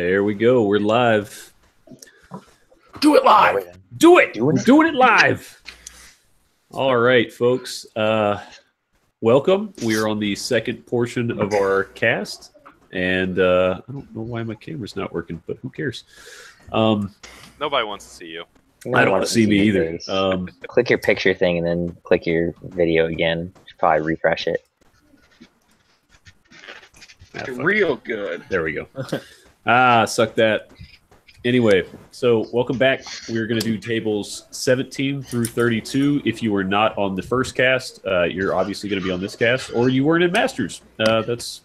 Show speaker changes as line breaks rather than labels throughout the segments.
There we go. We're live.
Do it live. Do it.
We're doing it live. All right, folks. Welcome. We are on the second portion of our cast. And I don't know why my camera's not working, but who cares?
Nobody wants to see you.
I don't want to see me either.
Click your picture thing and then click your video again. Should probably refresh it.
Real good.
There we go. Suck that. Anyway, so welcome back. We're going to do tables 17 through 32. If you were not on the first cast, you're obviously going to be on this cast, or you weren't in Masters. That's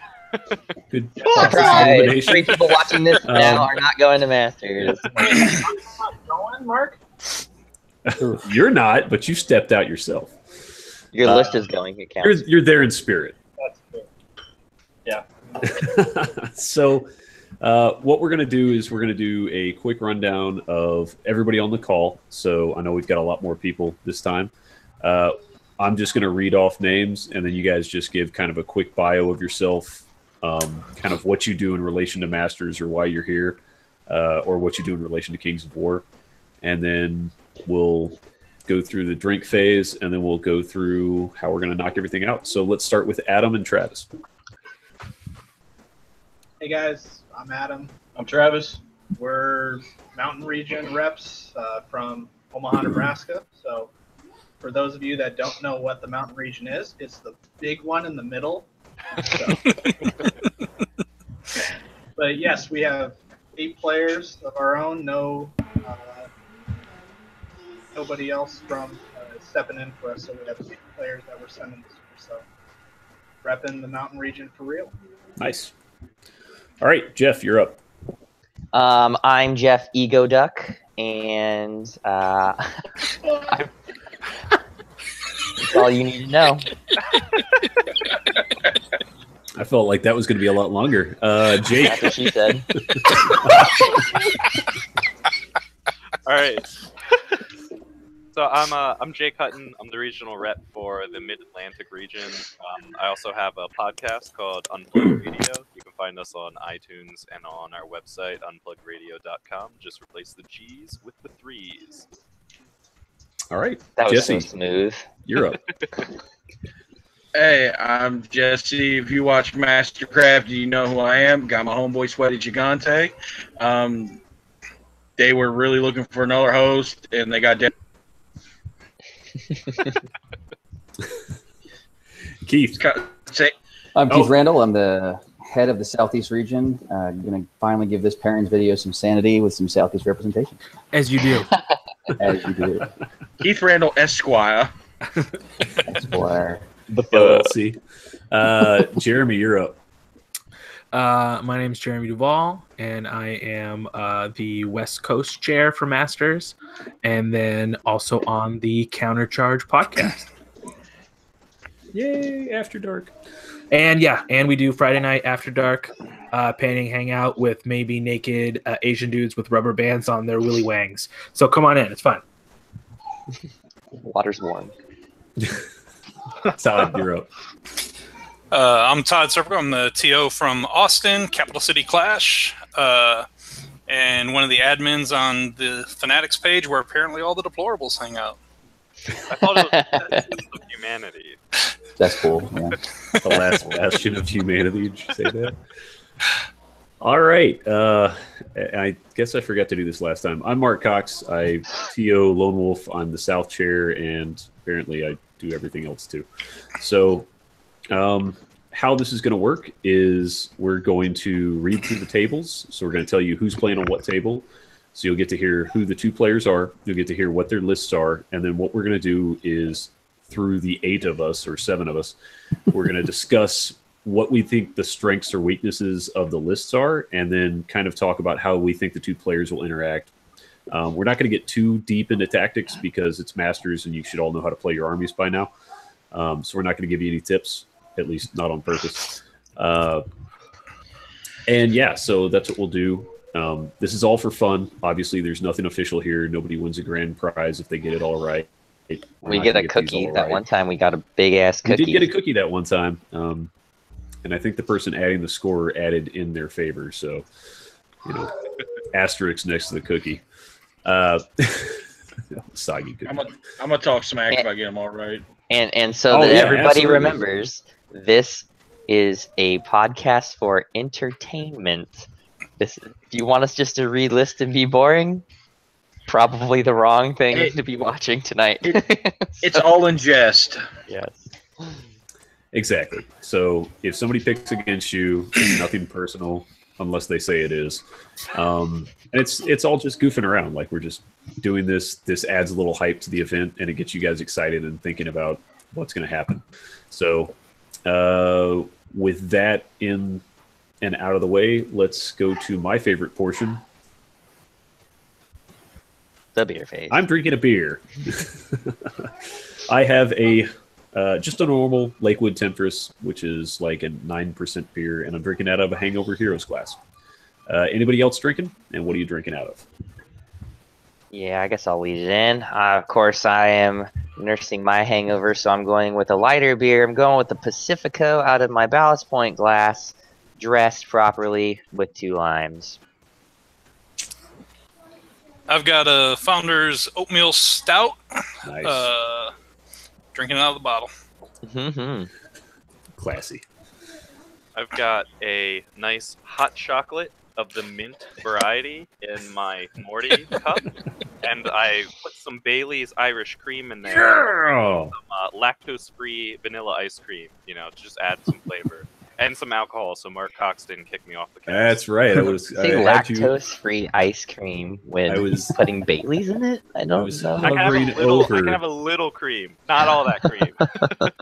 good.
Surprise! 3 people watching this now are not going to Masters.
Not going, Mark?
You're not, but you stepped out yourself.
Your list is going. It counts.
You're there in spirit.
That's good. Yeah.
So what we're going to do is we're going to do a quick rundown of everybody on the call. So I know we've got a lot more people this time. I'm just going to read off names, and then you guys just give kind of a quick bio of yourself, kind of what you do in relation to Masters or why you're here, or what you do in relation to Kings of War. And then we'll go through the drink phase, and then we'll go through how we're going to knock everything out. So let's start with Adam and Travis.
Hey guys, I'm Adam. I'm Travis. We're Mountain Region reps from Omaha, Nebraska. So for those of you that don't know what the Mountain Region is, it's the big one in the middle. So. But yes, we have 8 players of our own. Nobody else from stepping in for us. So we have 8 players that we're sending this year. So repping the Mountain Region for real.
Nice. All right, Jeff, you're up.
I'm Jeff Ego Duck, and that's all you need to know.
I felt like that was going to be a lot longer. Jake.
That's what she said.
All right. So I'm Jake Hutton. I'm the regional rep for the Mid-Atlantic region. I also have a podcast called Unplugged Radio. You can find us on iTunes and on our website, unpluggedраdio.com. Just replace the G's with the 3's.
All right.
That was
Jesse,
so smooth.
You're up.
Hey, I'm Jesse. If you watch Mastercraft, you know who I am. Got my homeboy Sweaty Gigante. They were really looking for another host, and they got
Keith.
I'm Keith Randall. I'm the head of the Southeast region. I'm going to finally give this Parents video some sanity with some Southeast representation.
As you do.
As you do.
Keith Randall Esquire.
Esquire.
The LLC. Jeremy, you're up.
My name is Jeremy Duvall, and I am the West Coast chair for Masters, and then also on the Countercharge podcast.
Yay, After Dark.
And we do Friday night After Dark painting hangout with maybe naked Asian dudes with rubber bands on their willy wangs. So come on in, it's fun.
Water's warm.
Todd, you're up.
I'm Todd Serpico. I'm the TO from Austin, Capital City Clash, and one of the admins on the Fanatics page where apparently all the deplorables hang out.
I thought it was of humanity.
That's cool. Yeah.
The last bastion of humanity. Did you say that? All right. I guess I forgot to do this last time. I'm Mark Cox. I TO Lone Wolf. I'm the South Chair, and apparently I do everything else too. So how this is going to work is we're going to read through the tables. So we're going to tell you who's playing on what table. So you'll get to hear who the 2 players are. You'll get to hear what their lists are. And then what we're going to do is through the 8 of us or 7 of us, we're going to discuss what we think the strengths or weaknesses of the lists are, and then kind of talk about how we think the 2 players will interact. We're not going to get too deep into tactics because it's Masters and you should all know how to play your armies by now. So we're not going to give you any tips, at least not on purpose. And yeah, so that's what we'll do. This is all for fun. Obviously, there's nothing official here. Nobody wins a grand prize if they get it all right.
We get a cookie. That one time we got a big-ass cookie.
We did get a cookie that one time. And I think the person adding the score added in their favor. So asterisk next to the cookie. Soggy cookie.
I'm gonna talk smack if I get them all right.
And so that everybody
absolutely
remembers, this is a podcast for entertainment. If you want us just to read lists and be boring, probably the wrong thing to be watching tonight.
It's all in jest.
Yes.
Exactly. So if somebody picks against you, it's nothing personal unless they say it is. And it's all just goofing around. Like, we're just doing this. This adds a little hype to the event, and it gets you guys excited and thinking about what's going to happen. So with that in and out of the way, let's go to my favorite portion.
The beer phase.
I'm drinking a beer. I have just a normal Lakewood Temptress, which is like a 9% beer, and I'm drinking out of a Hangover Heroes glass. Anybody else drinking? And what are you drinking out of?
Yeah, I guess I'll lead it in. Of course, I am nursing my hangover, so I'm going with a lighter beer. I'm going with the Pacifico out of my Ballast Point glass, dressed properly with 2 limes.
I've got a Founder's Oatmeal Stout.
Nice.
Drinking out of the bottle.
Mm-hmm.
Classy.
I've got a nice hot chocolate of the mint variety in my Morty cup, and I put some Bailey's Irish cream in there.
Girl!
Some lactose-free vanilla ice cream, to just add some flavor. And some alcohol, so Mark Cox didn't kick me off the couch.
That's right.
Lactose-free ice cream with putting Baileys in it? I don't know.
I can have a little cream, not all that cream.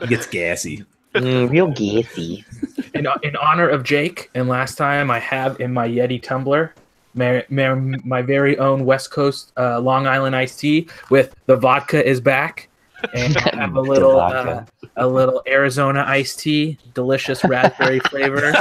It gets gassy.
Real gassy.
In honor of Jake, and last time I have in my Yeti tumbler my very own West Coast Long Island iced tea with the vodka is back, and I have a little Arizona iced tea, delicious raspberry flavor,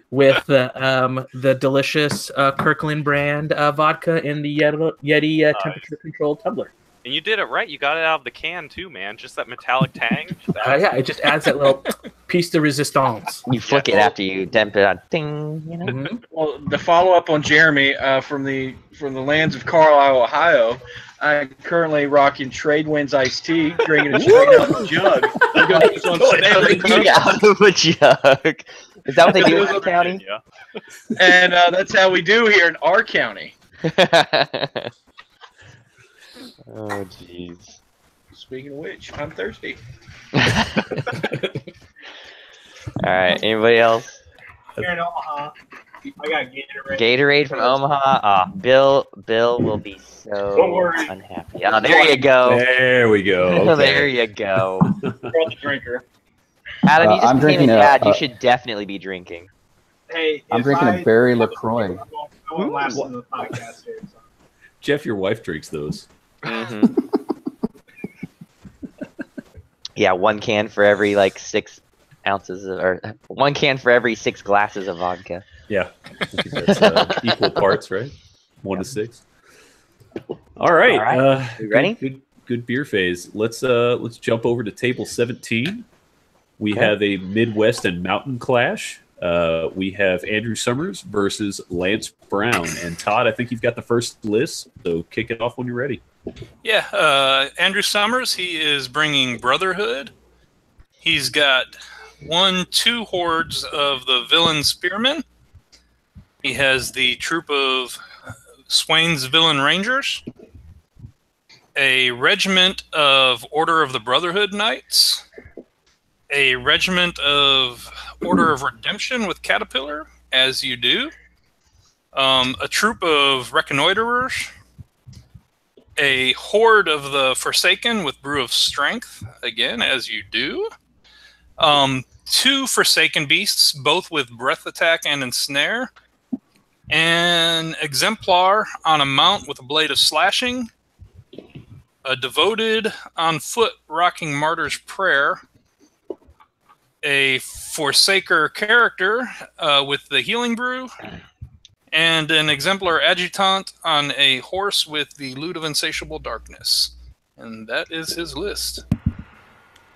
with the delicious Kirkland brand vodka in the Yeti temperature controlled tumbler.
And you did it right. You got it out of the can too, man. Just that metallic tang.
Yeah, it just adds that little piece de resistance.
You flick it after you dump it on. Ding.
Mm-hmm.
Well, the follow up on Jeremy from the lands of Carlisle, Ohio. I'm currently rocking Tradewinds iced tea, drinking it straight out of the jug.
Out of a jug. Is that what they do in our county?
Yeah.
And that's how we do here in our county.
Oh, jeez.
Speaking of which, I'm thirsty.
All right. Anybody else?
Here in Omaha, I got Gatorade.
Gatorade from Omaha. Bill will be so unhappy. Oh, there you go.
There we go. Okay.
There you go.
The drinker.
Adam, you just
I'm
became a
drinking
dad. You should definitely be drinking.
Hey,
I'm drinking a Berry LaCroix.
I won't last in the podcast here. So.
Jeff, your wife drinks those.
Mm-hmm. Yeah, 1 can for every 6 ounces, or 1 can for every 6 glasses of vodka.
Yeah, I think that's equal parts, right? 1 to 6. All right.
You ready?
Good beer phase. Let's jump over to table 17. We have a Midwest and Mountain clash. We have Andrew Summers versus Lance Brown. And Todd, I think you've got the first list, so kick it off when you're ready.
Yeah, Andrew Summers, he is bringing Brotherhood. He's got 2 hordes of the villain spearmen. He has the troop of Swain's villain rangers, a regiment of Order of the Brotherhood knights, a regiment of Order of Redemption with Caterpillar, as you do, a troop of reconnoiterers, a horde of the Forsaken with Brew of Strength, again, as you do, 2 Forsaken beasts, both with Breath Attack and Ensnare, an Exemplar on a mount with a Blade of Slashing, a Devoted on foot rocking Martyr's Prayer, a Forsaker character with the Healing Brew, and an Exemplar Adjutant on a horse with the Loot of Insatiable Darkness. And that is his list.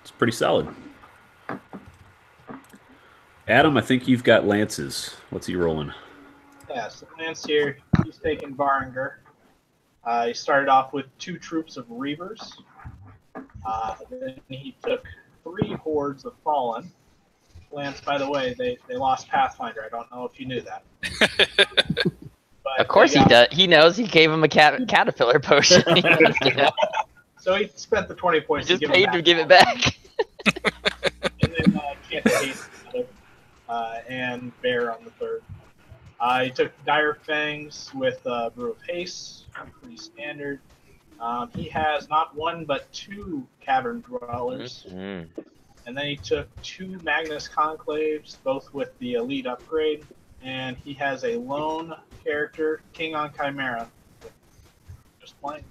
It's pretty solid. Adam, I think you've got Lance's. What's he rolling?
Yeah, so Lance here, he's taking Varinger. He started off with 2 troops of Reavers. Then he took 3 hordes of Fallen. Lance, by the way, they lost Pathfinder. I don't know if you knew that. But
Of course he does. He knows. He gave him a caterpillar potion.
So he spent the 20 points.
He just paid to give it back.
And then Can't Hate and Bear on the 3rd. He took Dire Fangs with Brew of Haste, pretty standard. He has not 1 but 2 Cavern Dwellers.
Mm-hmm.
And then he took 2 Magnus Conclaves, both with the Elite upgrade. And he has a lone character, King on Chimera. Just playing.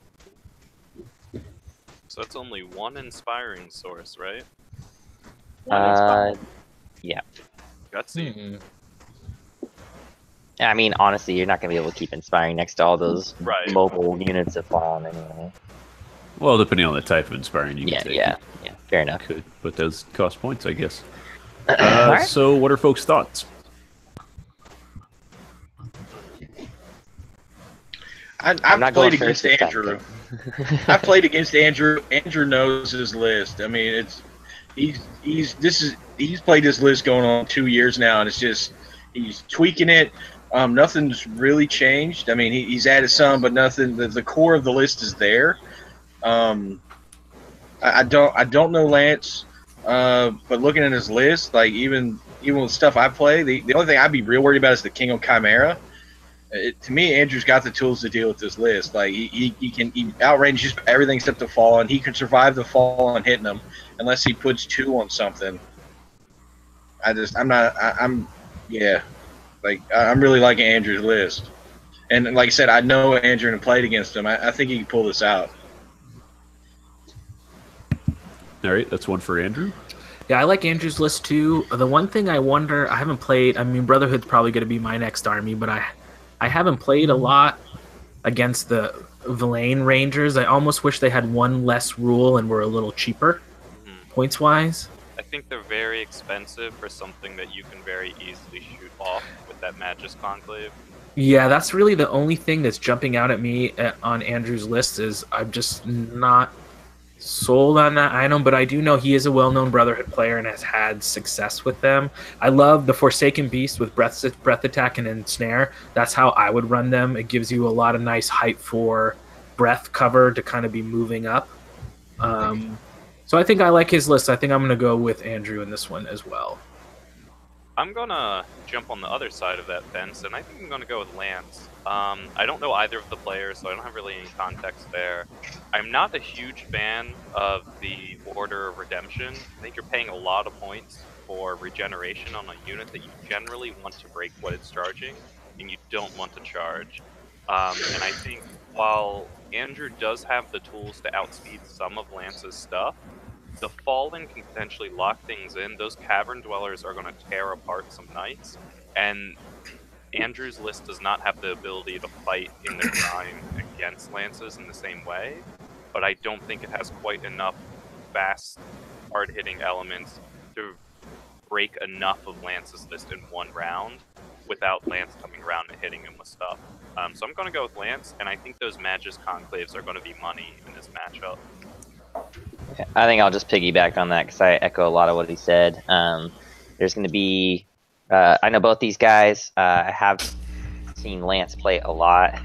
So that's only 1 inspiring source, right?
Yeah.
Gutsy.
Hmm.
I mean, honestly, you're not going to be able to keep inspiring next to all those
Right.
mobile units of Fallen anyway.
Well, depending on the type of inspiring you can take.
Yeah, fair enough.
Could, but those cost points, I guess.
Alright.
So, what are folks' thoughts?
I've
not going
played against
first this time,
Andrew. I've played against Andrew. Andrew knows his list. I mean, he's played this list going on 2 years now, and it's just he's tweaking it. Nothing's really changed. I mean, he's added some, but nothing. The core of the list is there. I don't know Lance, but looking at his list, like even with stuff I play, the only thing I'd be real worried about is the King of Chimera. To me, Andrew's got the tools to deal with this list. Like he can outrange just everything except the fall, and he can survive the fall and hitting them unless he puts 2 on something. I'm really liking Andrew's list, and like I said, I know Andrew and played against him. I think he can pull this out.
All right, that's one for Andrew.
Yeah, I like Andrew's list too. The one thing I wonder, I haven't played. I mean, Brotherhood's probably going to be my next army, but I haven't played a lot against the Villain Rangers. I almost wish they had 1 less rule and were a little cheaper, points wise.
I think they're very expensive for something that you can very easily shoot off with that Magus Conclave.
Yeah, that's really the only thing that's jumping out at me on Andrew's list is I'm just not sold on that item, but I do know he is a well-known Brotherhood player and has had success with them. I love the Forsaken Beast with breath attack and ensnare. That's how I would run them. It gives you a lot of nice height for breath cover to kind of be moving up. So I think I like his list. I think I'm going to go with Andrew in this one as well.
I'm gonna jump on the other side of that fence, and I think I'm gonna go with Lance. I don't know either of the players, so I don't have really any context there. I'm not a huge fan of the Order of Redemption. I think you're paying a lot of points for regeneration on a unit that you generally want to break what it's charging, and you don't want to charge. And I think while Andrew does have the tools to outspeed some of Lance's stuff, the Fallen can potentially lock things in. Those Cavern Dwellers are going to tear apart some knights, and Andrew's list does not have the ability to fight in the grind against Lances in the same way, but I don't think it has quite enough fast, hard-hitting elements to break enough of Lance's list in 1 round without Lance coming around and hitting him with stuff. So I'm going to go with Lance, and I think those Magus Conclaves are going to be money in this matchup.
I think I'll just piggyback on that because I echo a lot of what he said. There's going to be, I know both these guys. I have seen Lance play a lot.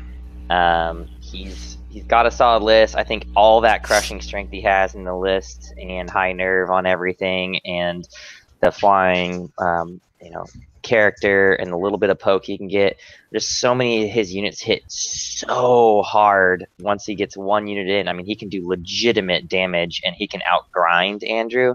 He's got a solid list. I think all that crushing strength he has in the list and high nerve on everything and the flying, character and the little bit of poke he can get. Just so many of his units hit so hard once he gets 1 unit in. I mean, he can do legitimate damage and he can outgrind Andrew.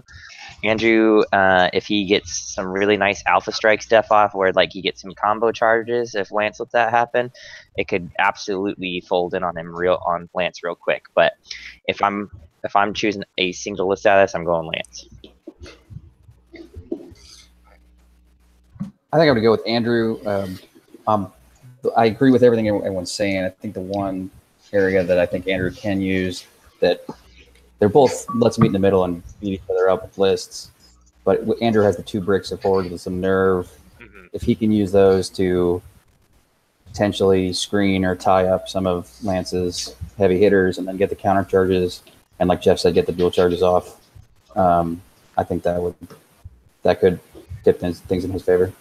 If he gets some really nice alpha strike stuff off where like he gets some combo charges, if Lance lets that happen, it could absolutely fold in on Lance real quick. But if I'm choosing a single list out of this, I'm going Lance.
I think I'm going to go with Andrew. I agree with everything everyone's saying. I think the one area that I think Andrew can use that they're both let's meet in the middle and beat each other up with lists. But Andrew has the 2 bricks of forward with some nerve. If he can use those to potentially screen or tie up some of Lance's heavy hitters and then get the counter charges. And like Jeff said, get the dual charges off. I think that could tip things in his favor.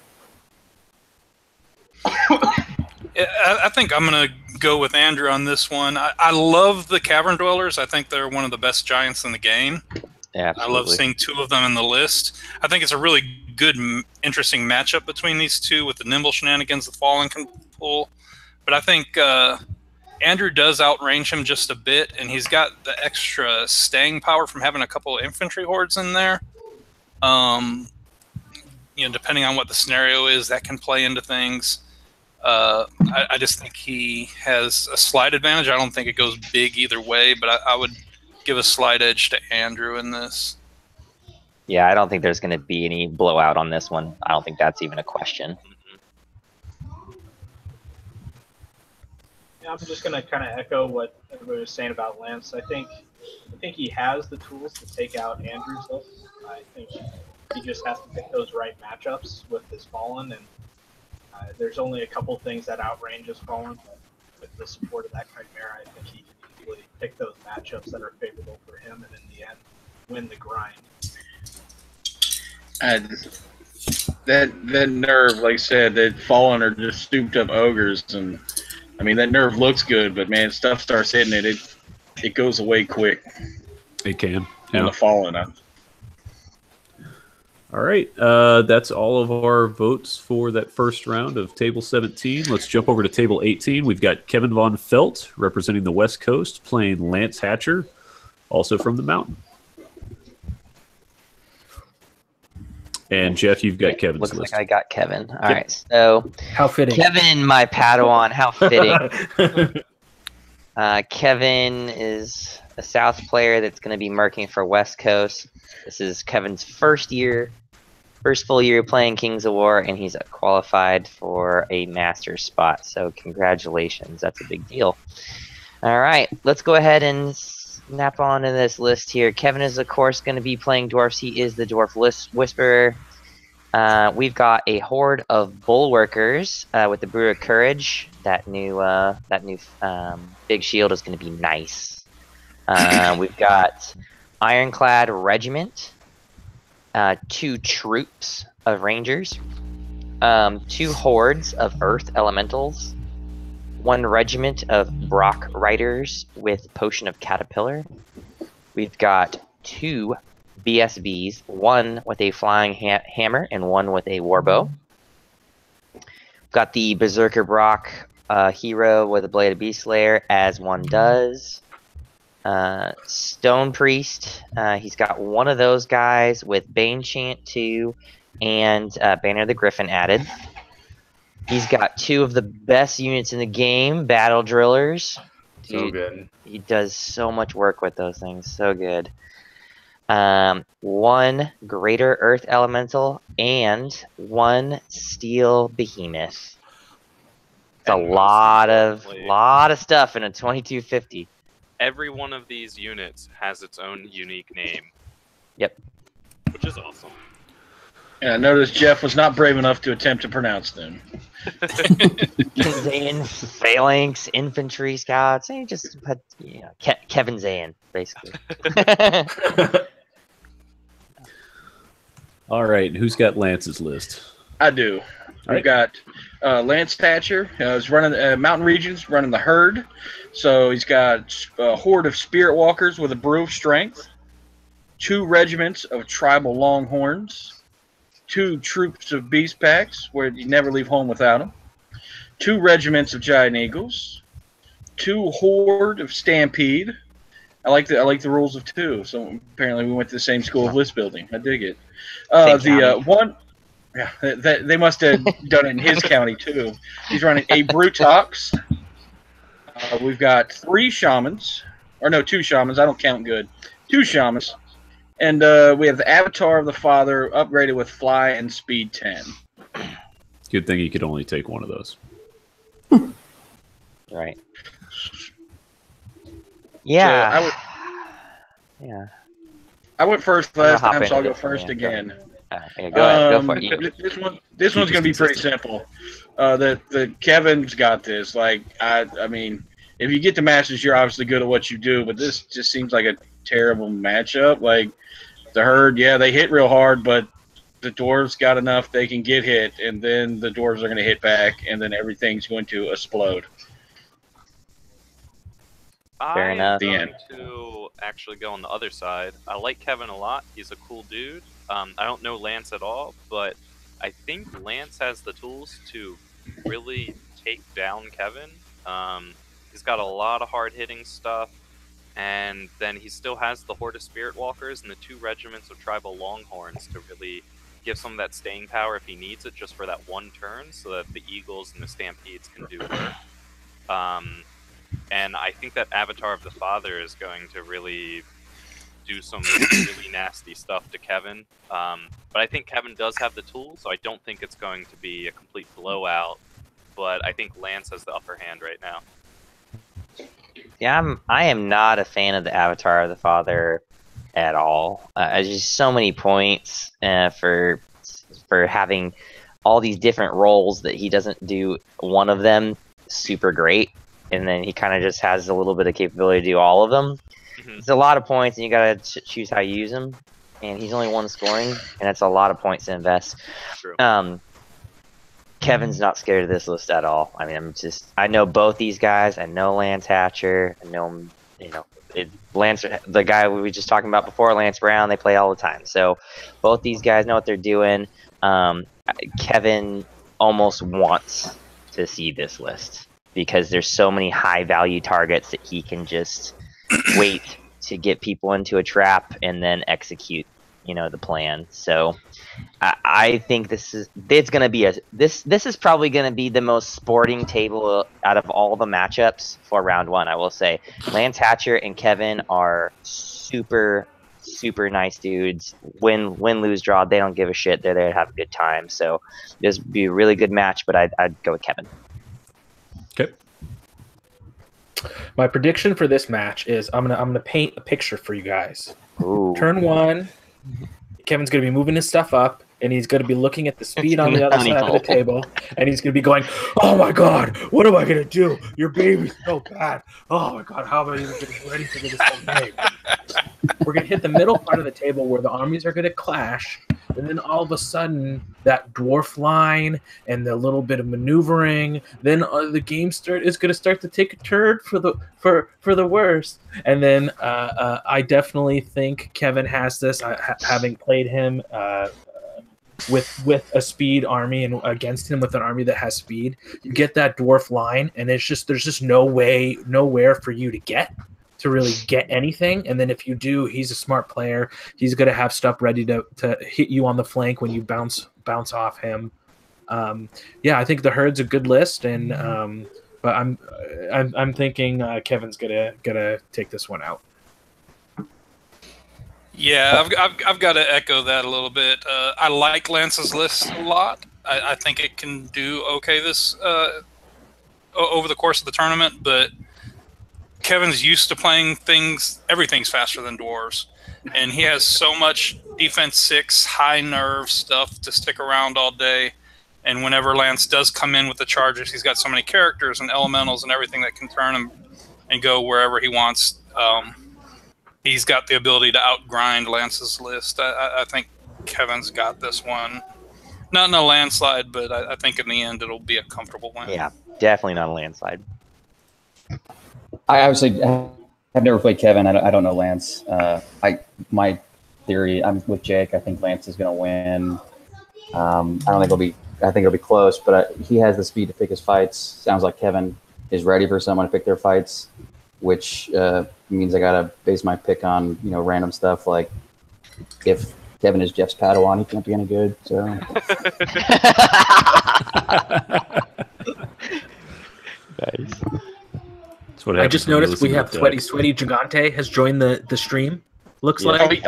I think I'm going to go with Andrew on this one. I love the Cavern Dwellers. I think they're one of the best giants in the game.
Yeah,
I love seeing 2 of them in the list. I think it's a really good, interesting matchup between these 2 with the nimble shenanigans the Fallen can pull. But I think Andrew does outrange him just a bit, and he's got the extra staying power from having a couple of infantry hordes in there. Depending on what the scenario is, that can play into things. I just think he has a slight advantage. I don't think it goes big either way, but I would give a slight edge to Andrew in this.
Yeah, I don't think there's going to be any blowout on this one. I don't think that's even a question.
Yeah, I'm just going to kind of echo what everybody was saying about Lance. I think he has the tools to take out Andrew's list. I think he just has to pick those right matchups with his Fallen, and there's only a couple things that outrange his Fallen, but with the support of that Chimera, I think he can easily pick those matchups that are favorable for him, and in the end, win the grind.
That nerve, like I said, that Fallen are just souped up ogres, and I mean that nerve looks good, but man, stuff starts hitting it, it goes away quick.
It can.
And the Fallen.
All right, that's all of our votes for that first round of Table 17. Let's jump over to Table 18. We've got Kevin Von Felt representing the West Coast, playing Lance Hatcher, also from the Mountain. And Jeff, you've got Kevin's
Looks
list.
like I got Kevin. All right, so
How fitting.
Kevin, my Padawan, how fitting. Kevin is a South player that's going to be merking for West Coast. This is Kevin's first full year playing Kings of War, and he's qualified for a master spot. So congratulations, that's a big deal. All right, let's go ahead and snap on to this list here. Kevin is, of course, going to be playing dwarfs. He is the Dwarf Whisperer. We've got a horde of Bulwarkers with the Brew of Courage. That new big shield is going to be nice. We've got Ironclad Regiment, 2 troops of Rangers, 2 hordes of Earth Elementals, 1 regiment of Brock Riders with Potion of Caterpillar. We've got 2 BSBs, 1 with a Flying Hammer and 1 with a Warbow. We've got the Berserker Brock hero with a Blade of Beast Slayer, as one does. Stone Priest, he's got 1 of those guys with Bane Chant 2 and Banner of the Griffin added. He's got 2 of the best units in the game, Battle Drillers. Dude,
So good.
he does so much work with those things, so good. 1 Greater Earth Elemental and 1 Steel Behemoth. It's a lot of stuff in a 2250.
Every one of these units has its own unique name.
Yep.
Which is awesome.
Yeah, I noticed Jeff was not brave enough to attempt to pronounce them.
Zayn, Phalanx, Infantry Scouts. He just put, Kevin Zayn, basically.
All right, who's got Lance's list?
I do. We've got Lance Thatcher. He's running Mountain Regions, running the herd. So he's got a horde of Spirit Walkers with a Brew of Strength, 2 regiments of Tribal Longhorns, 2 troops of Beast Packs, where you never leave home without them, 2 regiments of Giant Eagles, 2 horde of Stampede. I like the rules of 2. So apparently we went to the same school of list building. I dig it. One. Yeah, they must have done it in his county too. He's running a Brutox. We've got 3 shamans, or no, 2 shamans. I don't count good. 2 shamans, and we have the Avatar of the Father upgraded with Fly and Speed 10.
Good thing you could only take 1 of those.
Right. Yeah.
So I went first last time, so I'll go first
yeah,
again.
Yeah, go for it.
This one's going to be pretty simple. The Kevin's got this. Like, I mean, if you get the matches, you're obviously good at what you do, but this just seems like a terrible matchup. Like, the herd, yeah, they hit real hard, but the dwarves got enough they can get hit, and then the dwarves are going to hit back, and then everything's going to explode.
Fair enough.
I'm going to actually go on the other side. I like Kevin a lot. He's a cool dude. I don't know Lance at all, but I think Lance has the tools to really take down Kevin. He's got a lot of hard-hitting stuff, and then he still has the Horde of Spirit Walkers and the 2 regiments of Tribal Longhorns to really give some of that staying power if he needs it, just for that one turn, so that the Eagles and the Stampedes can do work. And I think that Avatar of the Father is going to really do some really nasty stuff to Kevin. But I think Kevin does have the tools, so I don't think it's going to be a complete blowout. But I think Lance has the upper hand right now.
Yeah, I am not a fan of the Avatar of the Father at all. Just so many points for having all these different roles that he doesn't do one of them super great, and then he kind of just has a little bit of capability to do all of them. It's a lot of points, and you gotta choose how you use them. And he's only 1 scoring, and that's a lot of points to invest.
True.
Kevin's not scared of this list at all. I mean, I know both these guys. I know Lance Hatcher. I know him, Lance, the guy we were just talking about before, Lance Brown. They play all the time. So both these guys know what they're doing. Kevin almost wants to see this list because there's so many high value targets that he can just wait to get people into a trap and then execute, the plan. So I think this is probably going to be the most sporting table out of all the matchups for round 1. I will say Lance Hatcher and Kevin are super nice dudes. Win, lose, draw, they don't give a shit. They're there to have a good time. So this would be a really good match, but I'd go with Kevin.
Okay. My prediction for this match is I'm gonna paint a picture for you guys.
Ooh.
Turn 1, Kevin's gonna be moving his stuff up, and he's gonna be looking at the speed on the other side of the table, and he's gonna be going, "Oh my God, what am I gonna do? Your baby's so bad. Oh my God, how am I even gonna do anything in this whole game?" We're gonna hit the middle part of the table where the armies are gonna clash, and then all of a sudden that dwarf line and the little bit of maneuvering, then the game is gonna start to take a turn for the worst. And then I definitely think Kevin has this, having played him with a speed army and against him with an army that has speed. You get that dwarf line, and there's just nowhere for you to really get anything. And then if you do, he's a smart player. He's going to have stuff ready to hit you on the flank when you bounce off him. Yeah, I think the herd's a good list, and but I'm thinking Kevin's gonna take this one out.
Yeah, I've got to echo that a little bit. I like Lance's list a lot. I think it can do okay this over the course of the tournament, but Kevin's used to playing everything's faster than dwarves, and he has so much defense 6 high nerve stuff to stick around all day. And whenever Lance does come in with the charges, he's got so many characters and elementals and everything that can turn him and go wherever he wants. He's got the ability to outgrind Lance's list. I think Kevin's got this one. Not in a landslide, but I think in the end it'll be a comfortable win.
Yeah, definitely not a landslide.
I obviously have never played Kevin. I don't know Lance. My theory, I'm with Jake. I think Lance is going to win. I think it'll be close, but he has the speed to pick his fights. Sounds like Kevin is ready for someone to pick their fights, which means I gotta base my pick on random stuff. Like if Kevin is Jeff's Padawan, he can't be any good. So.
Nice.
I just noticed we have Sweaty Gigante has joined the stream. Looks like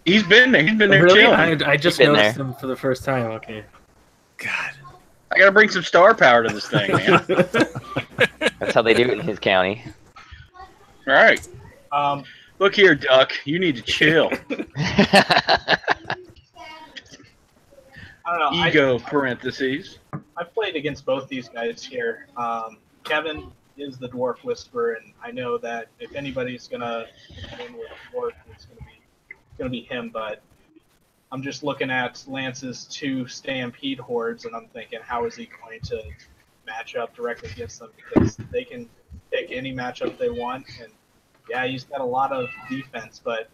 he's been there. He's been there
really?
chilling.
I just noticed him for the first time. Okay.
God.
I gotta bring some star power to this thing, man.
That's how they do it in his county.
All right. Look here, Duck. You need to chill.
I don't know.
Ego parentheses.
I've played against both these guys here. Kevin is the Dwarf Whisperer, and I know that if anybody's gonna win with Dwarf, it's gonna be him. But I'm just looking at Lance's 2 Stampede hordes, and I'm thinking, how is he going to match up directly against them? Because they can pick any matchup they want, and yeah, he's got a lot of defense, but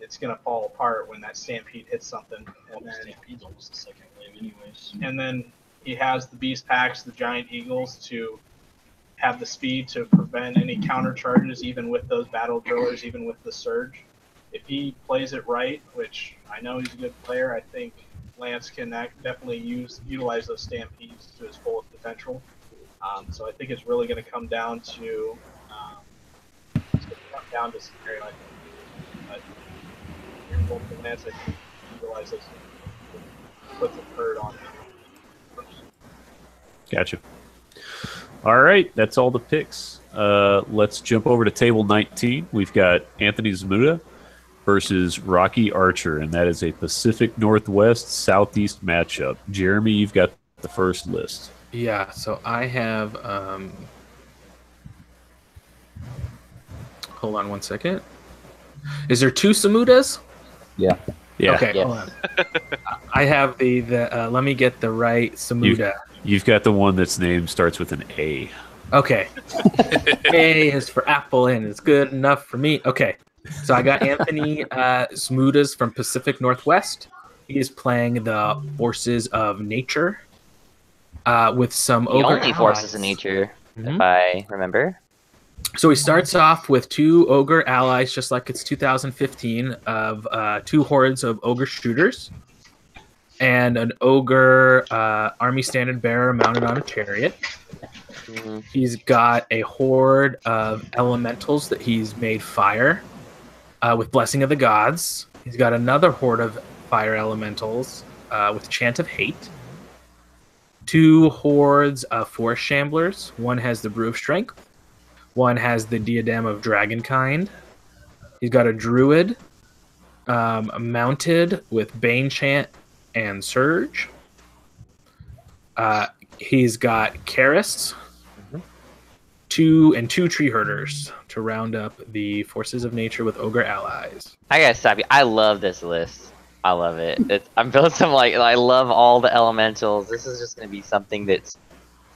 it's gonna fall apart when that Stampede hits something. And then
Stampede's almost the second wave, anyways.
And then he has the Beast Packs, the Giant Eagles, to have the speed to prevent any counter charges, even with those Battle Drillers, even with the Surge. If he plays it right, which I know he's a good player, I think Lance can definitely utilize those Stampedes to his fullest potential. So I think it's really going to come down to scenario. I think. But for Lance, I think he utilizes puts a hurt on him.
Gotcha. All right, that's all the picks. Let's jump over to table 19. We've got Anthony Zamuda versus Rocky Archer, and that is a Pacific Northwest Southeast matchup. Jeremy, you've got the first list.
Yeah, so I have. Hold on one second. Is there 2 Samudas?
Yeah.
Yeah.
Okay,
Yes.
hold on. I have the let me get the right Samuda.
You've got the one that's name starts with an A.
Okay. A is for apple and it's good enough for me. Okay. So I got Anthony Samudas from Pacific Northwest. He is playing the Forces of Nature with some
The
ogre
only forces of nature,
Mhm.
if I remember.
So he starts off with 2 ogre allies, just like it's 2015, of 2 hordes of ogre shooters and an ogre army standard bearer mounted on a chariot.
Mhm.
He's got a horde of elementals that he's made fire with Blessing of the Gods. He's got another horde of fire elementals with Chant of Hate. 2 hordes of forest shamblers. One has the Brew of Strength. One has the Diadem of Dragonkind. He's got a druid mounted with Bane Chant and Surge. He's got Karis, 2 tree herders to round up the Forces of Nature with ogre allies.
I gotta stop you. I love this list. I love it. I'm building some I love all the elementals. This is just gonna be something that's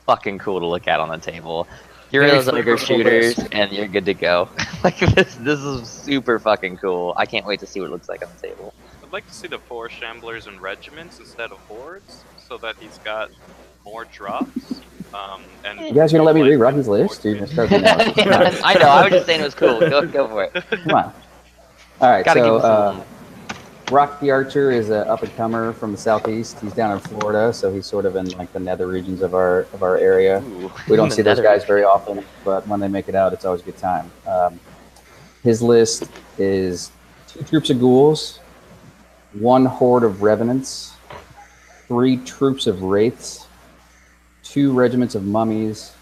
fucking cool to look at on the table. You're those ogre shooters, and you're good to go. Like this is super fucking cool. I can't wait to see what it looks like on the table.
I'd like to see the 4 shamblers and regiments instead of hordes, so that he's got more drops. And
You guys gonna let me read Rocky's list? Or you gonna start from now?
I know. I was just saying it was cool. Go for it.
Come on. All right,
Gotta give him
so
some.
Rocky Archer is an up-and-comer from the southeast. He's down in Florida, so he's sort of in like the nether regions of our area.
Ooh,
We don't
the
see those
nether.
guys very often, but when they make it out, it's always a good time. His list is 2 troops of ghouls, 1 horde of revenants, 3 troops of wraiths, 2 regiments of mummies,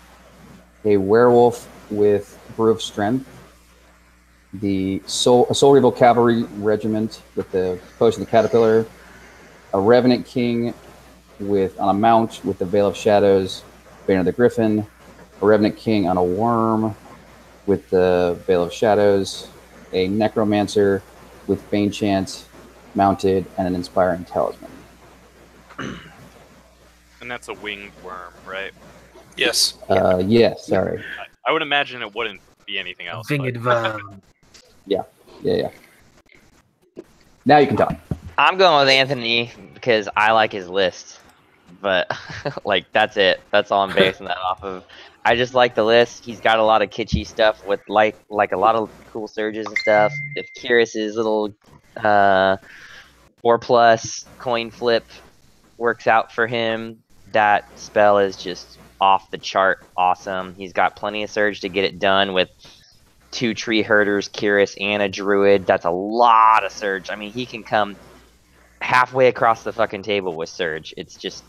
a werewolf with Brew of Strength, a Soul Regal Cavalry Regiment with the Potion of the Caterpillar, a Revenant King on a mount with the Veil of Shadows, Banner of the Griffin, a Revenant King on a worm with the Veil of Shadows, a Necromancer with Bane Chant mounted, and an Inspiring Talisman.
And that's a winged worm, right?
Yes.
Yes, sorry.
I would imagine it wouldn't be anything else. but-
Vinged Worm.
Yeah. Now you can talk.
I'm going with Anthony because I like his list, but like that's it. That's all I'm basing that off of. I just like the list. He's got a lot of kitschy stuff with like a lot of cool surges and stuff. If Kyrus's little 4+ coin flip works out for him, that spell is just off the chart awesome. He's got plenty of surge to get it done with 2 tree herders, Kyrus, and a druid. That's a lot of surge. I mean, he can come halfway across the fucking table with surge. It's just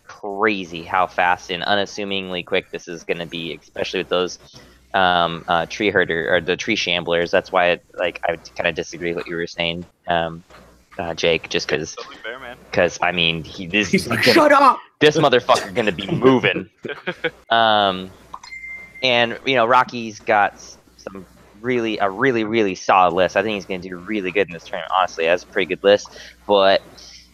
crazy how fast and unassumingly quick this is going to be, especially with those tree herder or the tree shamblers. That's why I kind of disagree with what you were saying. Jake, just because.
Totally fair, man.
Because I mean,
He's like, shut up!
This motherfucker gonna be moving. And you know, Rocky's got some really solid list. I think he's gonna do really good in this tournament. Honestly, that's a pretty good list. But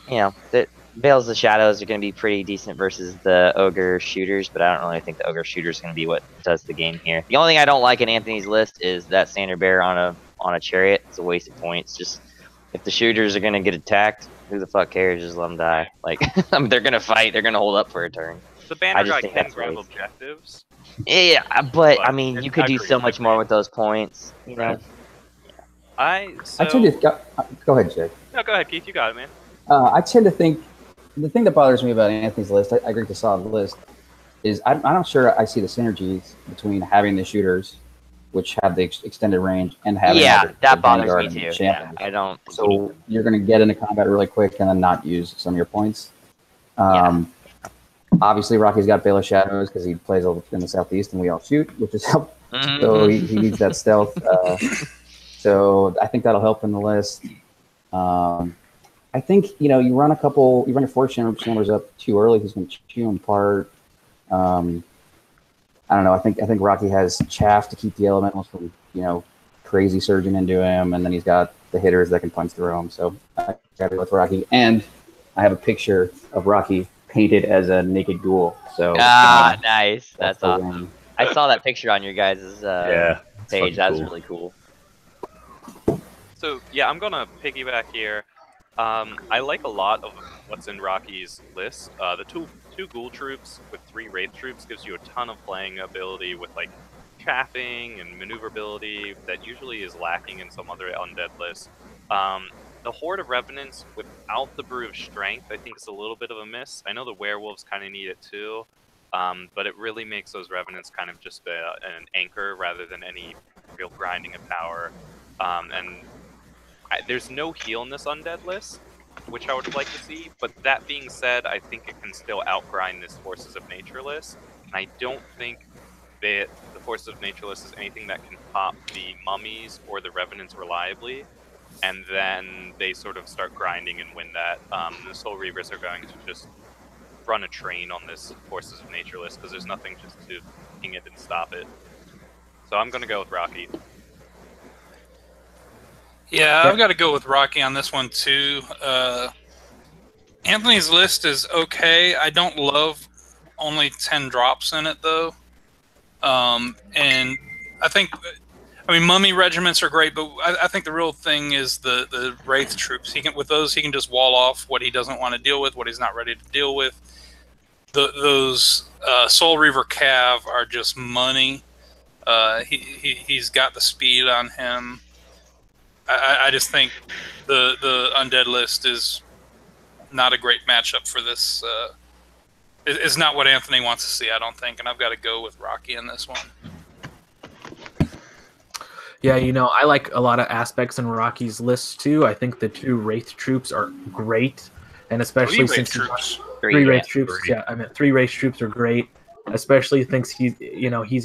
you know, the Veils of the Shadows are gonna be pretty decent versus the Ogre Shooters. But I don't really think the Ogre Shooters is gonna be what does the game here. The only thing I don't like in Anthony's list is that Standard Bearer on a chariot. It's a waste of points. Just if the shooters are gonna get attacked, who the fuck cares? Just let them die. Like I mean, they're gonna fight. They're gonna hold up for a turn.
The banner guy
think
can
that's
grab
waste.
objectives.
Yeah, but I mean, you could do so much more with those points. You know.
I
tend to go ahead, Jake.
No, go ahead, Keith. You got it, man.
I tend to think the thing that bothers me about Anthony's list, I agree with the solid list, is I'm not sure I see the synergies between having the shooters, which have the extended range, and having
that bothers
Vanguard
me too.
and
Yeah,
champions.
I don't.
So you're going to get into combat really quick and then not use some of your points. Obviously, Rocky's got Veil of Shadows because he plays in the southeast and we all shoot, which is helpful. So he needs that stealth. So I think that'll help in the list. I think you run your force chambers up too early. He's going to chew them apart. I don't know. I think Rocky has chaff to keep the elementals from crazy surging into him, and then he's got the hitters that can punch through him. So I got to go with Rocky, and I have a picture of Rocky painted as a naked ghoul. So
nice. That's awesome.
win.
I saw that picture on your guys' page. That's
cool.
really cool.
So yeah, I'm gonna piggyback here. I like a lot of what's in Rocky's list. The two ghoul troops with 3 wraith troops gives you a ton of playing ability with like chaffing and maneuverability that usually is lacking in some other undead lists. The Horde of Revenants without the Brew of Strength, I think is a little bit of a miss. I know the werewolves kind of need it too, but it really makes those Revenants kind of just an anchor rather than any real grinding of power. There's no heal in this undead list, which I would like to see, but that being said, I think it can still outgrind this Forces of Nature list, and I don't think that the Forces of Nature list is anything that can pop the mummies or the Revenants reliably, and then they sort of start grinding and win that. The Soul Reavers are going to just run a train on this Forces of Nature list, because there's nothing just to ping it and stop it. So I'm going to go with Rocky.
Yeah, I've got to go with Rocky on this one too. Anthony's list is okay. I don't love only 10 drops in it though. And I mean, mummy regiments are great, but I think the real thing is the wraith troops. He can just wall off what he doesn't want to deal with, what he's not ready to deal with. Those Soul Reaver Cav are just money. He's got the speed on him. I just think the undead list is not a great matchup for this. It's not what Anthony wants to see, I don't think, and I've got to go with Rocky in this one.
Yeah, I like a lot of aspects in Rocky's list too. I think the 2 Wraith troops are great, and especially since three Wraith troops. Yeah, I mean 3 Wraith troops are great, especially thinks he's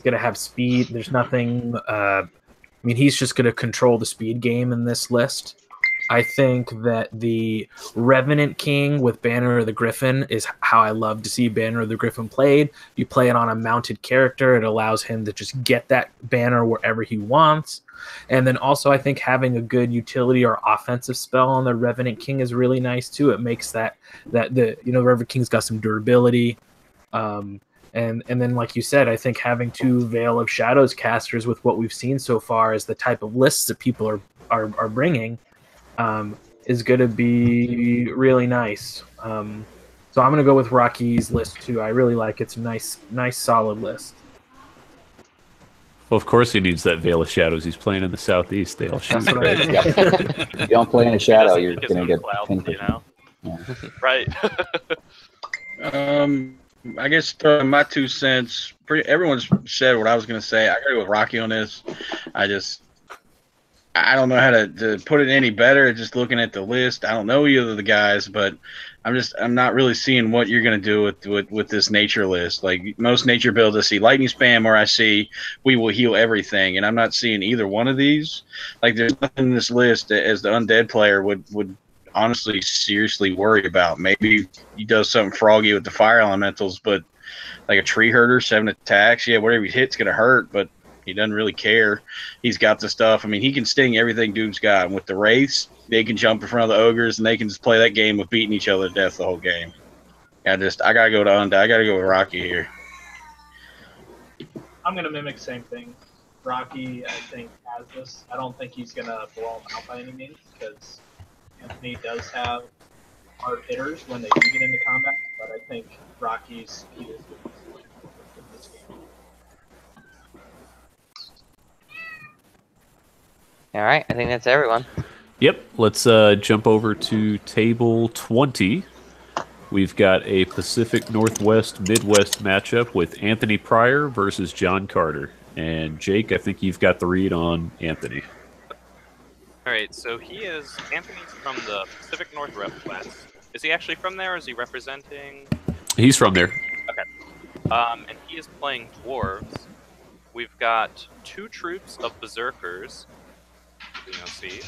gonna have speed. There's nothing. I mean, he's just going to control the speed game in this list. I think that the Revenant King with Banner of the Griffin is how I love to see Banner of the Griffin played. You play it on a mounted character. It allows him to just get that banner wherever he wants. And then also I think having a good utility or offensive spell on the Revenant King is really nice too. It makes the Revenant King's got some durability. And then, like you said, I think having 2 Veil of Shadows casters with what we've seen so far as the type of lists that people are bringing is going to be really nice. So I'm going to go with Rocky's list too. I really like it. It's a nice, solid list.
Well, of course he needs that Veil of Shadows. He's playing in the southeast. They all shoot.
That's right. If you don't play in a shadow, you're going to get
cloud,
Yeah.
Right.
I guess throwing my 2 cents. Everyone's said what I was going to say. I agree with Rocky on this. I don't know how to put it any better. Just looking at the list, I don't know either of the guys, but I'm not really seeing what you're going to do with this nature list. Like most nature builds, I see lightning spam, or I see we will heal everything, and I'm not seeing either one of these. Like there's nothing in this list that, as the undead player, would honestly seriously worry about. Maybe he does something froggy with the fire elementals, but like a tree herder, 7 attacks, yeah, whatever he hit's gonna hurt, but he doesn't really care. He's got the stuff. I mean, he can sting everything dude's got. And with the wraiths, they can jump in front of the ogres and they can just play that game of beating each other to death the whole game. I gotta go to undead. I gotta go with Rocky here.
I'm gonna mimic the same thing. Rocky, I think, has this. I don't think he's gonna blow him out by any means, because Anthony does have hard hitters when they do get into combat, but I think Rocky's speed is the in this game.
All right, I think that's everyone.
Yep. Let's jump over to table 20. We've got a Pacific Northwest Midwest matchup with Anthony Pryor versus John Carter. And Jake, I think you've got the read on Anthony.
All right, so Anthony's from the Pacific Northwest. Is he actually from there, or is he representing?
He's from there.
Okay. And he is playing dwarves. We've got 2 troops of berserkers. See,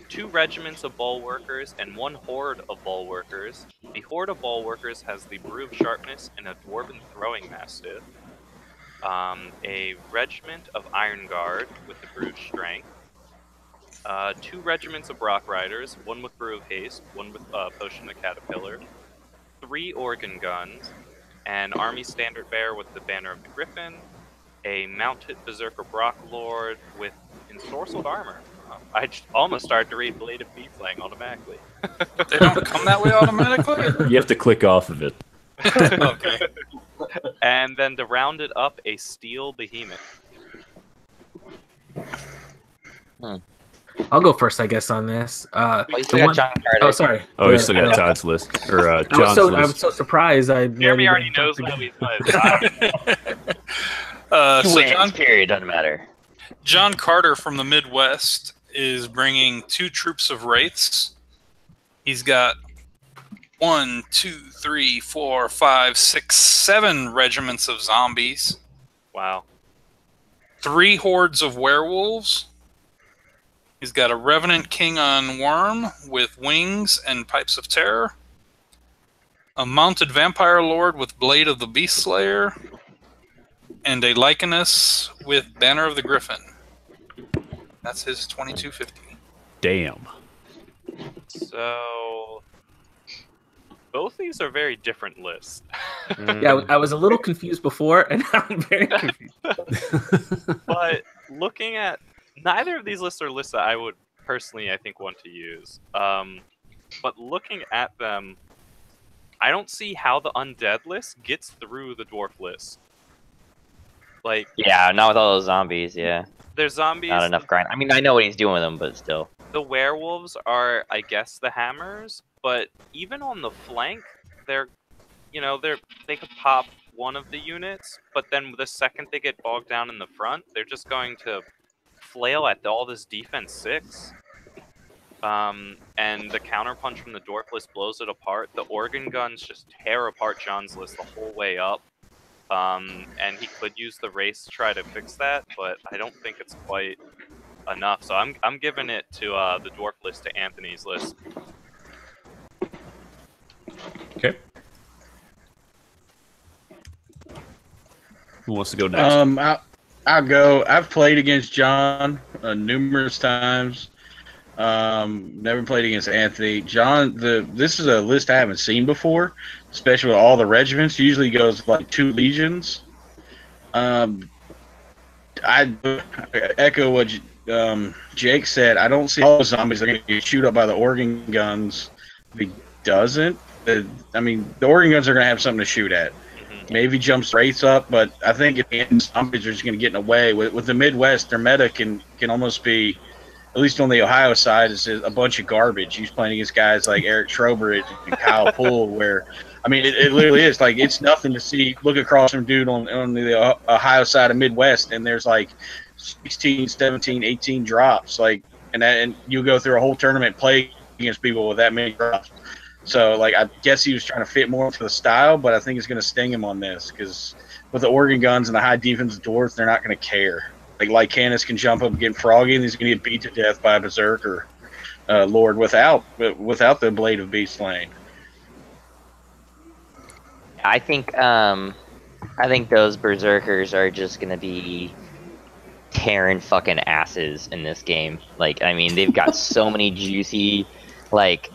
2 regiments of bulwarkers and 1 horde of bulwarkers. The horde of bulwarkers has the Brew of Sharpness and a Dwarven Throwing Mastiff. A regiment of Iron Guard with the Brew of Strength. 2 regiments of Rock Riders, 1 with Brew of Haste, 1 with Potion of Caterpillar. 3 organ guns, an Army Standard Bearer with the Banner of the Griffin. A mounted Berserker Brock Lord with ensorcelled armor. I almost started to read Blade of Beeflang automatically.
They don't come that way automatically?
You have to click off of it.
Okay.
And then to round it up, a Steel Behemoth.
I'll go first, I guess, on this.
You still got John Carter.
Oh, sorry.
Oh, you still got Todd's list. Or John's
I
list.
was so surprised.
Jeremy already knows what he's playing.
So John period doesn't matter.
John Carter from the Midwest is bringing 2 troops of wraiths. He's got 1, 2, 3, 4, 5, 6, 7 regiments of zombies.
Wow.
3 hordes of werewolves. He's got a Revenant King on Worm with wings and pipes of terror. A mounted Vampire Lord with Blade of the Beast Slayer. And a Lycanus with Banner of the Griffin. That's his 2250.
Damn.
So both these are very different lists.
Yeah, I was a little confused before, and now I'm very confused.
But looking at neither of these lists are lists that I would personally, I think, want to use. But looking at them, I don't see how the undead list gets through the dwarf list. Like,
Yeah, not with all those zombies, yeah.
there's zombies.
Not enough grind. I mean, I know what he's doing with them, but still.
The werewolves are, I guess, the hammers. But even on the flank, they could pop one of the units. But then the second they get bogged down in the front, they're just going to flail at all this defense 6. And the counterpunch from the dwarf list blows it apart. The organ guns just tear apart John's list the whole way up. And he could use the race to try to fix that, but I don't think it's quite enough. So I'm giving it to the dwarf list to Anthony's list.
Okay. Who wants to go next?
I'll go. I've played against John numerous times. Never played against Anthony. John, this is a list I haven't seen before, especially with all the regiments. Usually goes like 2 legions. I echo what Jake said. I don't see all the zombies are going to get shoot up by the organ guns. If he doesn't, the organ guns are going to have something to shoot at. Maybe jumps rates up, but I think at the end, zombies are just going to get in the way. With the Midwest, their meta can almost be, at least on the Ohio side, is a bunch of garbage. He's playing against guys like Eric Trobert and Kyle Poole, where, I mean, it literally is. Like, it's nothing to see. Look across from dude on the Ohio side of Midwest, and there's like 16, 17, 18 drops. Like, and you go through a whole tournament, play against people with that many drops. So, like, I guess he was trying to fit more into the style, but I think it's going to sting him on this, because with the organ guns and the high defense dwarves, they're not going to care. Like Lycanus can jump up and get froggy, and he's going to get beat to death by a berserker. lord without the Blade of Beast Lane.
I think those berserkers are just gonna be tearing fucking asses in this game. Like, I mean, they've got so many juicy, like,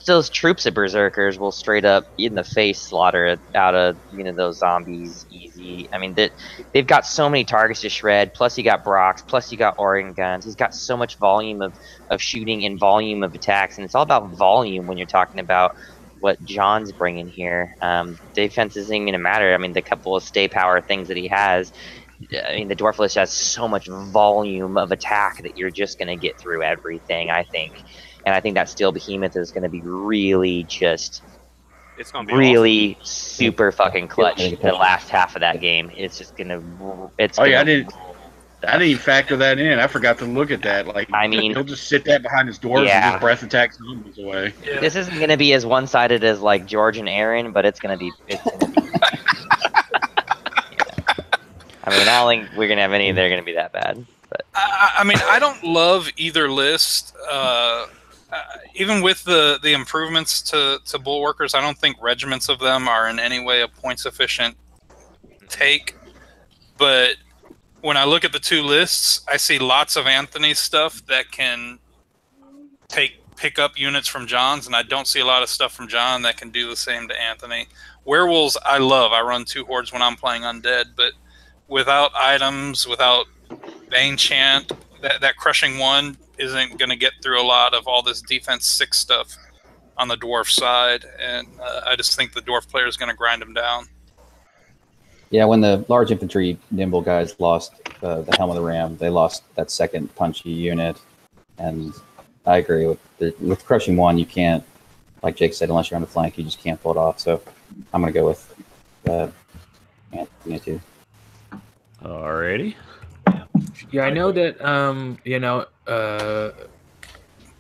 those troops of berserkers will straight up in the face slaughter out of, those zombies easy. I mean, they've got so many targets to shred, plus you got Brock's, plus you got Oregon guns. He's got so much volume of shooting and volume of attacks, and it's all about volume when you're talking about what John's bringing here. Defense isn't even gonna matter. I mean, the couple of stay power things that he has, I mean, the Dwarf list has so much volume of attack that you're just going to get through everything, I think. And I think that Steel Behemoth is going to be really just
It's gonna be
really super fucking clutch the last half of that game. It's just going to...
I didn't even factor that in. I forgot to look at that. Like,
I mean,
he'll just sit that behind his dwarves and just breath attack zombies away.
Yeah.
This isn't going to be as one-sided as, like, George and Aaron, but it's going to be... I mean, I don't think we're going to have any that are going to be that bad. But
I mean, I don't love either list. Even with the improvements to Bulwarkers, I don't think regiments of them are in any way a points-efficient take. But when I look at the two lists, I see lots of Anthony's stuff that can pick up units from John's, and I don't see a lot of stuff from John that can do the same to Anthony. Werewolves, I love. I run 2 hordes when I'm playing undead, but without items, without Bane Chant, that Crushing 1 isn't going to get through a lot of all this Defense 6 stuff on the Dwarf side, and I just think the Dwarf player is going to grind him down.
Yeah, when the large infantry nimble guys lost the Helm of the Ram, they lost that second punchy unit, and I agree with Crushing 1, you can't, like Jake said, unless you're on the flank, you just can't pull it off. So I'm going to go with Anthony too.
Alrighty.
Yeah, I know that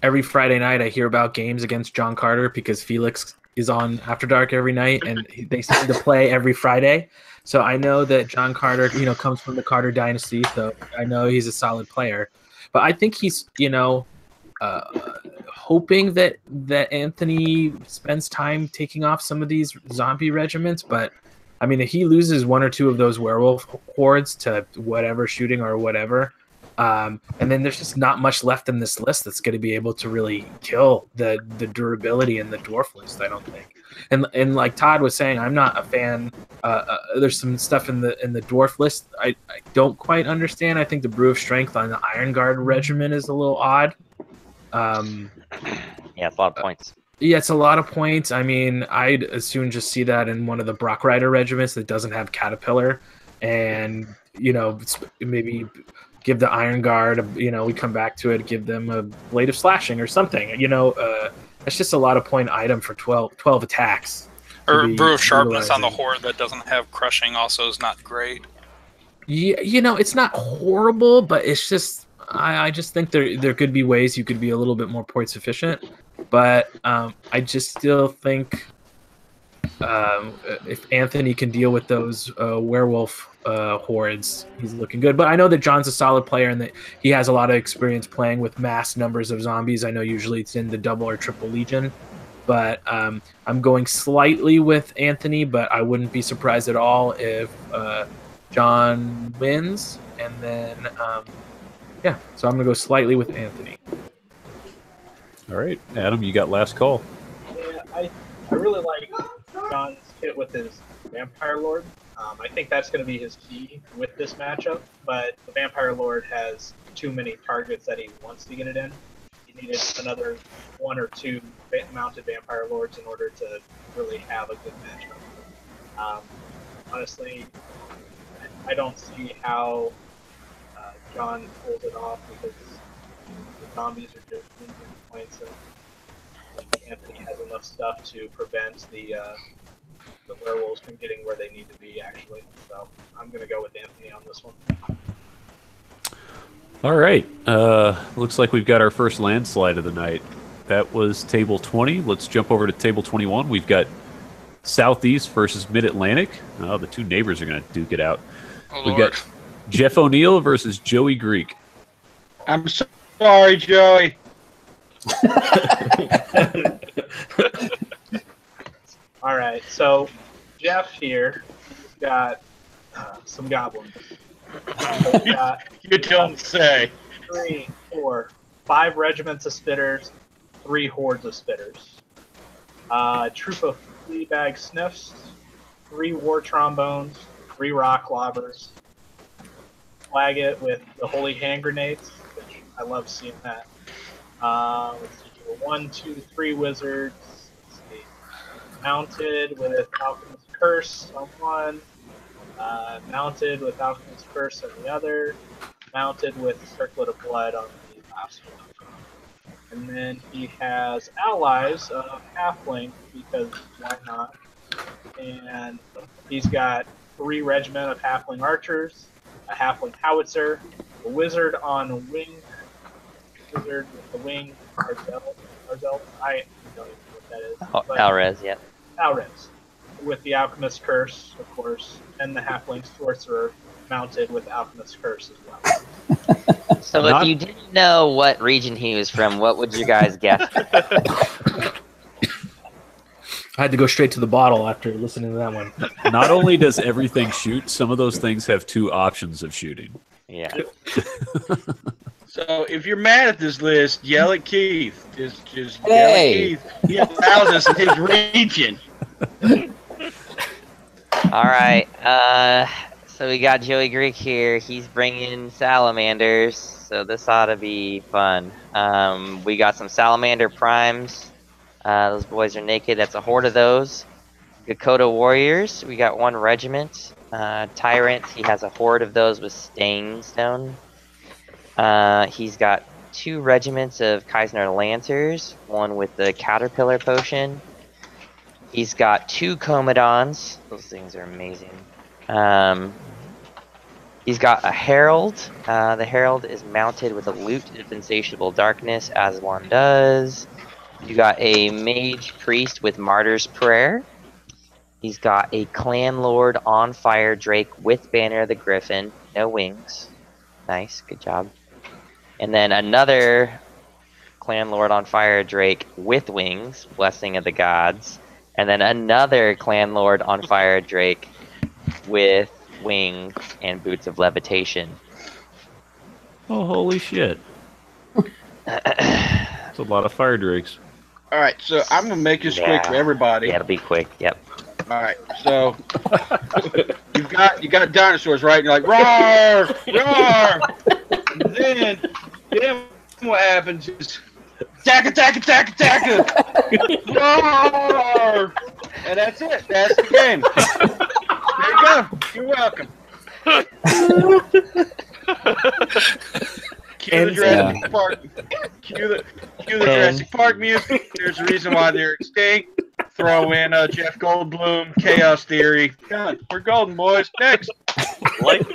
every Friday night I hear about games against John Carter because Felix is on After Dark every night, and they seem to play every Friday. So I know that John Carter, comes from the Carter dynasty, so I know he's a solid player. But I think he's, hoping that Anthony spends time taking off some of these zombie regiments. But I mean, if he loses 1 or 2 of those werewolf hordes to whatever shooting or whatever, and then there's just not much left in this list that's going to be able to really kill the durability in the dwarf list, I don't think. And like Todd was saying, I'm not a fan. There's some stuff in the dwarf list I don't quite understand. I think the Brew of Strength on the Iron Guard regiment is a little odd.
yeah, it's a lot of points.
Yeah, it's a lot of points. I mean, I'd as soon just see that in one of the Brock Rider regiments that doesn't have Caterpillar, and maybe give the Iron Guard. We come back to it, give them a Blade of Slashing or something. It's just a lot of point item for 12 attacks.
Or Brew of Sharpness on the horde that doesn't have Crushing also is not great.
Yeah, it's not horrible, but it's just I just think there could be ways you could be a little bit more points efficient. But I just still think if Anthony can deal with those werewolf hordes, he's looking good. But I know that John's a solid player and that he has a lot of experience playing with mass numbers of zombies. I know usually it's in the double or triple legion. But I'm going slightly with Anthony, but I wouldn't be surprised at all if John wins. And then, so I'm going to go slightly with Anthony.
All right, Adam, you got last call.
Yeah, I really like John's hit with his Vampire Lord. I think that's going to be his key with this matchup, but the Vampire Lord has too many targets that he wants to get it in. He needed another 1 or 2 mounted Vampire Lords in order to really have a good matchup. Honestly, I don't see how John pulls it off because the zombies are just losing points, and Anthony has enough stuff to prevent the werewolves from getting where they need to be, actually. So I'm going to go with Anthony on this one.
All right. Looks like we've got our first landslide of the night. That was table 20. Let's jump over to table 21. We've got Southeast versus Mid-Atlantic. Oh, the two neighbors are going to duke it out.
Oh,
We've
Lord.
got Jeff O'Neill versus Joey Greek.
I'm sorry, Joey.
All right, so Jeff here has got some goblins. He's got
You don't say.
3, 4, 5 regiments of spitters, 3 hordes of spitters. Troop of Fleabag Sniffs, 3 war trombones, 3 rock lobbers. Flag it with the holy hand grenades, which I love seeing that. Let's see here. 1, 2, 3 wizards. Let's see. Mounted with Alchemist's Curse on one. Mounted with Alchemist's Curse on the other. Mounted with Circlet of Blood on the last one. And then he has allies of Halfling, because why not? And he's got 3 regiment of Halfling archers, a Halfling howitzer, a wizard on a wing, wizard with the wing, Arzel, I don't even know what that is.
Oh, Alrez, yeah.
Alrez, with the Alchemist's Curse, of course, and the Halfling sorcerer mounted with Alchemist's Curse as well.
So if you didn't know what region he was from, what would you guys guess?
I had to go straight to the bottle after listening to that one.
Not only does everything shoot, some of those things have 2 options of shooting.
Yeah.
So if you're mad at this list, yell at Keith. Just yell
Hey.
at Keith. He allows us in his region.
All right. So we got Joey Greek here. He's bringing salamanders, so this ought to be fun. We got some salamander primes. Those boys are naked. That's a horde of those. Dakota warriors. We got 1 regiment. Tyrant. He has a horde of those with staying stone. He's got 2 regiments of Kaisner lancers. 1 with the caterpillar potion. He's got 2 Comedons. Those things are amazing. He's got a herald. The herald is mounted with a lute of insatiable darkness, as one does. You got a mage priest with martyr's prayer. He's got a clan lord on fire drake with banner of the griffin, no wings. Nice, good job. And then another clan lord on fire drake with wings, blessing of the gods. And then another clan lord on fire drake with wings and boots of levitation.
Oh, holy shit. That's a lot of fire drakes.
All right, so I'm gonna make this quick for everybody.
Yeah, it'll be quick. Yep.
All right, so you got dinosaurs, right? And you're like roar, roar. And then what happens is attack, attack, attack, attack, roar, and that's it. That's the game. There you go. You're welcome. Cue the Jurassic Park. Cue the Jurassic Park music. There's a reason why they're extinct. Throw in Jeff Goldblum, Chaos Theory. God, we're golden, boys. Next.
Like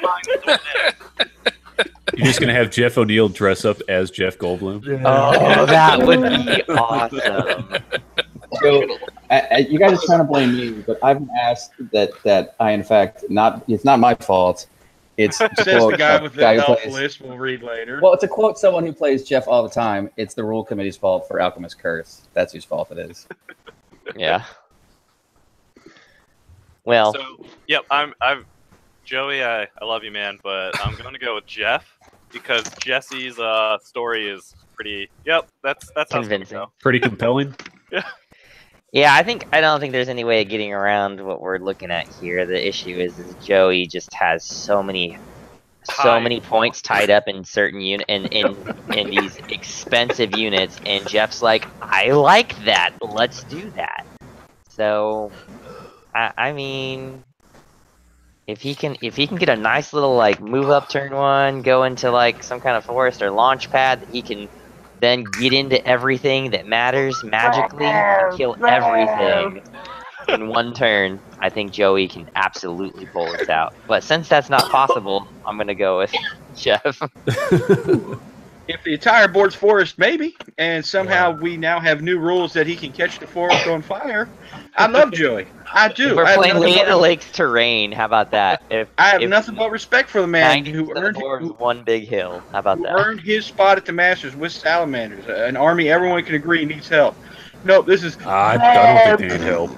You're just going to have Jeff O'Neill dress up as Jeff Goldblum?
Oh, that would be awesome.
So, you guys are trying to blame me, but I've asked that I, in fact, it's not my fault. It's to
Says
quote
the guy with the
who
help
plays-
list we'll read later.
Well, to quote someone who plays Jeff all the time, it's the rule committee's fault for Alchemist's Curse. That's whose fault it is.
Yeah. Well,
So, yep, I'm Joey. I love you, man, but I'm gonna go with Jeff because Jesse's story is pretty. Yep, that's how it's gonna
convincing.
go.
Pretty compelling.
Yeah, I don't think there's any way of getting around what we're looking at here. The issue is Joey just has so many points tied up in certain in these expensive units, and Jeff's like, I like that. Let's do that. So, I mean, if he can get a nice little like move up turn 1, go into like some kind of forest or launch pad, he can then get into everything that matters magically and kill everything in 1 turn. I think Joey can absolutely pull this out. But since that's not possible, I'm going to go with Jeff.
If the entire board's forest, maybe, and somehow we now have new rules that he can catch the forest on fire, I love Joey. I do.
We're
I have
playing
nothing
Lady of the
but-
Lakes terrain. How about that?
I have nothing but respect for the man
90
who earned,
boards,
who
one big hill. How about that?
earned his spot at the Masters with Salamanders, an army everyone can agree needs help. Nope, this is.
I don't think they need help.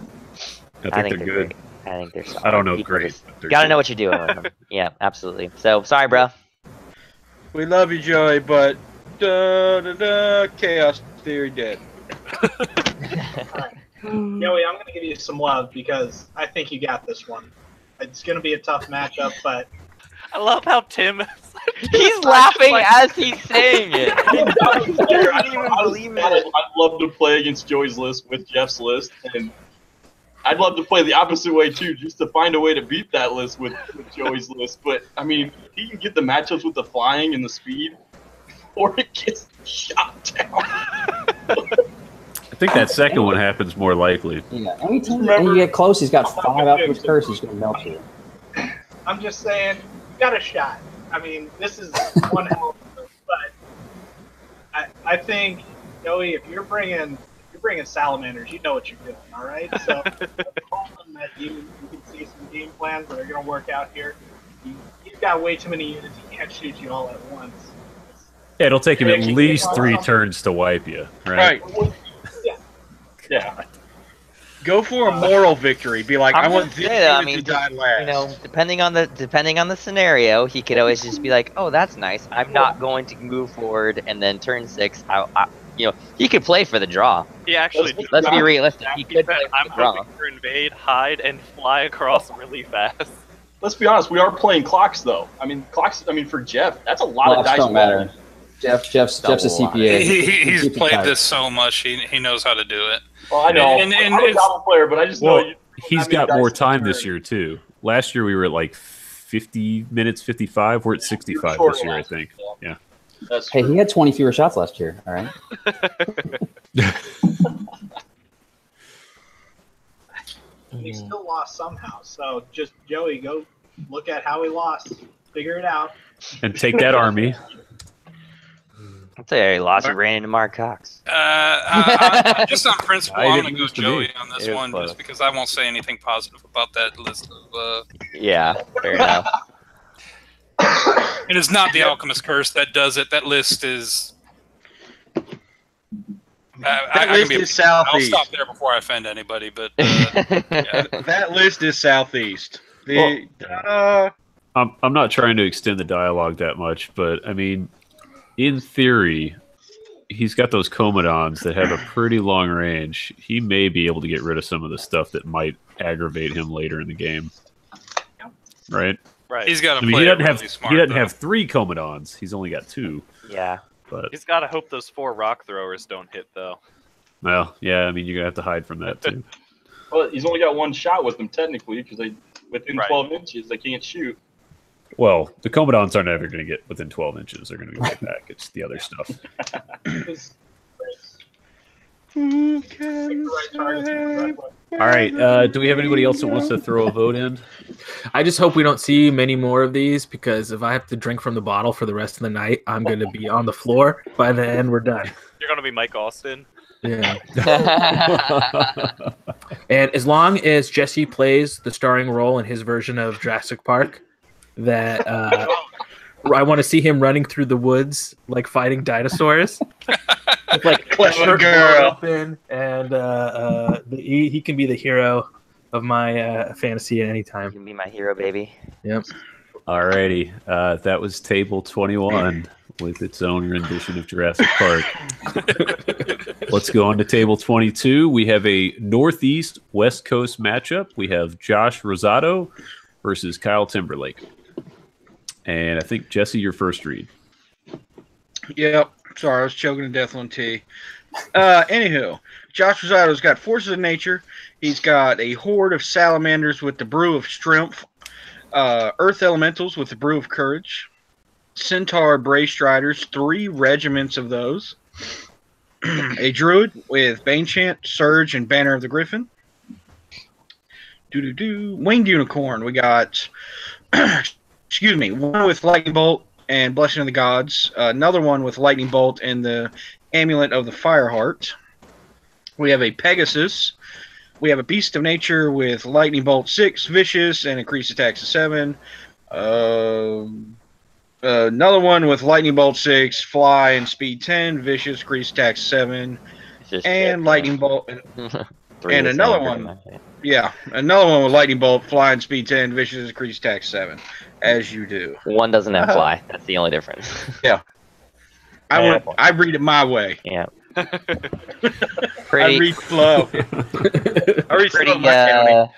I think they're good.
great. I think they're solid.
I don't know
People
great.
just
but they're
gotta
good.
know what you're doing with them. Yeah, absolutely. So sorry, bro.
We love you, Joey, but chaos theory dead.
Joey, I'm going to give you some love because I think you got this one. It's going to be a tough matchup, but
I love how Tim.
He's laughing as he's saying it.
I
doesn't even believe it.
I'd love to play against Joey's list with Jeff's list, and I'd love to play the opposite way too, just to find a way to beat that list with Joey's list. But I mean, he can get the matchups with the flying and the speed, or it gets shot down.
I think that second one happens more likely.
Yeah, anytime you get close, he's got 5 outwards curse. He's going to melt you.
I'm just saying, you got a shot. I mean, this is one hell of a but I think, Joey, if you're bringing salamanders, you know what you're doing, all right? So hoping that you can see some game plans that are going to work out here. You've got way too many units. He can't shoot you all at once.
Yeah, it'll take him at least 3 turns to wipe you, right?
Yeah.
Go for a moral victory. Be like, I want
just
this
saying,
unit to die last.
You know, depending on the scenario, he could always just be like, "Oh, that's nice. I'm not going to move forward." And then turn 6, he could play for the draw.
He actually.
Let's be realistic. He could play
I'm
for the draw.
hoping for invade, hide, and fly across really fast.
Let's be honest, we are playing clocks though. I mean, clocks. I mean, for Jeff, that's a lot of
Clocks
dice.
don't matter. Jeff's a CPA.
He's
Keep it
played
tight.
this so much. He knows how to do it.
Well, I know.
And
I'm a Goblin player, but I just know
He's got more time this year too. Last year we were at like 50 minutes, 55. We're at 65 this year, I think. Yeah.
That's
Hey,
true.
he had 20 fewer shots last year. All right.
He still lost somehow. So just, Joey, go look at how he lost. Figure it out.
And take that army.
I'll tell you, he lost. He ran into Mark Cox.
Just on principle,
I
I'm
didn't
going to go
lose to
Joey
me.
on this
It was
one,
close.
just because I won't say anything positive about that list of.
Yeah, fair enough.
It is not the Alchemist Curse that does it. That list is.
That list is
I'll
southeast.
stop there before I offend anybody, but
That list is southeast.
I'm not trying to extend the dialogue that much, but I mean, in theory, he's got those Commodons that have a pretty long range. He may be able to get rid of some of the stuff that might aggravate him later in the game. Right?
Right.
he's got
I
to
mean,
play
he doesn't
really
have
smart.
he doesn't
though.
have 3 Commodons. He's only got 2.
Yeah.
But
He's got to hope those 4 rock throwers don't hit, though.
well, yeah, I mean, you're gonna have to hide from that too.
Well, he's only got one shot with them technically, because they within
Right.
12 inches they can't shoot.
Well, the Commodons aren't ever going to get within 12 inches. They're going to go right back. It's the other stuff. All right. Do we have anybody else that wants to throw a vote in?
I just hope we don't see many more of these because if I have to drink from the bottle for the rest of the night, I'm going to be on the floor. By the end, we're done.
You're going to be Mike Austin.
Yeah. And as long as Jesse plays the starring role in his version of Jurassic Park, that I want to see him running through the woods like fighting dinosaurs. With, like
Clever
shirt
girl.
open, and he can be the hero of my fantasy at any
You
time.
can be my hero, baby.
Yep.
All righty. That was table 21 with its own rendition of Jurassic Park. Let's go on to table 22. We have a Northeast West Coast matchup. We have Josh Rosado versus Kyle Timberlake. And I think, Jesse, your first read.
Yep. Sorry, I was choking to death on tea. Anywho, Josh Rosado's got Forces of Nature. He's got a horde of salamanders with the Brew of Strength. Earth Elementals with the Brew of Courage. Centaur Brave Striders, 3 regiments of those. A Druid with Banechant, Surge, and Banner of the Griffin. Winged Unicorn. We got, excuse me, one with Lightning Bolt and Blessing of the Gods. Another one with Lightning Bolt and the Amulet of the Fireheart. We have a Pegasus we have a Beast of Nature with Lightning Bolt 6, Vicious, and increased attacks to 7. Another one with Lightning Bolt 6, Fly, and Speed 10, Vicious, increased attacks 7, and Lightning Bolt. And another one, another one with Lightning Bolt, Fly, and Speed 10, Vicious, increased attacks 7, as you do.
One doesn't have Fly. That's the only difference.
Yeah. I read it my way.
Yeah.
I read slow. I read slow in my county.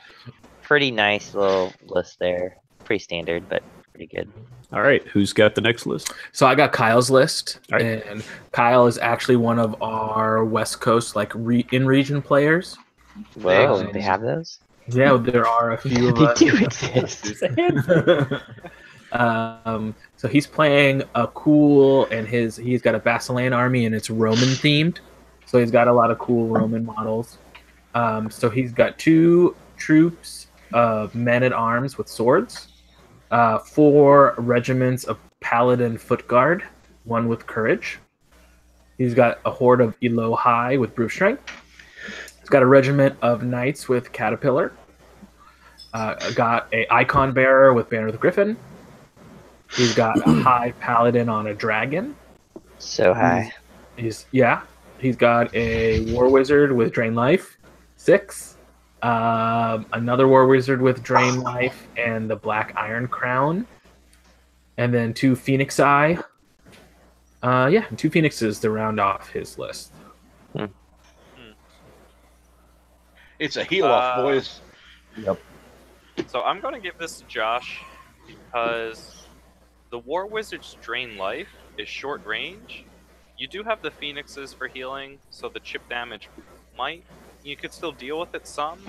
Pretty nice little list there. Pretty standard, but pretty good.
All right, who's got the next list?
So I got Kyle's list,
All right.
and Kyle is actually one of our West Coast in-region players.
Whoa, they have those?
Yeah, there are a few of us.
They do exist.
So he's playing a cool, and he's got a Basilan army, and it's Roman themed. So he's got a lot of cool Roman models. So he's got 2 troops of men at arms with swords, 4 regiments of paladin foot guard, 1 with courage. He's got a horde of Elo High with brute strength. He's got a regiment of knights with caterpillar. Got a icon bearer with banner of the griffin. He's got a high paladin on a dragon.
So high.
He's got a war wizard with drain life, 6. Another war wizard with drain life and the black iron crown, and then 2 phoenix eye. 2 phoenixes to round off his list.
It's a heal off, boys.
Yep.
So I'm going to give this to Josh because the War Wizard's Drain Life is short range. You do have the Phoenixes for healing, so the chip damage you could still deal with it some,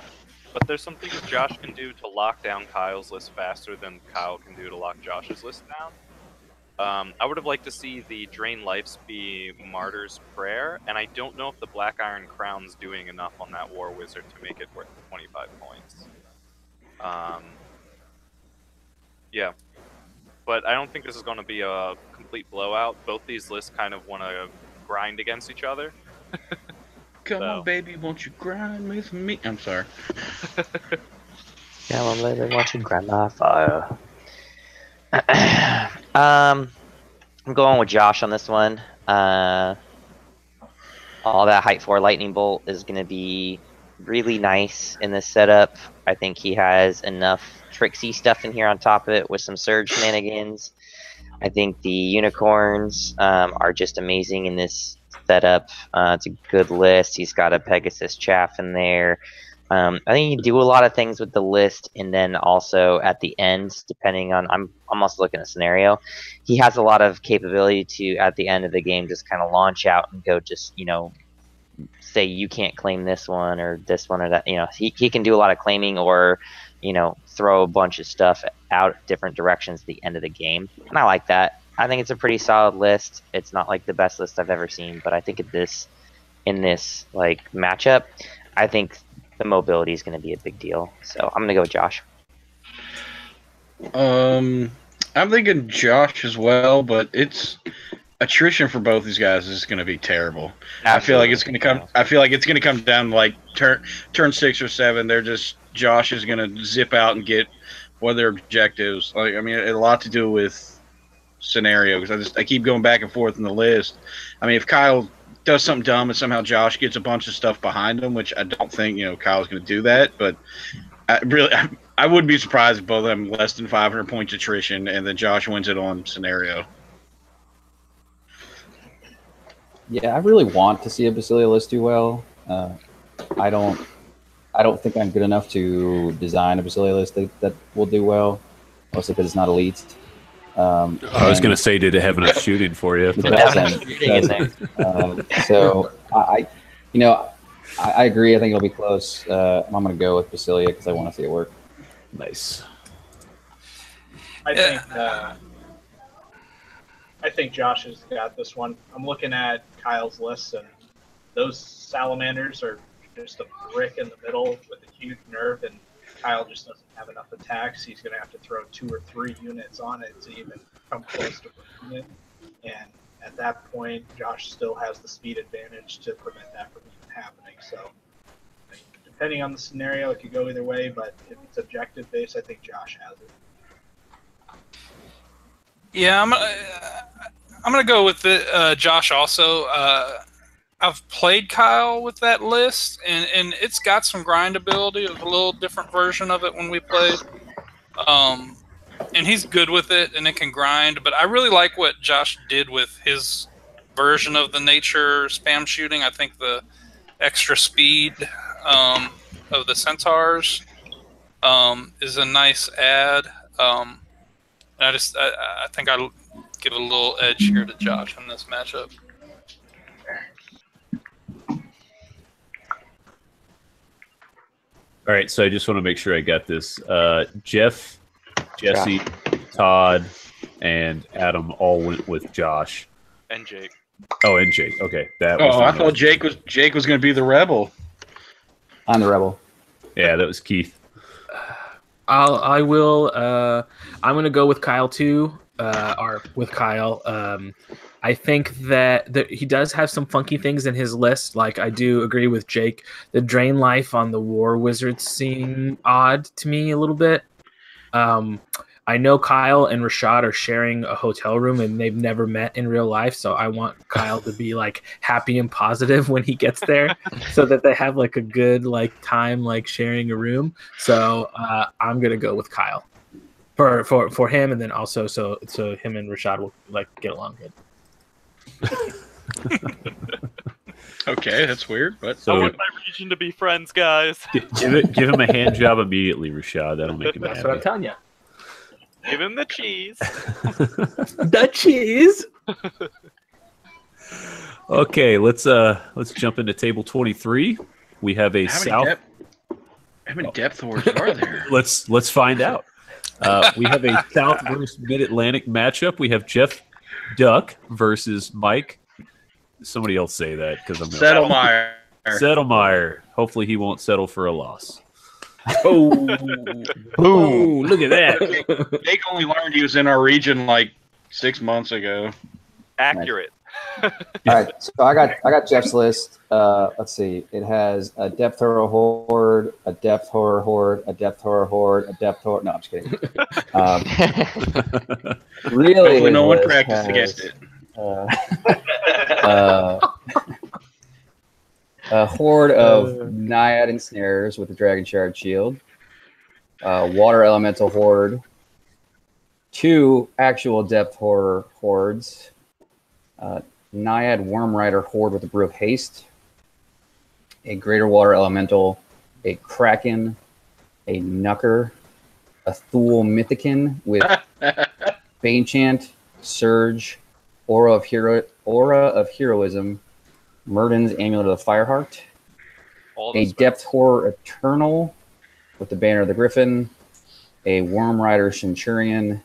but there's some things Josh can do to lock down Kyle's list faster than Kyle can do to lock Josh's list down. I would have liked to see the Drain Lives be Martyr's Prayer, and I don't know if the Black Iron Crown's doing enough on that War Wizard to make it worth 25 points. Yeah. But I don't think this is going to be a complete blowout. Both these lists kind of want to grind against each other.
Come on, baby, won't you grind with me? I'm sorry.
Come on, baby, won't you grind my fire? I'm going with Josh on this one. All that height 4 lightning bolt is going to be really nice in this setup. I think he has enough tricksy stuff in here on top of it with some surge shenanigans. I think the unicorns are just amazing in this setup. It's a good list. He's got a Pegasus chaff in there. I think you can do a lot of things with the list, and then also at the end, depending on, I'm also looking at a scenario, he has a lot of capability to, at the end of the game, just kind of launch out and go just, say you can't claim this one or this one or that. He can do a lot of claiming, or, throw a bunch of stuff out different directions at the end of the game. And I like that. I think it's a pretty solid list. It's not like the best list I've ever seen, but I think in this like matchup, I think the mobility is going to be a big deal. So I'm going to go with Josh.
I'm thinking Josh as well, but it's attrition for both these guys is going to be terrible. Absolutely. I feel like it's going to come down like turn 6 or 7. They're just, Josh is going to zip out and get one of their objectives. Like, I mean, it had a lot to do with scenario, because I keep going back and forth in the list. I mean, if Kyle does something dumb and somehow Josh gets a bunch of stuff behind him, which I don't think Kyle's going to do that, but I wouldn't be surprised if both of them less than 500 points attrition and then Josh wins it on scenario.
Yeah, I really want to see a Basilia list do well. I don't think I'm good enough to design a Basilia list that will do well, mostly because it's not elite.
I was going to say, did it have enough shooting for you?
So I agree. I think it'll be close. I'm going to go with Basilia because I want to see it work.
Nice.
I think Josh has got this one. I'm looking at Kyle's list, and those salamanders are just a brick in the middle with a huge nerve, and Kyle just doesn't have enough attacks. He's going to have to throw 2 or 3 units on it to even come close to winning it. And at that point, Josh still has the speed advantage to prevent that from even happening. So depending on the scenario, it could go either way. But if it's objective based, I think Josh has it.
Yeah, I'm gonna go with Josh also. I've played Kyle with that list, and it's got some grindability. It was a little different version of it when we played. And he's good with it, and it can grind. But I really like what Josh did with his version of the nature spam shooting. I think the extra speed of the centaurs is a nice add. And I think I'll give a little edge here to Josh in this matchup.
All right, so I just want to make sure I got this. Jeff, Jesse, Todd, and Adam all went with Josh.
And Jake.
Oh, and Jake. Okay, that was.
Oh, I thought Jake was going to be the rebel.
I'm the rebel.
Yeah, that was Keith.
I will. I'm gonna go with Kyle too. Or with Kyle. I think that he does have some funky things in his list. Like, I do agree with Jake. The drain life on the war wizards seem odd to me a little bit. I know Kyle and Rashad are sharing a hotel room and they've never met in real life. So I want Kyle to be like happy and positive when he gets there so that they have like a good like time, like sharing a room. So I'm going to go with Kyle for him. And then also, so him and Rashad will like get along good.
Okay, that's weird, but
I want my region to be friends, guys.
Give him a hand job immediately, Rashad. That'll make him happy.
That's what I'm telling you.
Give him the cheese.
The cheese.
Okay, let's jump into table 23. We have a
how many depth wars are there?
Let's find out. We have a South versus Mid-Atlantic matchup. We have Jeff Duck versus Mike. Somebody else say that because I'm
Settlemeyer.
Settlemeyer. Hopefully he won't settle for a loss.
Oh, boom! Look at that.
Jake only learned he was in our region like 6 months ago.
Accurate.
All right, so I got Jeff's list. Let's see. It has a depth horror horde, a depth horror horde, a depth horror horde, a depth horror. No, I'm just kidding. Really,
hopefully no one
list
practiced
has,
against it.
A horde of Naiad ensnarers with a Dragon Shard shield, water elemental horde, 2 actual depth horror hordes, Naiad Worm Rider horde with a Brew of Haste, a greater water elemental, a Kraken, a Knucker, a Thule Mythican with Banechant, Surge, Aura of Heroism, Murden's Amulet of the Fireheart, a Depth Horror Eternal with the Banner of the Griffin, a Worm Rider Centurion,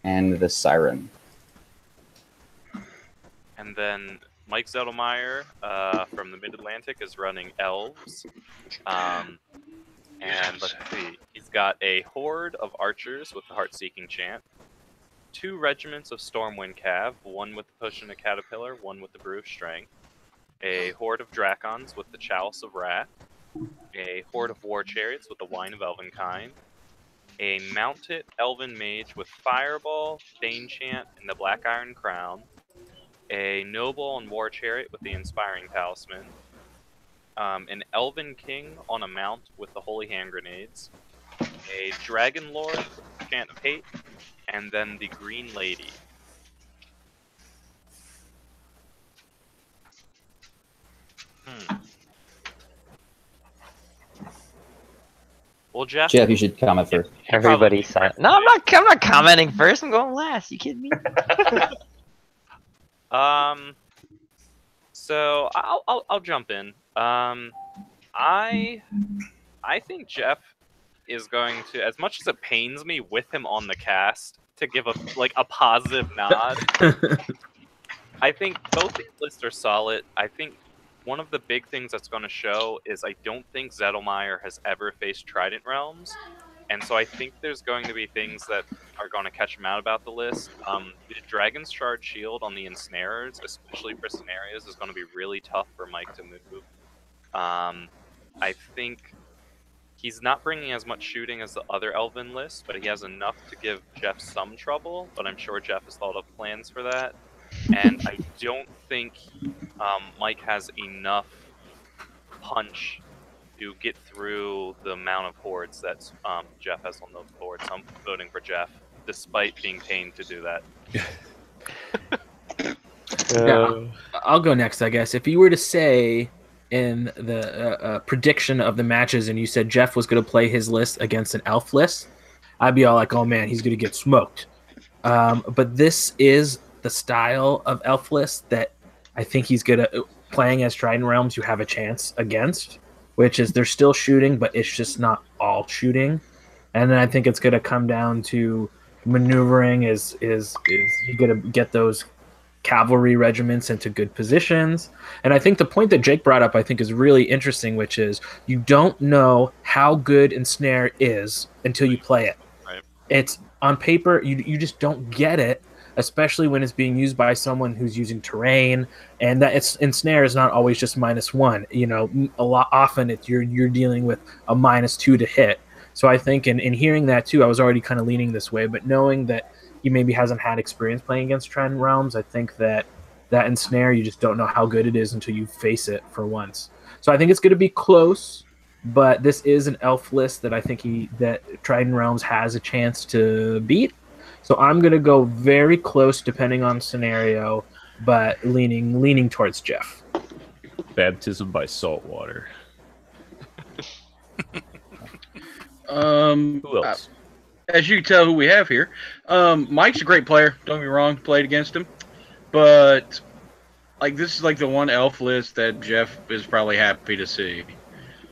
and the Siren.
And then Mike Zettelmeyer from the Mid-Atlantic is running Elves. And let's see, he's got a horde of archers with the Heart-Seeking Chant, 2 regiments of Stormwind Cav, 1 with the Push and a Caterpillar, 1 with the Brew of Strength, a horde of Dracons with the Chalice of Wrath, a horde of War Chariots with the Wine of Elvenkind, a mounted Elven Mage with Fireball, Banechant, and the Black Iron Crown, a Noble and War Chariot with the Inspiring Talisman, an Elven King on a mount with the Holy Hand Grenades, a Dragon Lord with the Chant of Hate, and then the Green Lady. Well, Jeff,
You should comment first.
Everybody's silent. No, I'm not commenting first. I'm going last. You kidding me?
So I'll jump in. I think Jeff is going to, as much as it pains me with him on the cast, to give a positive nod. I think both these lists are solid. I think one of the big things that's going to show is I don't think Zettelmeyer has ever faced Trident Realms. And so I think there's going to be things that are going to catch him out about the list. The Dragon's Shard Shield on the Ensnarers, especially for scenarios, is going to be really tough for Mike to move. I think he's not bringing as much shooting as the other Elven list, but he has enough to give Jeff some trouble. But I'm sure Jeff has thought of plans for that. And I don't think Mike has enough punch to get through the amount of hordes that Jeff has on the board. So I'm voting for Jeff, despite being pained to do that.
Yeah, I'll go next, I guess. If you were to say in the prediction of the matches and you said Jeff was going to play his list against an elf list, I'd be all like, oh man, he's going to get smoked. But this is the style of elf list that I think he's going to, playing as Trident Realms, you have a chance against, which is they're still shooting, but it's just not all shooting. And then I think it's going to come down to maneuvering. Is he going to get those cavalry regiments into good positions? And I think the point that Jake brought up, I think, is really interesting, which is you don't know how good Ensnare is until you play it.
Right.
It's on paper, you just don't get it, especially when it's being used by someone who's using terrain, and that it's Ensnare is not always just -1. You know, often you're dealing with a -2 to hit. So I think in hearing that too, I was already kind of leaning this way, but knowing that he maybe hasn't had experience playing against Trident Realms, I think that Ensnare, you just don't know how good it is until you face it for once. So I think it's going to be close, but this is an elf list that I think that Trident Realms has a chance to beat. So I'm going to go very close depending on scenario, but leaning towards Jeff.
Baptism by salt water. Who else?
As you can tell who we have here, Mike's a great player. Don't get me wrong, played against him. But like this is like the one elf list that Jeff is probably happy to see.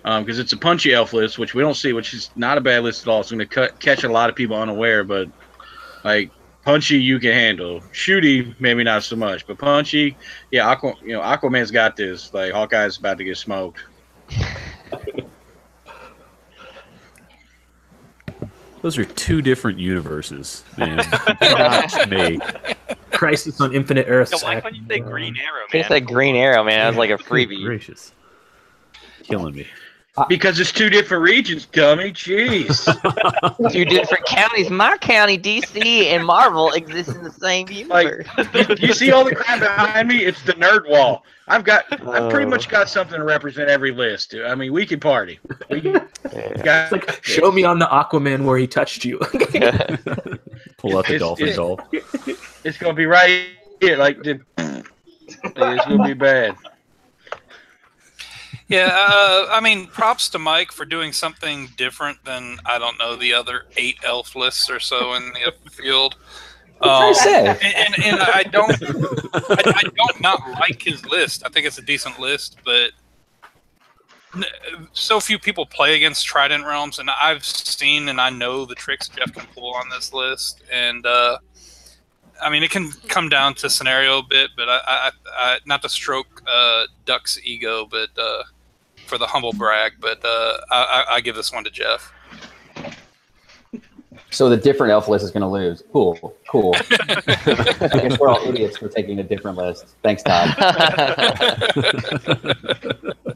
Because it's a punchy elf list, which we don't see, which is not a bad list at all. It's going to catch a lot of people unaware, but like punchy you can handle. Shooty, maybe not so much, but punchy, yeah, Aquaman's got this. Like Hawkeye's about to get smoked.
Those are two different universes, man. Not me.
Crisis on Infinite Earths.
Why can't you say Green Arrow, man?
It's like Green Arrow, man. That was like a freebie.
Gracious. Killing me.
Because it's two different regions, dummy. Jeez.
2 different counties. My county, DC, and Marvel exist in the same universe.
Like, you see all the crap behind me? It's the nerd wall. I've pretty much got something to represent every list. I mean, we can party.
It's like, show me on the Aquaman where he touched you.
Pull out the dolphin doll.
It's gonna be right here. Like, it's gonna be bad.
Yeah, I mean, props to Mike for doing something different than, I don't know, the other 8 elf lists or so in the field.
What I say?
And I don't not like his list. I think it's a decent list, but so few people play against Trident Realms, and I've seen and I know the tricks Jeff can pull on this list, and I mean, it can come down to scenario a bit, but I not to stroke Duck's ego, but for the humble brag, but I give this one to Jeff.
So the different elf list is going to lose. Cool. I guess we're all idiots for taking a different list. Thanks, Todd.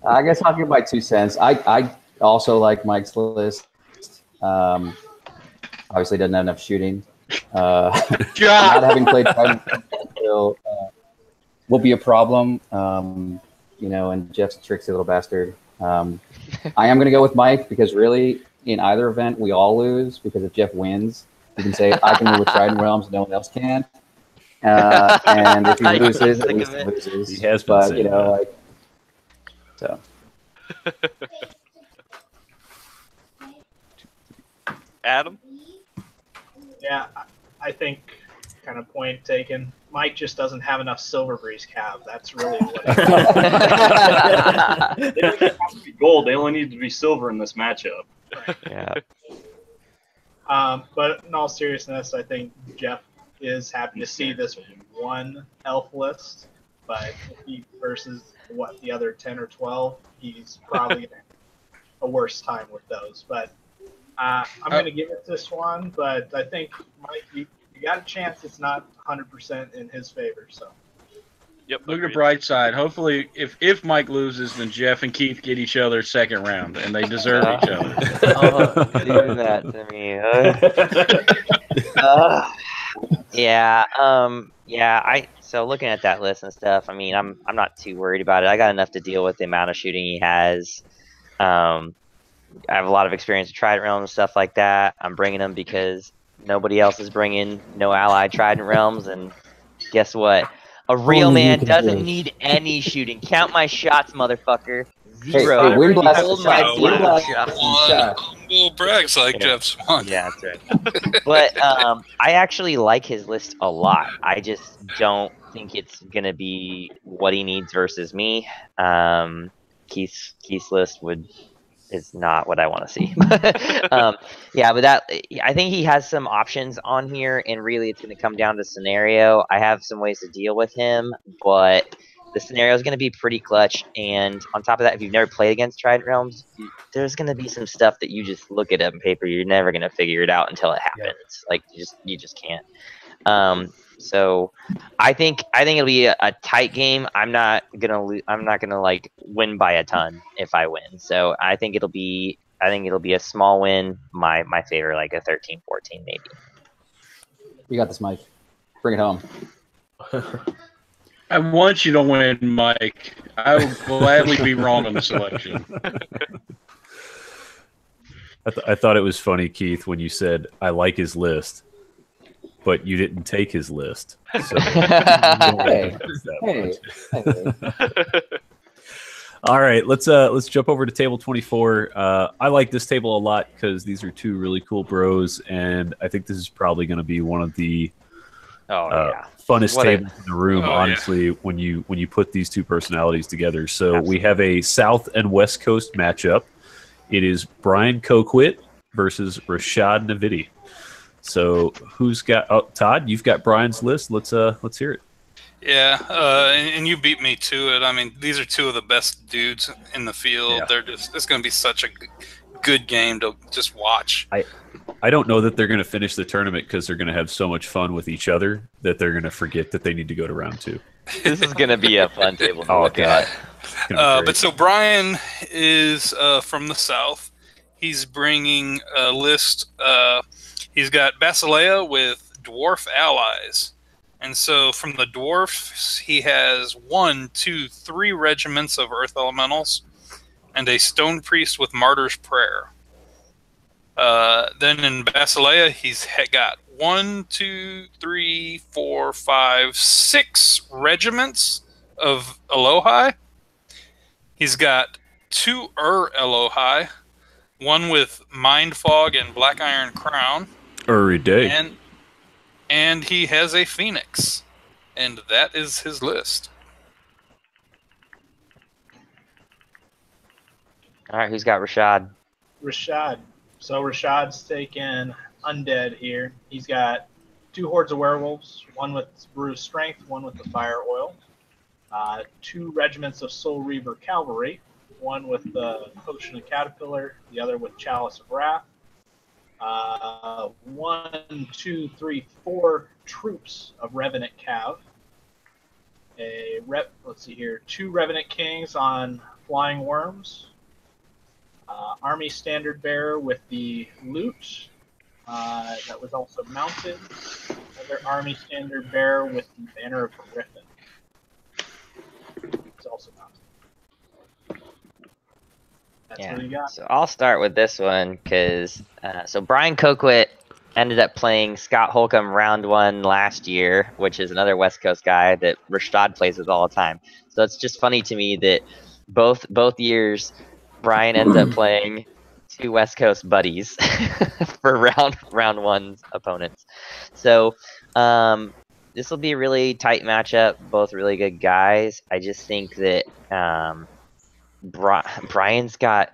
I guess I'll give my 2 cents. I also like Mike's list. Obviously doesn't have enough shooting. Not having played will be a problem. And Jeff's a tricksy little bastard. I am going to go with Mike because really, in either event, we all lose because if Jeff wins, you can say, I can move with Trident Realms, no one else can. And if he loses, at least he loses.
He has been saying that.
So.
Adam?
Yeah, I think kind of point taken. Mike just doesn't have enough Silver Breeze cav. That's really what it is.
They don't even have to be gold. They only need to be silver in this matchup.
Right.
Yeah.
But in all seriousness, I think Jeff is happy to see this one elf list. But if he versus the other 10 or 12, he's probably gonna have a worse time with those. But I'm going to give it to Swann, but I think Mike, you got a chance. It's not 100% in his favor. So
Yep.
Look at the
agreed.
bright side. Hopefully, if Mike loses, then Jeff and Keith get each other second round, and they deserve each other.
Do that to me. Yeah. So looking at that list and stuff, I mean, I'm not too worried about it. I got enough to deal with the amount of shooting he has. I have a lot of experience with Trident Realms and stuff like that. I'm bringing them because nobody else is bringing no allied Trident Realms, and guess what? A real
Only you
man
can
doesn't
do it.
need any shooting. Count my shots, motherfucker.
Hey,
Zero.
hey, wind blast
Hold
is
my
shot. Wind blast
shot.
is shot.
Well, brags like
Yeah.
Jeff Swann.
Yeah, that's right. But I actually like his list a lot. I just don't think it's gonna be what he needs versus me. Keith's list is not what I want to see. Yeah, but I think he has some options on here, and really it's going to come down to scenario. I have some ways to deal with him, but the scenario is going to be pretty clutch. And on top of that, if you've never played against Trident Realms, there's going to be some stuff that you just look at on paper, you're never going to figure it out until it happens. Like you just can't. So I think it'll be a tight game. I'm not gonna like win by a ton if I win. So I think it'll be a small win. My favor, like a 13-14 maybe.
You got this, Mike. Bring it home.
I want you to win, Mike. I will gladly be wrong on the selection.
I thought it was funny, Keith, when you said, I like his list, but you didn't take his list. So
Hey. Hey.
All right, let's jump over to table 24. I like this table a lot because these are two really cool bros, and I think this is probably going to be one of the funnest tables in the room. Honestly, when you put these two personalities together. So we have a South and West Coast matchup. It is Brian Coquit versus Rashad Navidi. So who's got Todd? You've got Brian's list. Let's hear it.
Yeah, and you beat me to it. I mean, these are two of the best dudes in the field.
Yeah.
It's going to be such a good game to just watch.
I don't know that they're going to finish the tournament because they're going to have so much fun with each other that they're going to forget that they need to go to round 2.
This is going to be a fun table to look at.
But so Brian is from the South. He's bringing a list. He's got Basileia with dwarf allies. And so from the dwarfs, he has 1, 2, 3 regiments of earth elementals and a stone priest with martyr's prayer. Then in Basileia, he's got 1, 2, 3, 4, 5, 6 regiments of Elohai. He's got 2 Elohai, 1 with Mind Fog and Black Iron Crown.
Every day.
And he has a Phoenix. And that is his list.
All right, who's got Rashad?
Rashad. So Rashad's taking undead here. He's got 2 hordes of werewolves, 1 with bruised strength, 1 with the fire oil. 2 regiments of Soul Reaver cavalry, 1 with the Potion of Caterpillar, the other with Chalice of Wrath. 1, 2, 3, 4 troops of Revenant Cav. Let's see here, 2 Revenant Kings on Flying Worms. Army Standard Bearer with the loot that was also mounted. Another Army Standard Bearer with the Banner of Griffin. It's also mounted. That's what you got.
So I'll start with this one because so Brian Coquit ended up playing Scott Holcomb round 1 last year, which is another West Coast guy that Rashad plays with all the time. So it's just funny to me that both years Brian ends up playing 2 West Coast buddies for round 1's opponents. So this will be a really tight matchup. Both really good guys. I just think that Brian's got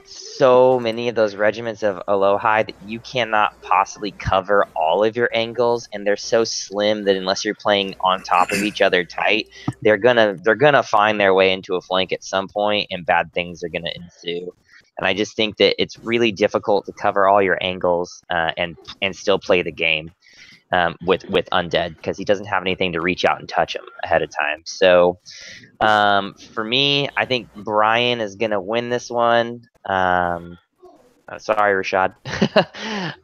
so many of those regiments of Elohai that you cannot possibly cover all of your angles, and they're so slim that unless you're playing on top of each other tight, they're gonna find their way into a flank at some point, and bad things are gonna ensue. And I just think that it's really difficult to cover all your angles and still play the game. with undead, because he doesn't have anything to reach out and touch him ahead of time. So for me, I think Brian is gonna win this one. Sorry, Rashad,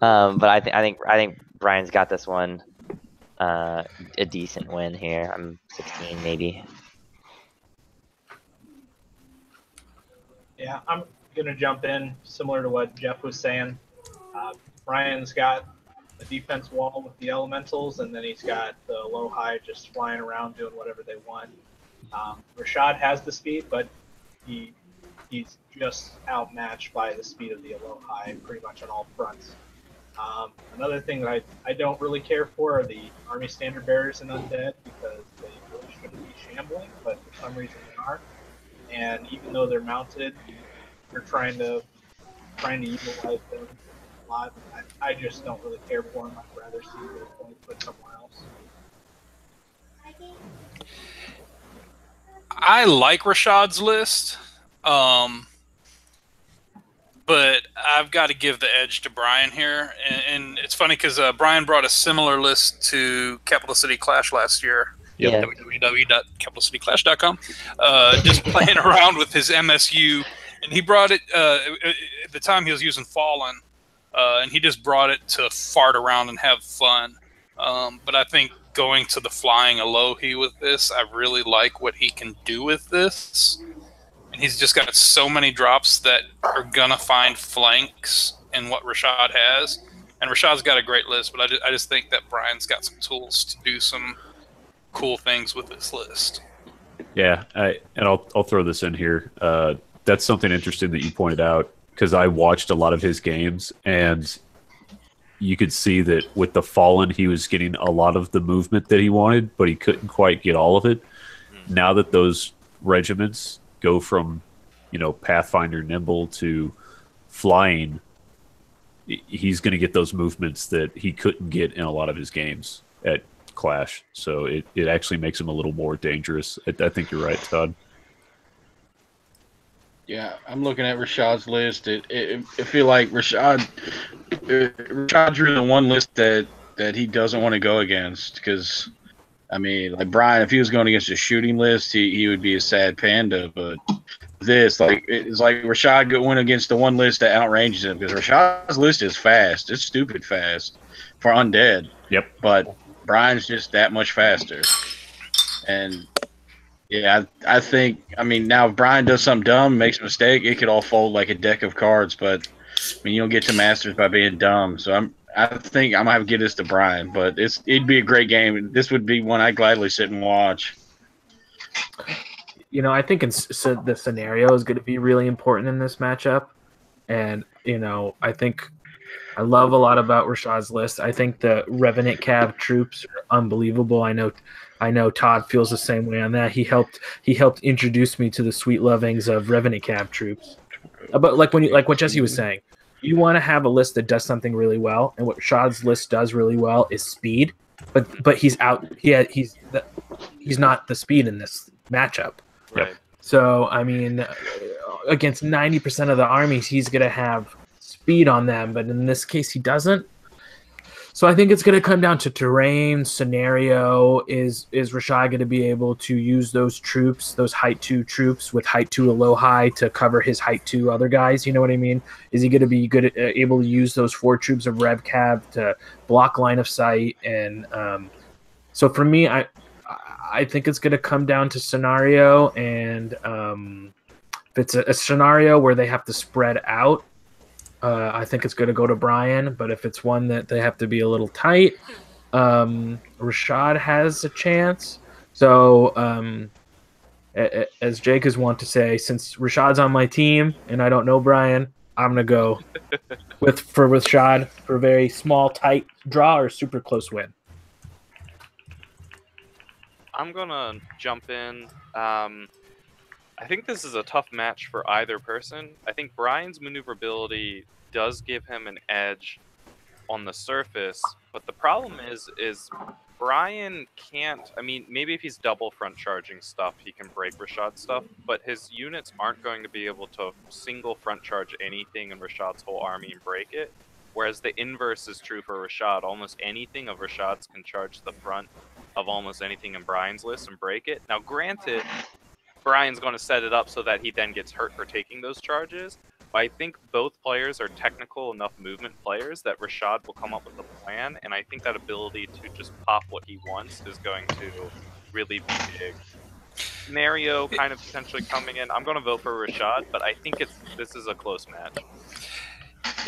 but I think Brian's got this one. A decent win here. I'm 16 maybe.
Yeah, I'm gonna jump in similar to what Jeff was saying. Brian's got a defense wall with the elementals, and then he's got the low high just flying around doing whatever they want. Rashad has the speed, but he's just outmatched by the speed of the low high pretty much on all fronts. Another thing that I don't really care for are the army standard bearers and undead, because they really shouldn't be shambling, but for some reason they are. And even though they're mounted, they're trying to utilize them a lot. I just don't really care for them. I'd rather see those points put somewhere else.
I like Rashad's list, but I've got to give the edge to Brian here. And it's funny because Brian brought a similar list to Capital City Clash last year.
Yeah.
www.capitalcityclash.com. Just playing around with his MSU, and he brought it at the time he was using Fallen, and he just brought it to fart around and have fun. But I think going to the flying Alohi with this, I really like what he can do with this. And he's just got so many drops that are gonna find flanks in what Rashad has. And Rashad's got a great list, but I just think that Brian's got some tools to do some cool things with this list.
Yeah, I'll throw this in here. That's something interesting that you pointed out, because I watched a lot of his games, and you could see that with the Fallen, he was getting a lot of the movement that he wanted, but he couldn't quite get all of it. Now that those regiments go from, Pathfinder Nimble to flying, he's going to get those movements that he couldn't get in a lot of his games at Clash. So it actually makes him a little more dangerous. I think you're right, Todd.
Yeah, I'm looking at Rashad's list. I feel like Rashad drew the one list that he doesn't want to go against, because, like Brian, if he was going against a shooting list, he would be a sad panda. But it's like Rashad went against the one list that outranges him, because Rashad's list is fast. It's stupid fast for undead.
Yep.
But Brian's just that much faster. And yeah, I think, now if Brian does something dumb, makes a mistake, it could all fold like a deck of cards. But you don't get to Masters by being dumb. So I think I'm gonna have to give this to Brian. But it'd be a great game. This would be one I'd gladly sit and watch.
I think the scenario is going to be really important in this matchup, and I think I love a lot about Rashad's list. I think the Revenant Cav troops are unbelievable. I know Todd feels the same way on that. He helped introduce me to the sweet lovings of Revenant Cav troops. But like what Jesse was saying, you want to have a list that does something really well, and what Rashad's list does really well is speed. But he's out. He's not the speed in this matchup.
Right.
So against 90% of the armies, he's gonna have speed on them, but in this case, he doesn't. So I think it's going to come down to terrain, scenario. Is Rashad going to be able to use those troops, those height 2 troops with height 2 to low high to cover his height 2 other guys? You know what I mean? Is he going to be good able to use those 4 troops of Rev Cav to block line of sight? And so for me, I think it's going to come down to scenario. And if it's a scenario where they have to spread out, I think it's going to go to Brian, but if it's one that they have to be a little tight, Rashad has a chance. So, as Jake is wont to say, since Rashad's on my team and I don't know Brian, I'm going to go with Rashad for a very small, tight draw or super close win.
I'm going to jump in. I think this is a tough match for either person. I think Brian's maneuverability does give him an edge on the surface, but the problem is Brian can't. Maybe if he's double front charging stuff, he can break Rashad's stuff, but his units aren't going to be able to single front charge anything in Rashad's whole army and break it. whereas the inverse is true for Rashad. Almost anything of Rashad's can charge the front of almost anything in Brian's list and break it. Now, granted, Brian's going to set it up so that he then gets hurt for taking those charges. But I think both players are technical enough movement players that Rashad will come up with a plan, and I think that ability to just pop what he wants is going to really be big. Scenario kind of potentially coming in. I'm going to vote for Rashad, but I think this is a close match.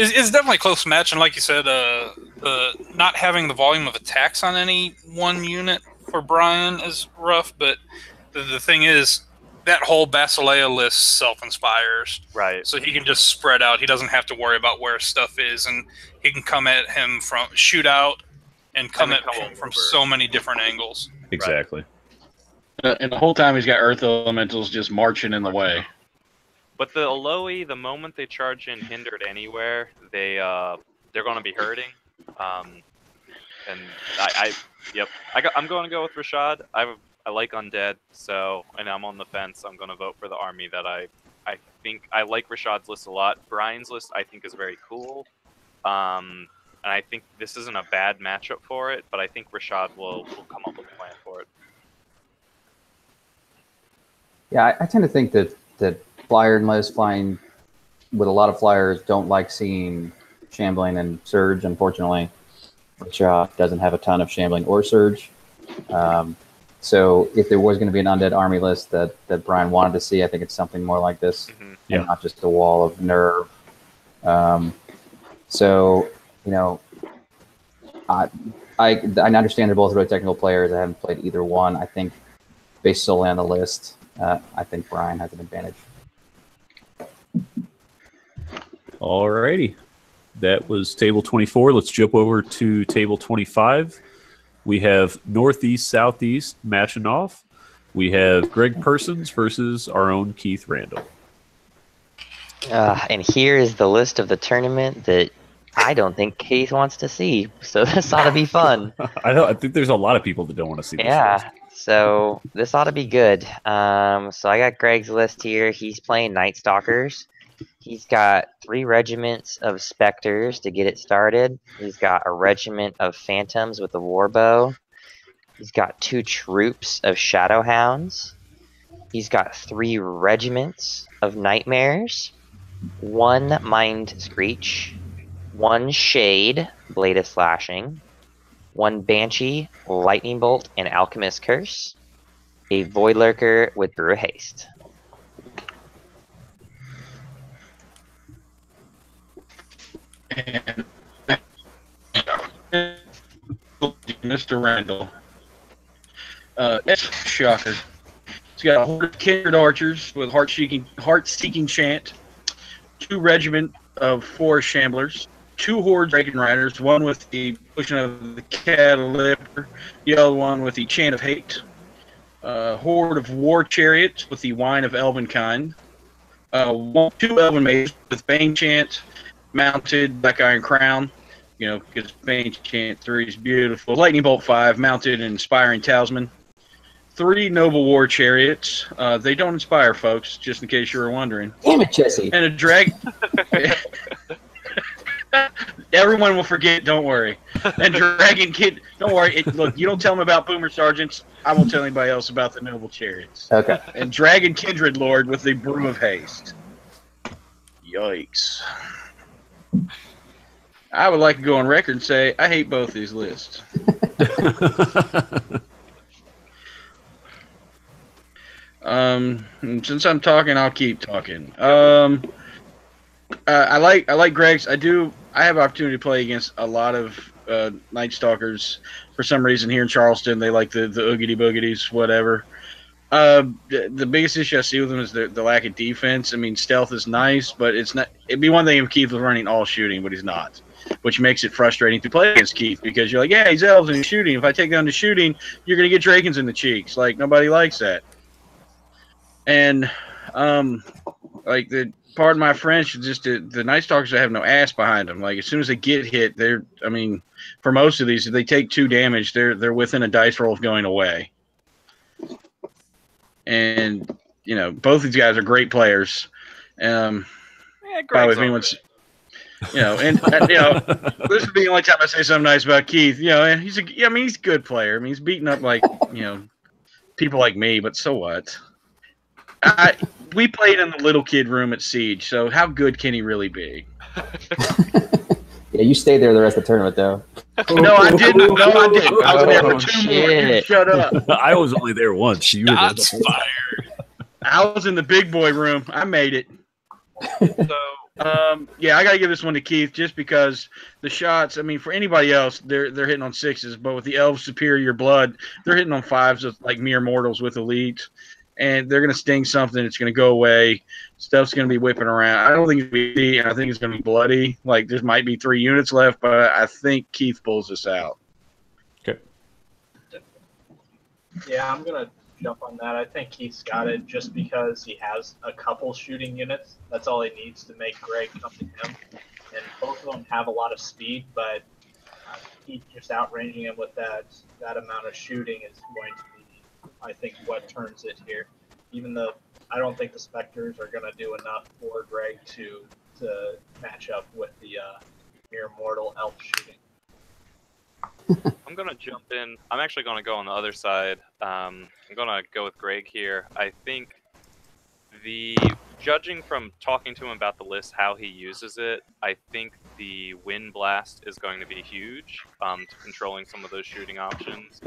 It's definitely a close match, and like you said, the not having the volume of attacks on any one unit for Brian is rough, but the thing is, that whole Basileia list self-inspires.
Right.
So he can just spread out. He doesn't have to worry about where stuff is, and he can come at him from shoot out and come at him from so many different angles.
Exactly.
And the whole time he's got Earth Elementals just marching in the way.
But the Aloe, the moment they charge in hindered anywhere, they're going to be hurting. And I'm going to go with Rashad. I like undead, so, and I'm on the fence. I'm going to vote for the army that I think I like Rashad's list a lot. Brian's list I think is very cool, and I think this isn't a bad matchup for it. But I think Rashad will come up with a plan for it.
Yeah, I tend to think that flyer list flying with a lot of flyers don't like seeing shambling and surge. Unfortunately, which doesn't have a ton of shambling or surge. So if there was going to be an undead army list that Brian wanted to see, I think it's something more like this, and not just a wall of nerve. So, you know, I understand they're both really technical players. I haven't played either one. I think based solely on the list, I think Brian has an advantage.
Alrighty. That was table 24. Let's jump over to table 25. We have Northeast, Southeast matching off. We have Greg Persons versus our own Keith Randall.
And here is the list of the tournament that I don't think Keith wants to see. So this ought to be fun.
I think there's a lot of people that don't want to see this list.
So this ought to be good. So I got Greg's list here. He's playing Night Stalkers. He's got 3 regiments of Spectres to get it started. He's got a regiment of Phantoms with a Warbow. He's got 2 troops of Shadowhounds. He's got 3 regiments of Nightmares. 1 Mind Screech. 1 Shade, Blade of Slashing. 1 Banshee, Lightning Bolt, and Alchemist Curse. A Void Lurker with Brew of Haste.
And Mr. Randall. That's shocker. He's got a horde of kindred archers with heart-seeking chant, 2 regiment of 4 shamblers, 2 hordes of Dragon Riders, 1 with the pushing of the Catalipper, the other one with the chant of hate, horde of war chariots with the wine of Elvenkind, 2 Elven mages with Bane chant, mounted Black Iron Crown, you know, because Bane chant 3 is beautiful. Lightning Bolt 5, mounted and Inspiring Talisman. 3 Noble War Chariots. They don't inspire, folks, just in case you were wondering.
Damn it, Jesse.
And a drag. Everyone will forget, don't worry. And Dragon Kid, don't worry. Look, you don't tell them about Boomer Sergeants. I won't tell anybody else about the Noble Chariots.
Okay.
And Dragon Kindred Lord with the Brew of Haste. Yikes. I would like to go on record and say I hate both these lists. Since I'm talking, I'll keep talking. I like Greg's. I have opportunity to play against a lot of Night Stalkers. For some reason here in Charleston, they like the oogity boogities, whatever. The biggest issue I see with them is the lack of defense. I mean, stealth is nice, but it's not. It'd be one thing if Keith was running all shooting, but he's not, which makes it frustrating to play against Keith because you're like, yeah, he's elves and he's shooting. If I take down the shooting, you're gonna get Drakens in the cheeks. Like nobody likes that. And like the pardon my French, just the Night Stalkers have no ass behind them. Like as soon as they get hit, I mean, for most of these, if they take 2 damage, they're within a dice roll of going away. And you know, both these guys are great players.
Yeah, Greg's
and this is the only time I say something nice about Keith. And he's he's a good player. I mean, he's beating up people like me, but so what? We played in the little kid room at Siege, so how good can he really be?
Yeah, you stayed there the rest of the tournament, though.
No, I didn't. No, I didn't. I was there for 2 more. You shut up.
I was only there once. You were there
Shots
the whole time.
fired.
I was in the big boy room. I made it.
So
I got to give this one to Keith just because the shots. I mean, for anybody else, they're hitting on 6s, but with the elves' superior blood, they're hitting on 5s with like mere mortals with elite, and they're gonna sting something. It's gonna go away. Stuff's gonna be whipping around. I don't think it's gonna be. I think it's gonna be bloody. Like there might be 3 units left, but I think Keith pulls this out.
Okay.
Yeah, I'm gonna jump on that. I think Keith's got it just because he has a couple shooting units. That's all he needs to make Greg come to him. And both of them have a lot of speed, but Keith just outranging him with that amount of shooting is going to be, I think, what turns it here. Even though I don't think the Spectres are going to do enough for Greg to match up with the mere mortal elf shooting.
I'm going to jump in. I'm actually going to go on the other side. I'm going to go with Greg here. I think judging from talking to him about the list, how he uses it, I think the Wind Blast is going to be huge to controlling some of those shooting options.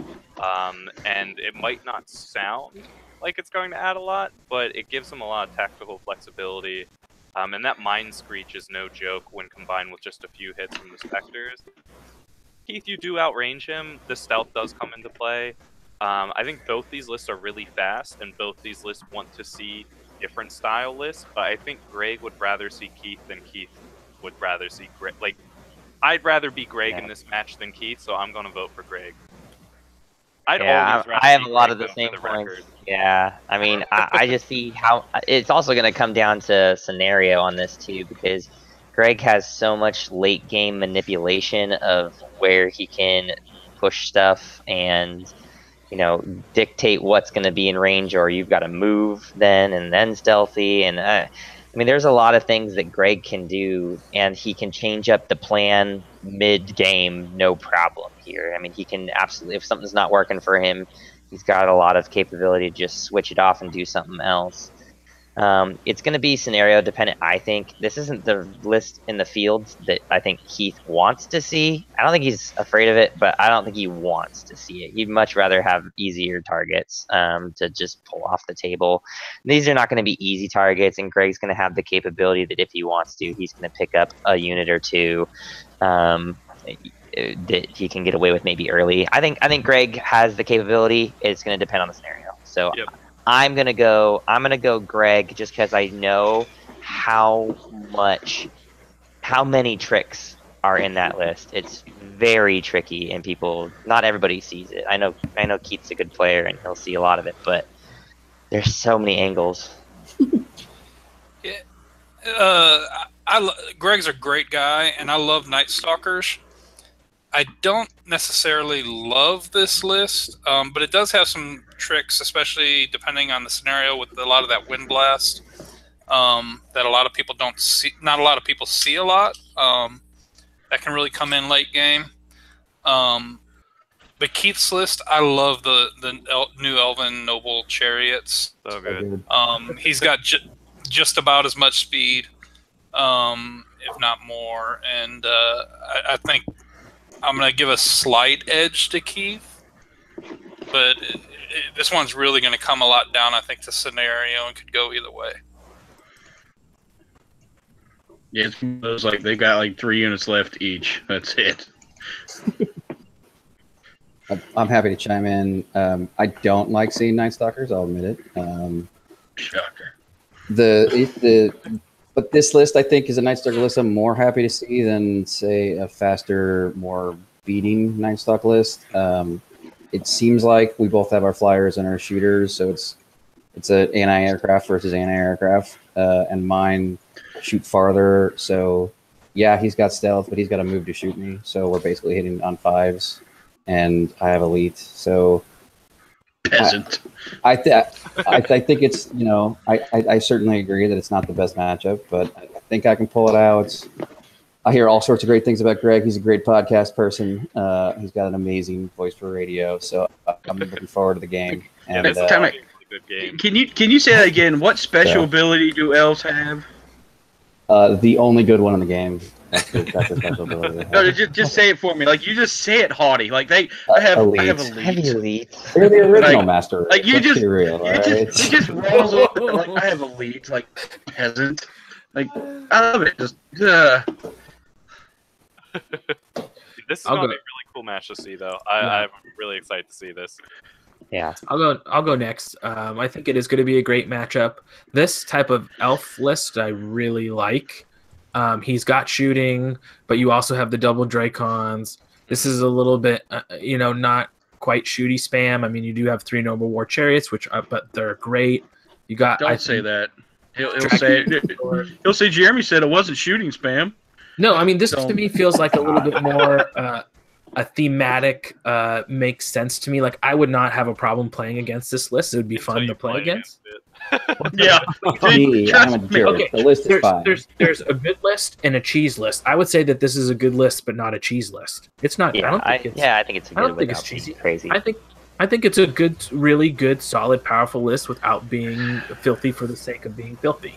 And it might not sound like it's going to add a lot, but it gives him a lot of tactical flexibility. And that Mind Screech is no joke when combined with just a few hits from the Spectres. Keith, you do outrange him. The stealth does come into play. I think both these lists are really fast, and both these lists want to see different style lists, but I think Greg would rather see Keith than Keith would rather see Greg. Like, I'd rather be Greg in this match than Keith, so I'm going to vote for Greg.
I have a lot of the same points. Yeah, I mean, I just see how it's also going to come down to scenario on this too, because Greg has so much late game manipulation of where he can push stuff and dictate what's going to be in range, or you've got to move and then stealthy. And I mean, there's a lot of things that Greg can do, and he can change up the plan mid-game, no problem here. I mean, he can absolutely, if something's not working for him, he's got a lot of capability to just switch it off and do something else. It's going to be scenario dependent, I think. This isn't the list in the field that I think Keith wants to see. I don't think he's afraid of it, but I don't think he wants to see it. He'd much rather have easier targets to just pull off the table. These are not going to be easy targets, and Greg's going to have the capability that if he wants to, he's going to pick up a unit or two that he can get away with maybe early. I think Greg has the capability. It's going to depend on the scenario. So. Yep. I'm gonna go Greg just because I know how many tricks are in that list. It's very tricky, and not everybody sees it. I know Keith's a good player and he'll see a lot of it, but there's so many angles.
Greg's a great guy, and I love Night Stalkers. I don't necessarily love this list, but it does have some tricks, especially depending on the scenario with a lot of that Wind Blast that a lot of people don't see. Not a lot of people see a lot. That can really come in late game. But Keith's list, I love the new Elven Noble Chariots.
So good.
He's got just about as much speed, if not more, and I think I'm going to give a slight edge to Keith, but this one's really going to come a lot down, I think, to scenario and could go either way.
Yeah, it's one of those, like, they've got like 3 units left each. That's it.
I'm happy to chime in. I don't like seeing Night Stalkers, I'll admit it.
Shocker.
But this list, I think, is a Night Stalker list I'm more happy to see than, say, a faster, more beating Night Stalk list. It seems like we both have our flyers and our shooters, so it's an anti-aircraft versus anti-aircraft, and mine shoot farther. So, yeah, he's got stealth, but he's got to move to shoot me. So we're basically hitting on 5s, and I have elite. So
peasant.
I think it's, I certainly agree that it's not the best matchup, but I think I can pull it out. I hear all sorts of great things about Greg. He's a great podcast person. He's got an amazing voice for radio. So I'm looking forward to the game. And
it's a good game.
Can you say that again? What special ability do elves have?
The only good one in the game. That's a special ability.
No, just say it for me. Like you just say it haughty. Like I have elite.
They're the original master.
Like you just
real,
you just rolls up like I have elite, like peasant. Like I love it. Just
This is going to be a really cool match to see, though. I'm really excited to see this.
Yeah,
I'll go next. I think it is going to be a great matchup. This type of elf list I really like. He's got shooting, but you also have the double Dracons. This is a little bit, not quite shooty spam. I mean, you do have 3 noble war chariots, but they're great. You got.
Don't say that. He'll say Jeremy said it wasn't shooting spam.
No, I mean this to me feels like a little bit more a thematic makes sense to me. Like I would not have a problem playing against this list. It would be fun to play against.
Yeah.
I'm a jerk.
Okay.
The list is fine.
There's a good list and a cheese list. I would say that this is a good list, but not a cheese list. It's not.
Yeah,
I
think it's a good.
I don't think it's cheesy.
Crazy.
I think it's a good, really good, solid, powerful list without being filthy for the sake of being filthy.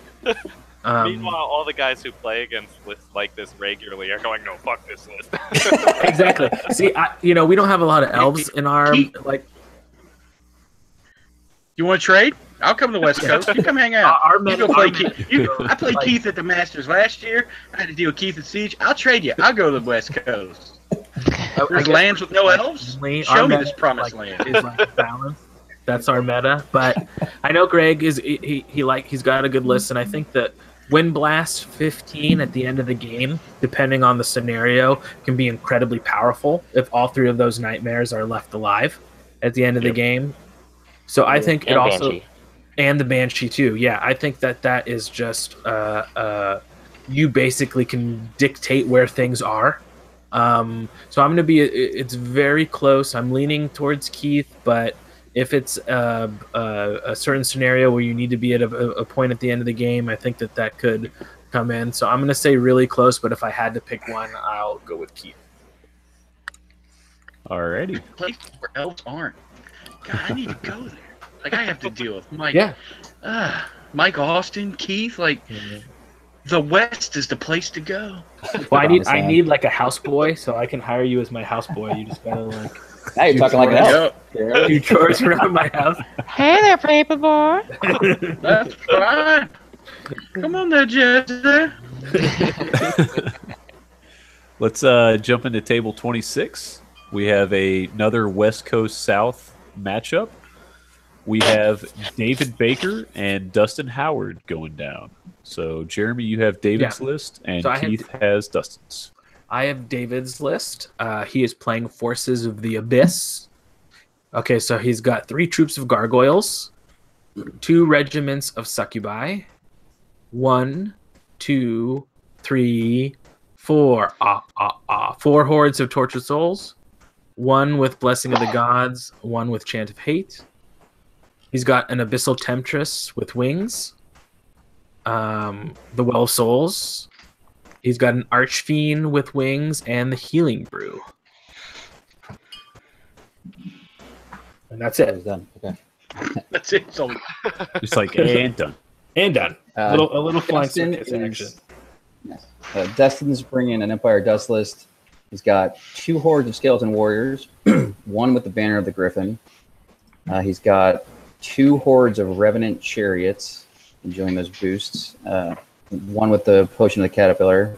Meanwhile, all the guys who play against lists like this regularly are going, "No, fuck this list."
Exactly. See, we don't have a lot of elves in our like.
You want to trade? I'll come to the West Coast. You come hang out. I played Keith at the Masters last year. I had to deal with Keith at Siege. I'll trade you. I'll go to the West Coast. There's lands with no elves. Show me this promised land.
Is like balance. That's our meta. But I know Greg is he's got a good list, and I think that Wind Blast 15 at the end of the game, depending on the scenario, can be incredibly powerful if all 3 of those nightmares are left alive at the end of the game. So I think it also Banshee. And the Banshee too. Yeah, I think that is just you basically can dictate where things are. So I'm going to be. It's very close. I'm leaning towards Keith, but if it's a certain scenario where you need to be at a point at the end of the game, I think that could come in. So I'm going to say really close, but if I had to pick one, I'll go with Keith.
Alrighty.
Place where elves aren't. God, I need to go there. Like I have to deal with Mike.
Yeah.
Mike Austin, Keith. Like the West is the place to go.
Well, I need like a houseboy, so I can hire you as my houseboy. You just gotta like.
Now you're talking like an elf.
Do chores around my house.
Hey there, paperboy.
That's fine. Come on there, Jesse.
Let's jump into table 26. We have another West Coast South matchup. We have David Baker and Dustin Howard going down. So, Jeremy, you have David's list, and Keith has Dustin's.
I have David's list. He is playing Forces of the Abyss. Okay, so he's got 3 troops of gargoyles, 2 regiments of succubi, 1, 2, 3, 4. 4 hordes of tortured souls, 1 with Blessing of the Gods, 1 with Chant of Hate. He's got an Abyssal Temptress with wings, the Well of Souls. He's got an Archfiend with wings and the Healing Brew. And that's it.
Done. Okay.
That's it. So
Just like, and done.
And done. A little flying circus action.
Dustin's bringing an Empire Dust list. He's got 2 hordes of skeleton warriors, 1 with the Banner of the Griffin. He's got 2 hordes of Revenant chariots, enjoying those boosts. 1 with the Potion of the Caterpillar.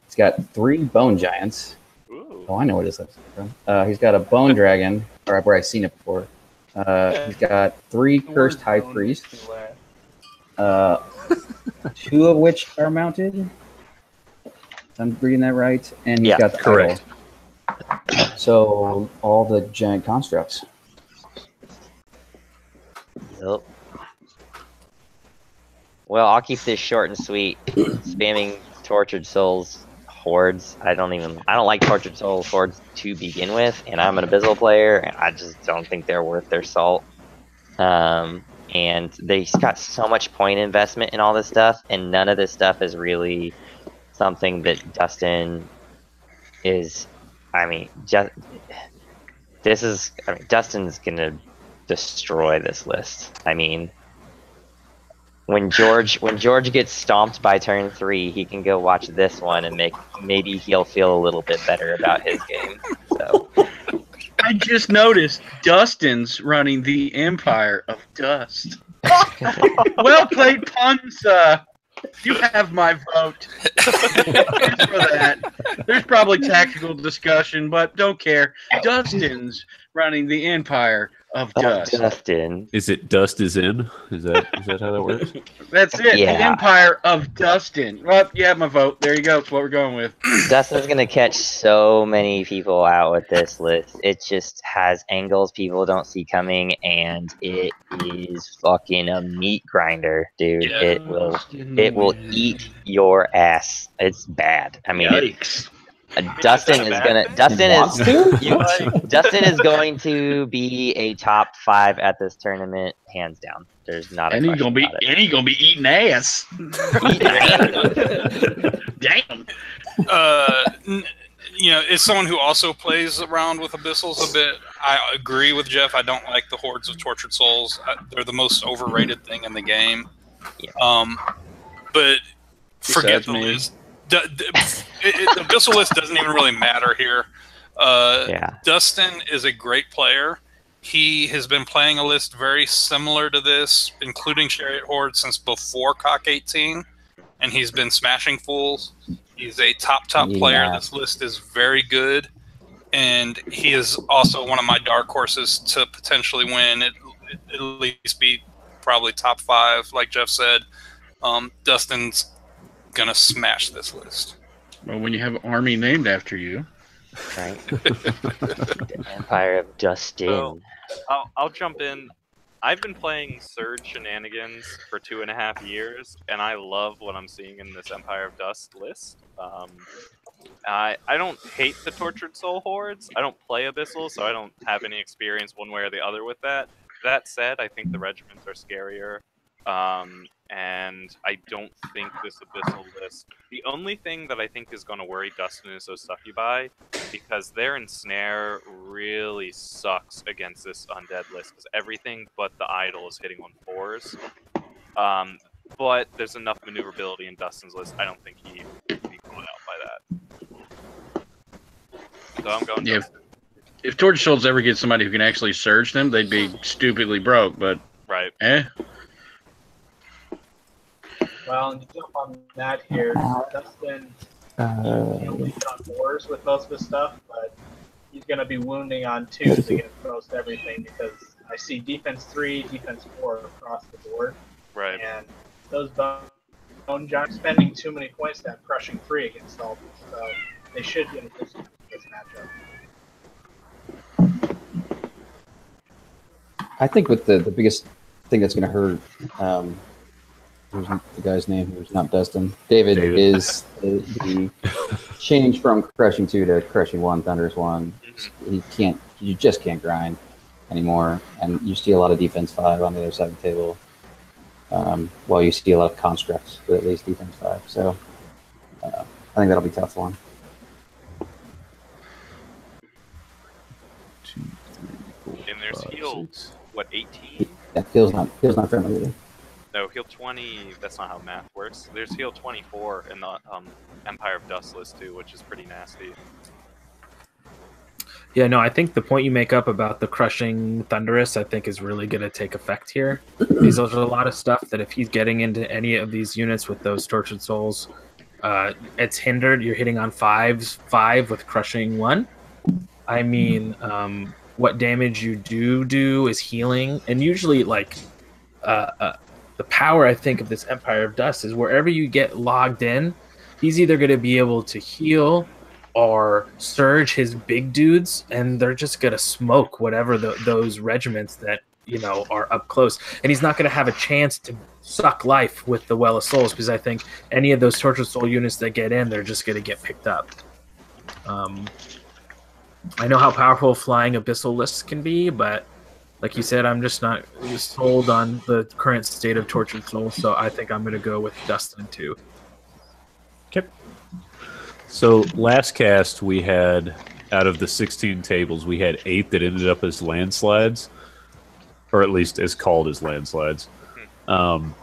He's got 3 bone giants.
Ooh.
Oh, I know what this looks like. He's got a bone dragon, or where I've seen it before. He's got 3 cursed high priests, 2 of which are mounted. I'm reading that right, and he's got the
correct.
idol. So all the giant constructs.
Yep. Well, I'll keep this short and sweet. Spamming Tortured Souls hordes. I don't like Tortured Souls hordes to begin with, and I'm an Abyssal player, and I just don't think they're worth their salt. And they've got so much point investment in all this stuff, and none of this stuff is really something that Dustin is. I mean, Dustin's gonna destroy this list. I mean, when George gets stomped by turn 3, he can go watch this one and maybe he'll feel a little bit better about his game. So
I just noticed Dustin's running the Empire of Dust. Well played, Punza. You have my vote. Thanks for that. There's probably tactical discussion, but don't care. Dustin's running the Empire of Dust.
Dustin.
Is it dust is in? Is that how that works?
That's it.
Yeah.
The Empire of Dustin. Well, you have my vote. There you go. That's what we're going with.
Dustin's gonna catch so many people out with this list. It just has angles people don't see coming, and it is fucking a meat grinder, dude.
Yeah.
It will eat your ass. It's bad. I mean,
Yikes.
Dustin is going to be a top 5 at this tournament, hands down. There's not a
And he's
question about it.
gonna be eating ass. Damn.
As someone who also plays around with Abyssals a bit, I agree with Jeff. I don't like the Hordes of Tortured Souls. They're the most overrated thing in the game.
Yeah.
But forget
Besides
the
me.
list. The Abyssal list doesn't even really matter here. Dustin is a great player. He has been playing a list very similar to this, including Chariot Horde, since before Cock 18, and he's been smashing fools. He's a top player.
Yeah.
This list is very good, and he is also one of my dark horses to potentially win. At least be probably top 5, like Jeff said. Dustin's gonna smash this list.
Well, when you have an army named after you.
Right? The Empire of Dustin.
So, I'll jump in. I've been playing Surge Shenanigans for 2.5 years, and I love what I'm seeing in this Empire of Dust list. I don't hate the Tortured Soul Hordes. I don't play Abyssal, so I don't have any experience one way or the other with that. That said, I think the regiments are scarier. And I don't think this Abyssal list... The only thing that I think is going to worry Dustin is those Succubi, because their Ensnare really sucks against this Undead list, because everything but the Idol is hitting on 4s. But there's enough maneuverability in Dustin's list, I don't think he'd be caught out by that. So I'm going Dustin.
If Torch Souls ever get somebody who can actually surge them, they'd be stupidly broke, but...
Right.
Well, and to jump on that here, Dustin, he'll hit on 4s with most of his stuff, but he's going to be wounding on 2s against most everything, because I see defense 3, defense 4 across the board.
Right.
And those Bone Giants spending too many points to have crushing 3 against all of them, so they should get a this matchup.
I think with the biggest thing that's going to hurt, who's the guy's name who's not Dustin? David. Is the change from Crushing 2 to Crushing 1, Thunderous 1. You just can't grind anymore, and you see a lot of Defense 5 on the other side of the table, while you see a lot of Constructs with at least Defense 5. So I think that'll be tough for him.
2, 3, 4,
And there's
5,
heal,
6.
what, 18?
That feels not friendly with you.
No, heal 20, that's not how math works. There's heal 24 in the Empire of Dust list too, which is pretty nasty.
Yeah, no, I think the point you make up about the crushing Thunderous, I think, is really going to take effect here. Because there's a lot of stuff that if he's getting into any of these units with those Tortured Souls, it's hindered. You're hitting on 5 with crushing 1. I mean, what damage you do is healing, and usually, like, the power, I think, of this Empire of Dust is wherever you get logged in, he's either going to be able to heal or surge his big dudes, and they're just going to smoke whatever those regiments that, are up close. And he's not going to have a chance to suck life with the Well of Souls, because I think any of those Tortured Soul units that get in, they're just going to get picked up. I know how powerful flying Abyssal lists can be, but like you said, I'm just not sold on the current state of Tortured Soul, so I think I'm going to go with Dustin too.
Okay. So last cast we had, out of the 16 tables, we had 8 that ended up as landslides, or at least as called as landslides. On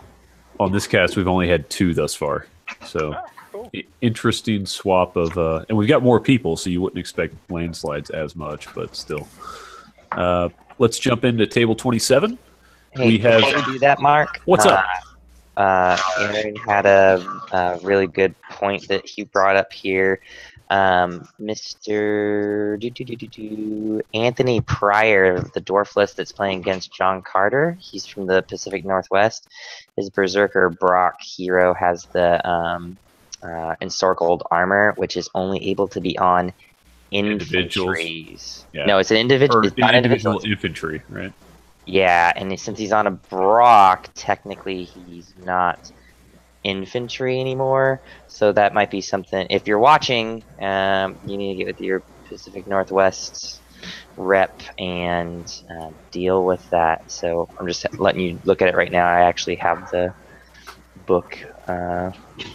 this cast, we've only had 2 thus far. So interesting swap of, and we've got more people, so you wouldn't expect landslides as much, but still. Let's jump into table 27.
Hey,
we have.
before we do that, Mark.
What's up?
Aaron had a really good point that he brought up here. Mr. Anthony Pryor, the dwarf list that's playing against John Carter. He's from the Pacific Northwest. His Berserker Brock hero has the encircled armor, which is only able to be on infantries.
Yeah.
No, it's an individual. It's not
individual infantry, right?
Yeah, and since he's on a Brock, technically he's not infantry anymore. So that might be something. If you're watching, you need to get with your Pacific Northwest rep and deal with that. So I'm just letting you look at it right now. I actually have the book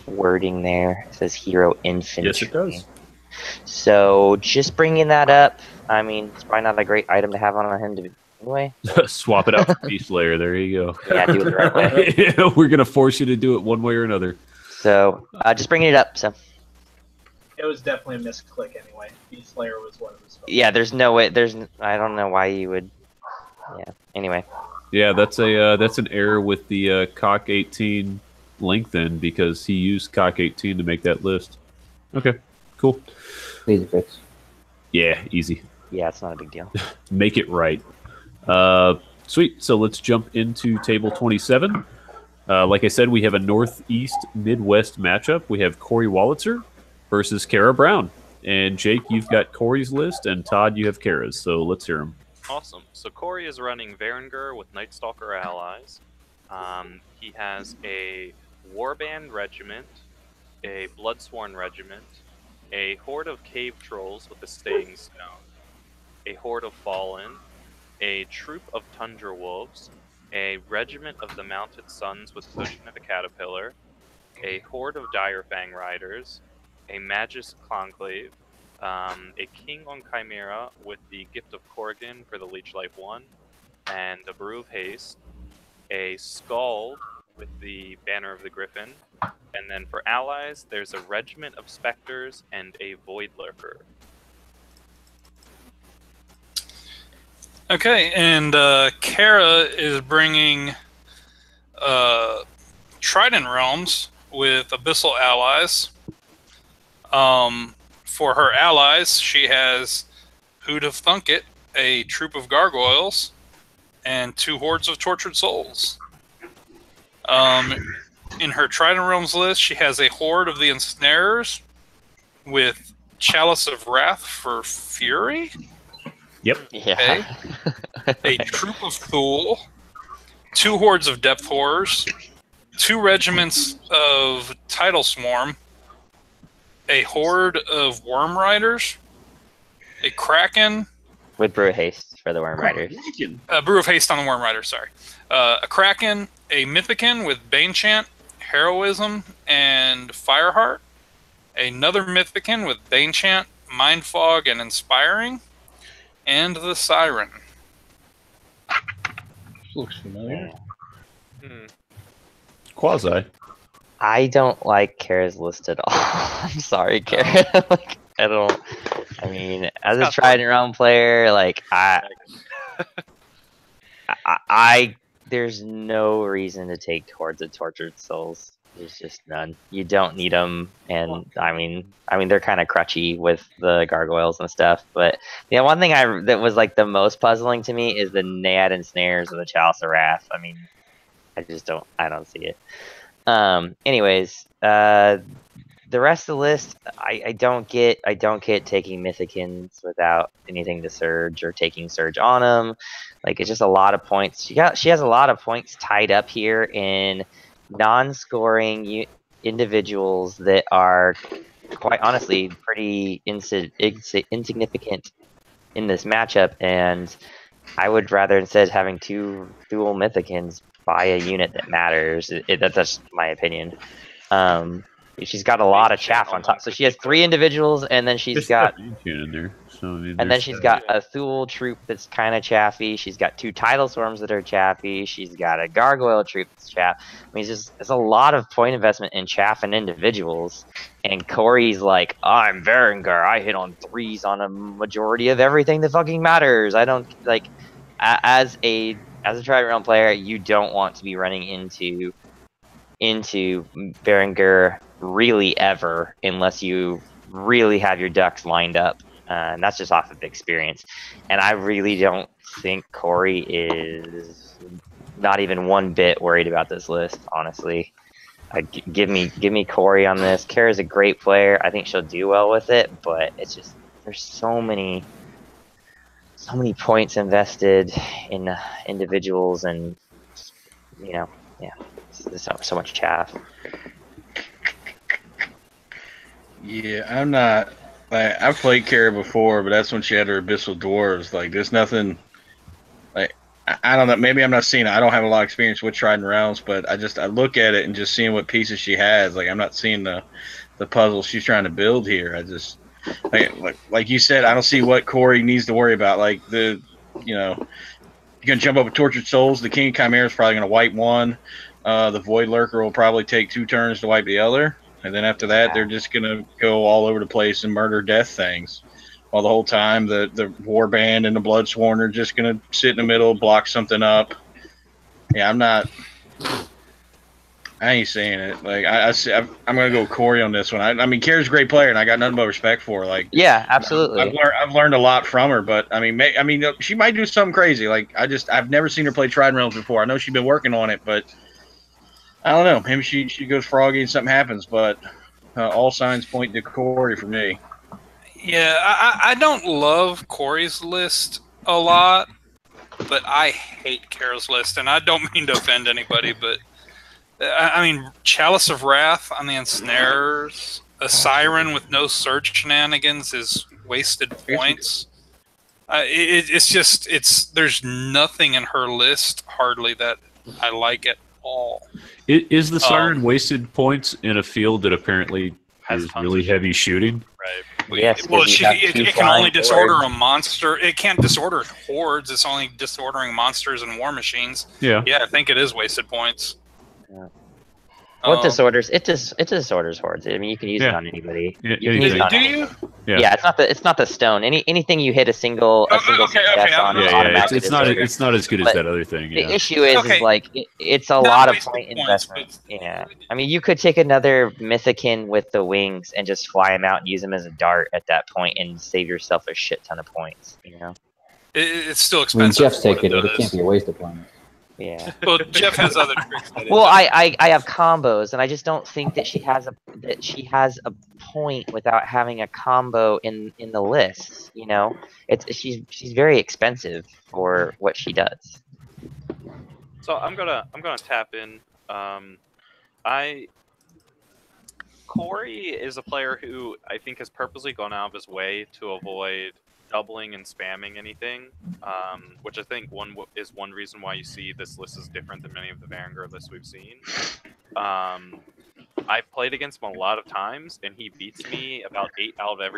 wording there. It says hero infantry.
Yes, it does.
So just bringing that up. I mean, it's probably not a great item to have on him to anyway.
Swap it out for Beast Layer. There you go.
Yeah, do it the right way.
Yeah, we're gonna force you to do it one way or another.
So just bringing it up. So
It was definitely a misclick anyway. Beast Slayer was what it was.
yeah, there's no way. I don't know why you would. Yeah. Anyway.
Yeah, that's an error with the Cock 18 lengthen because he used Cock 18 to make that list. Okay, cool.
Easy fix.
Yeah, easy.
Yeah, it's not a big deal.
Make it right. Sweet. So let's jump into table 27. Like I said, we have a Northeast Midwest matchup. We have Corey Wallitzer versus Kara Brown. And Jake, you've got Corey's list, and Todd, you have Kara's. So let's hear them.
Awesome. So Corey is running Varangur with Night Stalker allies. He has a Warband regiment, a Bloodsworn regiment, a horde of cave trolls with a Staying Stone, a horde of Fallen, a troop of Tundra Wolves, a regiment of the Mounted Suns with Potion of the Caterpillar, a horde of Direfang Riders, a Magus Conclave, a King on Chimera with the Gift of Corrigan for the Leech Life 1, and a Brew of Haste, a Scald with the Banner of the Griffin, and then for allies, there's a Regiment of Spectres and a Void Lurker.
Okay, and Kara is bringing Trident Realms with Abyssal allies. For her allies, she has Hood of Thunkit, a troop of gargoyles, and 2 hordes of tortured souls. In her Trident Realms list, she has a horde of the Ensnarers with Chalice of Wrath for Fury.
Yep.
Yeah.
A troop of Thule, 2 hordes of Depth Horrors, 2 regiments of Tidal Swarm, a horde of Worm Riders, a Kraken.
With Brew of Haste for the Worm Riders.
Brew of Haste on the Worm Riders, sorry. A Kraken, a Mythicin with Banechant, Heroism, and Fireheart. Another Mythicin with Banechant, Mindfog, and Inspiring. And the Siren.
Looks familiar.
Quasi.
I don't like Kara's list at all. I'm sorry, Kara. I mean, as a Trident Realm player, like there's no reason to take Hordes of Tortured Souls. There's just none. You don't need them, and I mean they're kind of crutchy with the gargoyles and stuff. But yeah, one thing that was like the most puzzling to me is the Naiad and Snares of the Chalice of Wrath. I mean, I don't see it. Anyways, the rest of the list, I don't get taking Mythicins without anything to Surge or taking Surge on them. Like, it's just a lot of points. She has a lot of points tied up here in non-scoring individuals that are, quite honestly, pretty insignificant in this matchup. And I would rather, instead of having 2 dual Mythicins, buy a unit that matters. That's my opinion. She's got a lot of chaff on top. So she has 3 individuals, and then she's got
in there. So, I mean,
and then she's got a Thule troop that's kind of chaffy. She's got 2 Tidal Storms that are chaffy. She's got a Gargoyle troop that's chaff. I mean, it's a lot of point investment in chaff and individuals. And Corey's like, I'm Varangar. I hit on 3s on a majority of everything that fucking matters. I don't like as a Trident Realm player, you don't want to be running into Varangar really ever unless you really have your ducks lined up. And that's just off of experience. And I really don't think Corey is not even one bit worried about this list, honestly. Give me Corey on this. Kara's a great player. I think she'll do well with it, but it's just there's so many points invested in individuals, and there's so much chaff.
Yeah, I'm not. Like, I've played Kara before, but that's when she had her Abyssal Dwarves. Like, there's nothing. Like, I don't know. Maybe I'm not seeing it. I don't have a lot of experience with Trident Realms, but I look at it and just seeing what pieces she has. Like, I'm not seeing the puzzle she's trying to build here. I just like you said, I don't see what Corey needs to worry about. Like you're gonna jump up with Tortured Souls. The King of Chimera is probably gonna wipe one. The Void Lurker will probably take 2 turns to wipe the other. And then after that, they're just going to go all over the place and murder death things. While the whole time, the Warband and the Bloodsworn are just going to sit in the middle, block something up. Yeah, I ain't saying it. Like, I'm going to go Corey on this one. I mean, Kara's a great player, and I got nothing but respect for her. Like,
yeah, absolutely.
I've learned a lot from her, but I mean, she might do something crazy. Like, I've never seen her play Trident Realms before. I know she's been working on it, but I don't know. Maybe she goes froggy and something happens, but all signs point to Corey for me.
Yeah, I don't love Corey's list a lot, but I hate Kara's list, and I don't mean to offend anybody, but I mean, Chalice of Wrath on the ensnarers, a Siren with no surge shenanigans is wasted points. There's nothing in her list hardly that I like at all.
Is the Siren wasted points in a field that apparently has really heavy shooting?
Right.
Yes.
Well, it can only disorder a monster. It can't disorder hordes. It's only disordering monsters and war machines.
Yeah.
Yeah, I think it is wasted points.
Yeah. What disorders? It disorders hordes. I mean, you can use it on anybody.
Yeah,
do you?
Yeah, it's not the stone. Anything you hit a single success on is automatically.
It's not as good as that other thing.
The issue is like it's a lot of point investment. Yeah, I mean, you could take another Mythican with the wings and just fly him out and use him as a dart at that point and save yourself a shit ton of points.
It's still
When
expensive.
Jeff's taking it, it can't be a waste of points.
Yeah.
Well, Jeff has other tricks.
Well, I have combos, and I just don't think that she has a point without having a combo in the list. She's very expensive for what she does.
So I'm gonna tap in. Corey is a player who I think has purposely gone out of his way to avoid doubling and spamming anything, which I think is one reason why you see this list is different than many of the Varangar lists we've seen. I've played against him a lot of times, and he beats me about 8 out of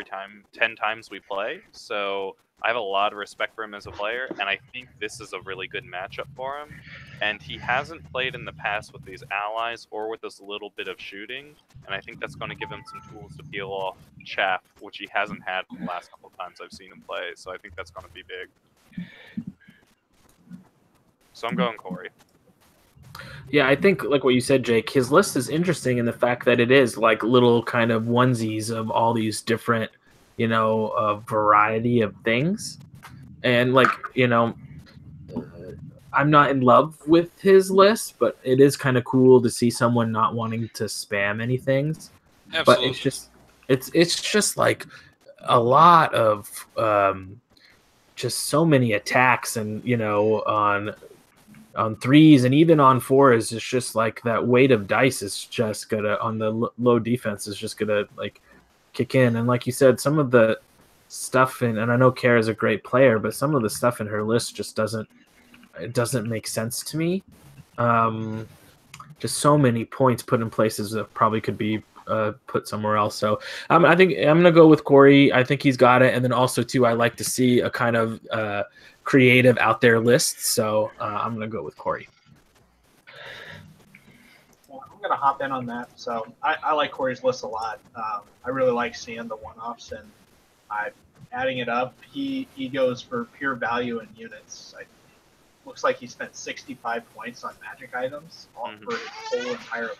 10 times we play. So I have a lot of respect for him as a player, and I think this is a really good matchup for him. And he hasn't played in the past with these allies or with this little bit of shooting, and I think that's going to give him some tools to peel off chaff, which he hasn't had the last couple of times I've seen him play. So I think that's going to be big. So I'm going Corey.
Yeah, I think like what you said, Jake, his list is interesting in the fact that it is like little kind of onesies of all these different, variety of things. And like, I'm not in love with his list, but it is kind of cool to see someone not wanting to spam any things.
Absolutely.
But it's just like a lot of just so many attacks, and on 3s and even on 4s, it's just like that weight of dice is just gonna on the low defense is just gonna like kick in. And like you said, some of the stuff and I know Kara's a great player, but some of the stuff in her list just doesn't make sense to me. Just so many points put in places that probably could be put somewhere else. So I think I'm gonna go with Corey. I think he's got it, and then also too, I like to see a kind of creative out there list. So I'm gonna go with Corey.
Well, I'm gonna hop in on that. So I like Corey's list a lot. I really like seeing the one-offs, and I'm adding it up. He goes for pure value in units. Looks like he spent 65 points on magic items for his whole entire list,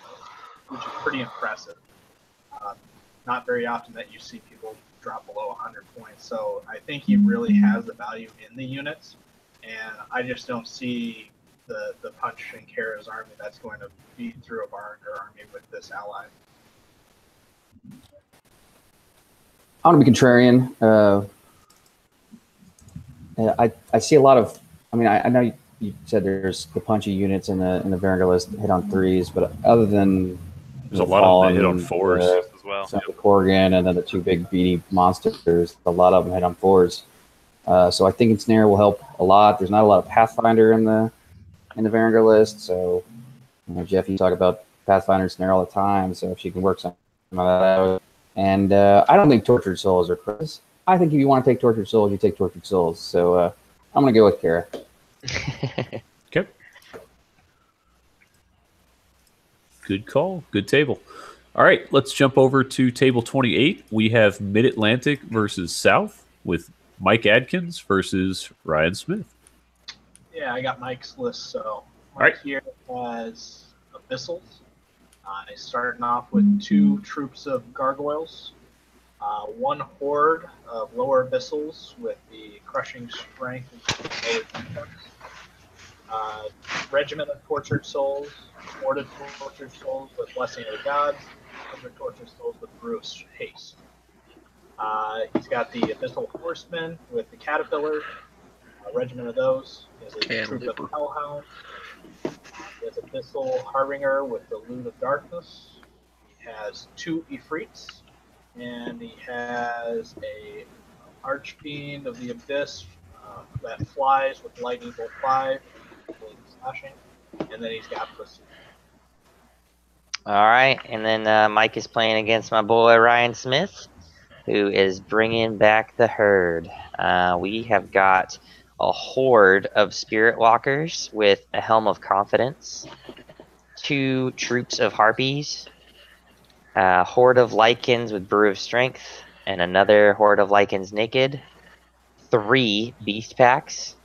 which is pretty impressive. Not very often that you see people drop below 100 points. So I think he really has the value in the units, and I just don't see the punch in Kara's army that's going to beat through a Barker army with this ally.
I'm going to be contrarian. I see a lot of. I mean, I know you said there's the punchy units in the Varangar list hit on 3s, but other than
there's a lot of them hit on 4s
as well.
The Corrigan and then the 2 big beady monsters, a lot of them hit on 4s. So I think Ensnare will help a lot. There's not a lot of Pathfinder in the Varangar list, so Jeff, you talk about Pathfinder and Snare all the time. So if she can work some of that out, and I don't think Tortured Souls are Chris. I think if you want to take Tortured Souls, you take Tortured Souls. So I'm going to go with Kara.
Okay. Good call. Good table. All right, let's jump over to table 28. We have Mid-Atlantic versus South with Mike Adkins versus Ryan Smith.
Yeah, I got Mike's list. So Mike here has Abyssals. He's starting off with 2 troops of gargoyles, 1 horde of lower abyssals with the crushing strength and lower defense, regiment of tortured souls, horde of tortured souls with blessing of the gods, 100 tortured souls with brew of haste. He's got the abyssal horsemen with the caterpillar, a regiment of those. He has a troop of hellhounds. He has abyssal harbinger with the loot of darkness. He has 2 ifrits. And he has a archfiend of the abyss that flies with lightning bolt 5, slashing, and then he's got pursuit.
All right, and then Mike is playing against my boy Ryan Smith, who is bringing back the herd. We have got a horde of spirit walkers with a helm of confidence, 2 troops of harpies, a horde of lichens with brew of strength, and another horde of lichens naked, 3 beast packs,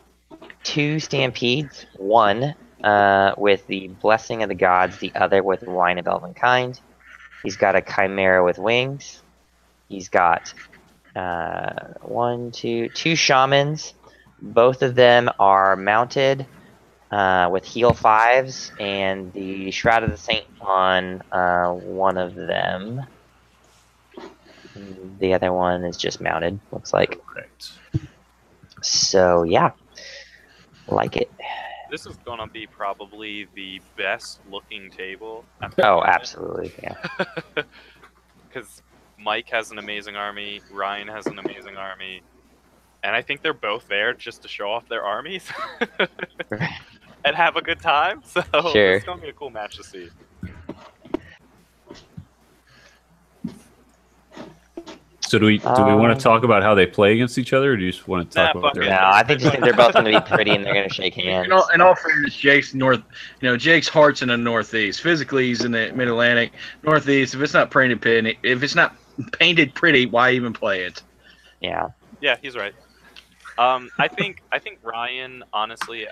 2 stampedes, 1 with the blessing of the gods, the other with wine of elvenkind. He's got a chimera with wings. He's got 2 shamans. Both of them are mounted with heal 5s and the Shroud of the Saint on one of them. The other one is just mounted, looks like.
Correct.
So yeah, like it.
This is gonna be probably the best looking table.
Oh, absolutely, yeah.
Because Mike has an amazing army, Ryan has an amazing army, and I think they're both there just to show off their armies and have a good time. So
Sure.
It's gonna be a cool match to see.
So do we want to talk about how they play against each other, or do you just want to talk about their?
No, I think they're both going to be pretty, and they're going to shake hands.
In all fairness, Jake's Jake's heart's in the northeast. Physically, he's in the mid-Atlantic, northeast. If it's not painted pretty, why even play it?
Yeah.
Yeah, he's right. I think Ryan, honestly,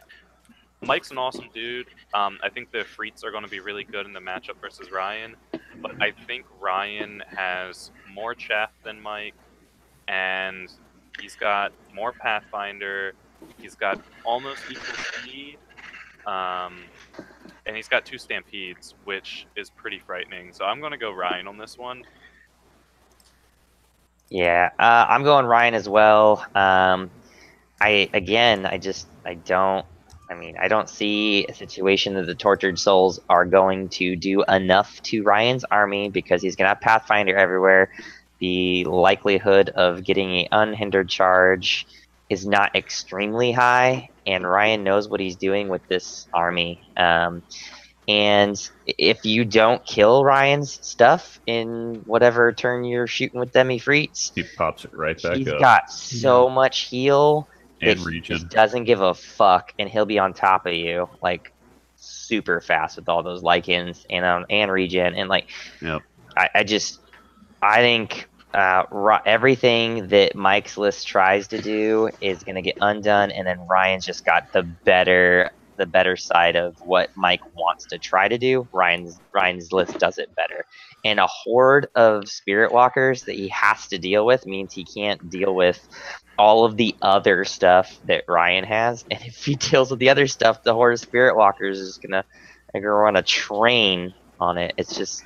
Mike's an awesome dude. I think the Freets are going to be really good in the matchup versus Ryan, but I think Ryan has more chaff than Mike, and he's got more Pathfinder. He's got almost equal speed, and he's got 2 Stampedes, which is pretty frightening. So I'm going to go Ryan on this one.
Yeah, I'm going Ryan as well. I don't see a situation that the Tortured Souls are going to do enough to Ryan's army, because he's going to have Pathfinder everywhere. The likelihood of getting an unhindered charge is not extremely high, and Ryan knows what he's doing with this army. And if you don't kill Ryan's stuff in whatever turn you're shooting with Demi-Freets,
He pops it right back
he's
up.
got so much heal that
And
he
regen.
just doesn't give a fuck, and he'll be on top of you like super fast with all those lichens and regen, and like
Yep.
I think everything that Mike's list tries to do is going to get undone, and then Ryan's just got the better side of what Mike wants to try to do. Ryan's list does it better, and a horde of spirit walkers that he has to deal with means he can't deal with all of the other stuff that Ryan has. And if he deals with the other stuff, the horde of spirit walkers is gonna run a train on it. It's just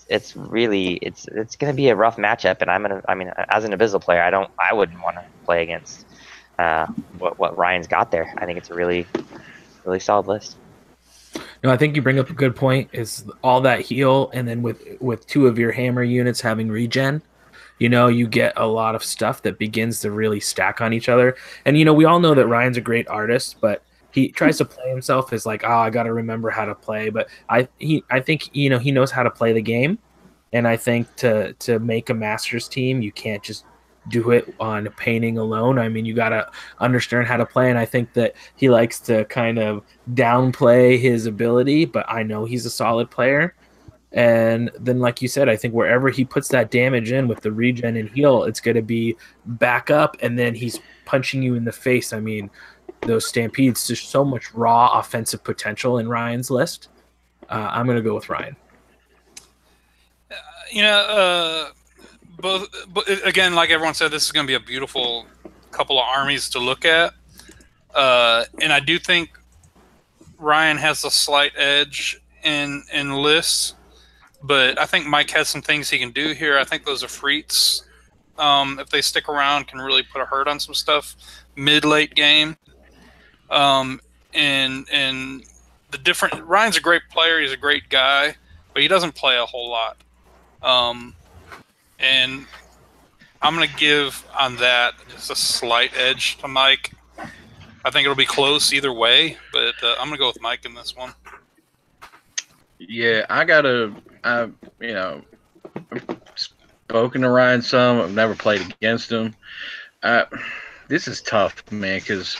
it's gonna be a rough matchup, and as an Abyssal player, I wouldn't want to play against what Ryan's got there. I think it's a really solid list.
No, I think you bring up a good point. Is all that heal, and then with 2 of your hammer units having regen, you get a lot of stuff that begins to really stack on each other. And we all know that Ryan's a great artist, but he tries to play himself as like, I got to remember how to play. But I think he knows how to play the game, and I think to make a Masters team, you can't just do it on painting alone. I mean, you got to understand how to play, and I think that he likes to kind of downplay his ability, but I know he's a solid player. And then, like you said, I think wherever he puts that damage in with the regen and heal, it's going to be back up, and then he's punching you in the face. I mean, those stampedes, there's so much raw offensive potential in Ryan's list. I'm going to go with Ryan.
But again, like everyone said, this is going to be a beautiful couple of armies to look at. And I do think Ryan has a slight edge in lists, but I think Mike has some things he can do here. I think those Afrits, if they stick around, can really put a hurt on some stuff mid-late game. And the different Ryan's a great player. He's a great guy, but he doesn't play a whole lot. And I'm going to give on that just a slight edge to Mike. I think it'll be close either way, but I'm going to go with Mike in this one.
Yeah, I've spoken to Ryan some. I've never played against him. This is tough, man, because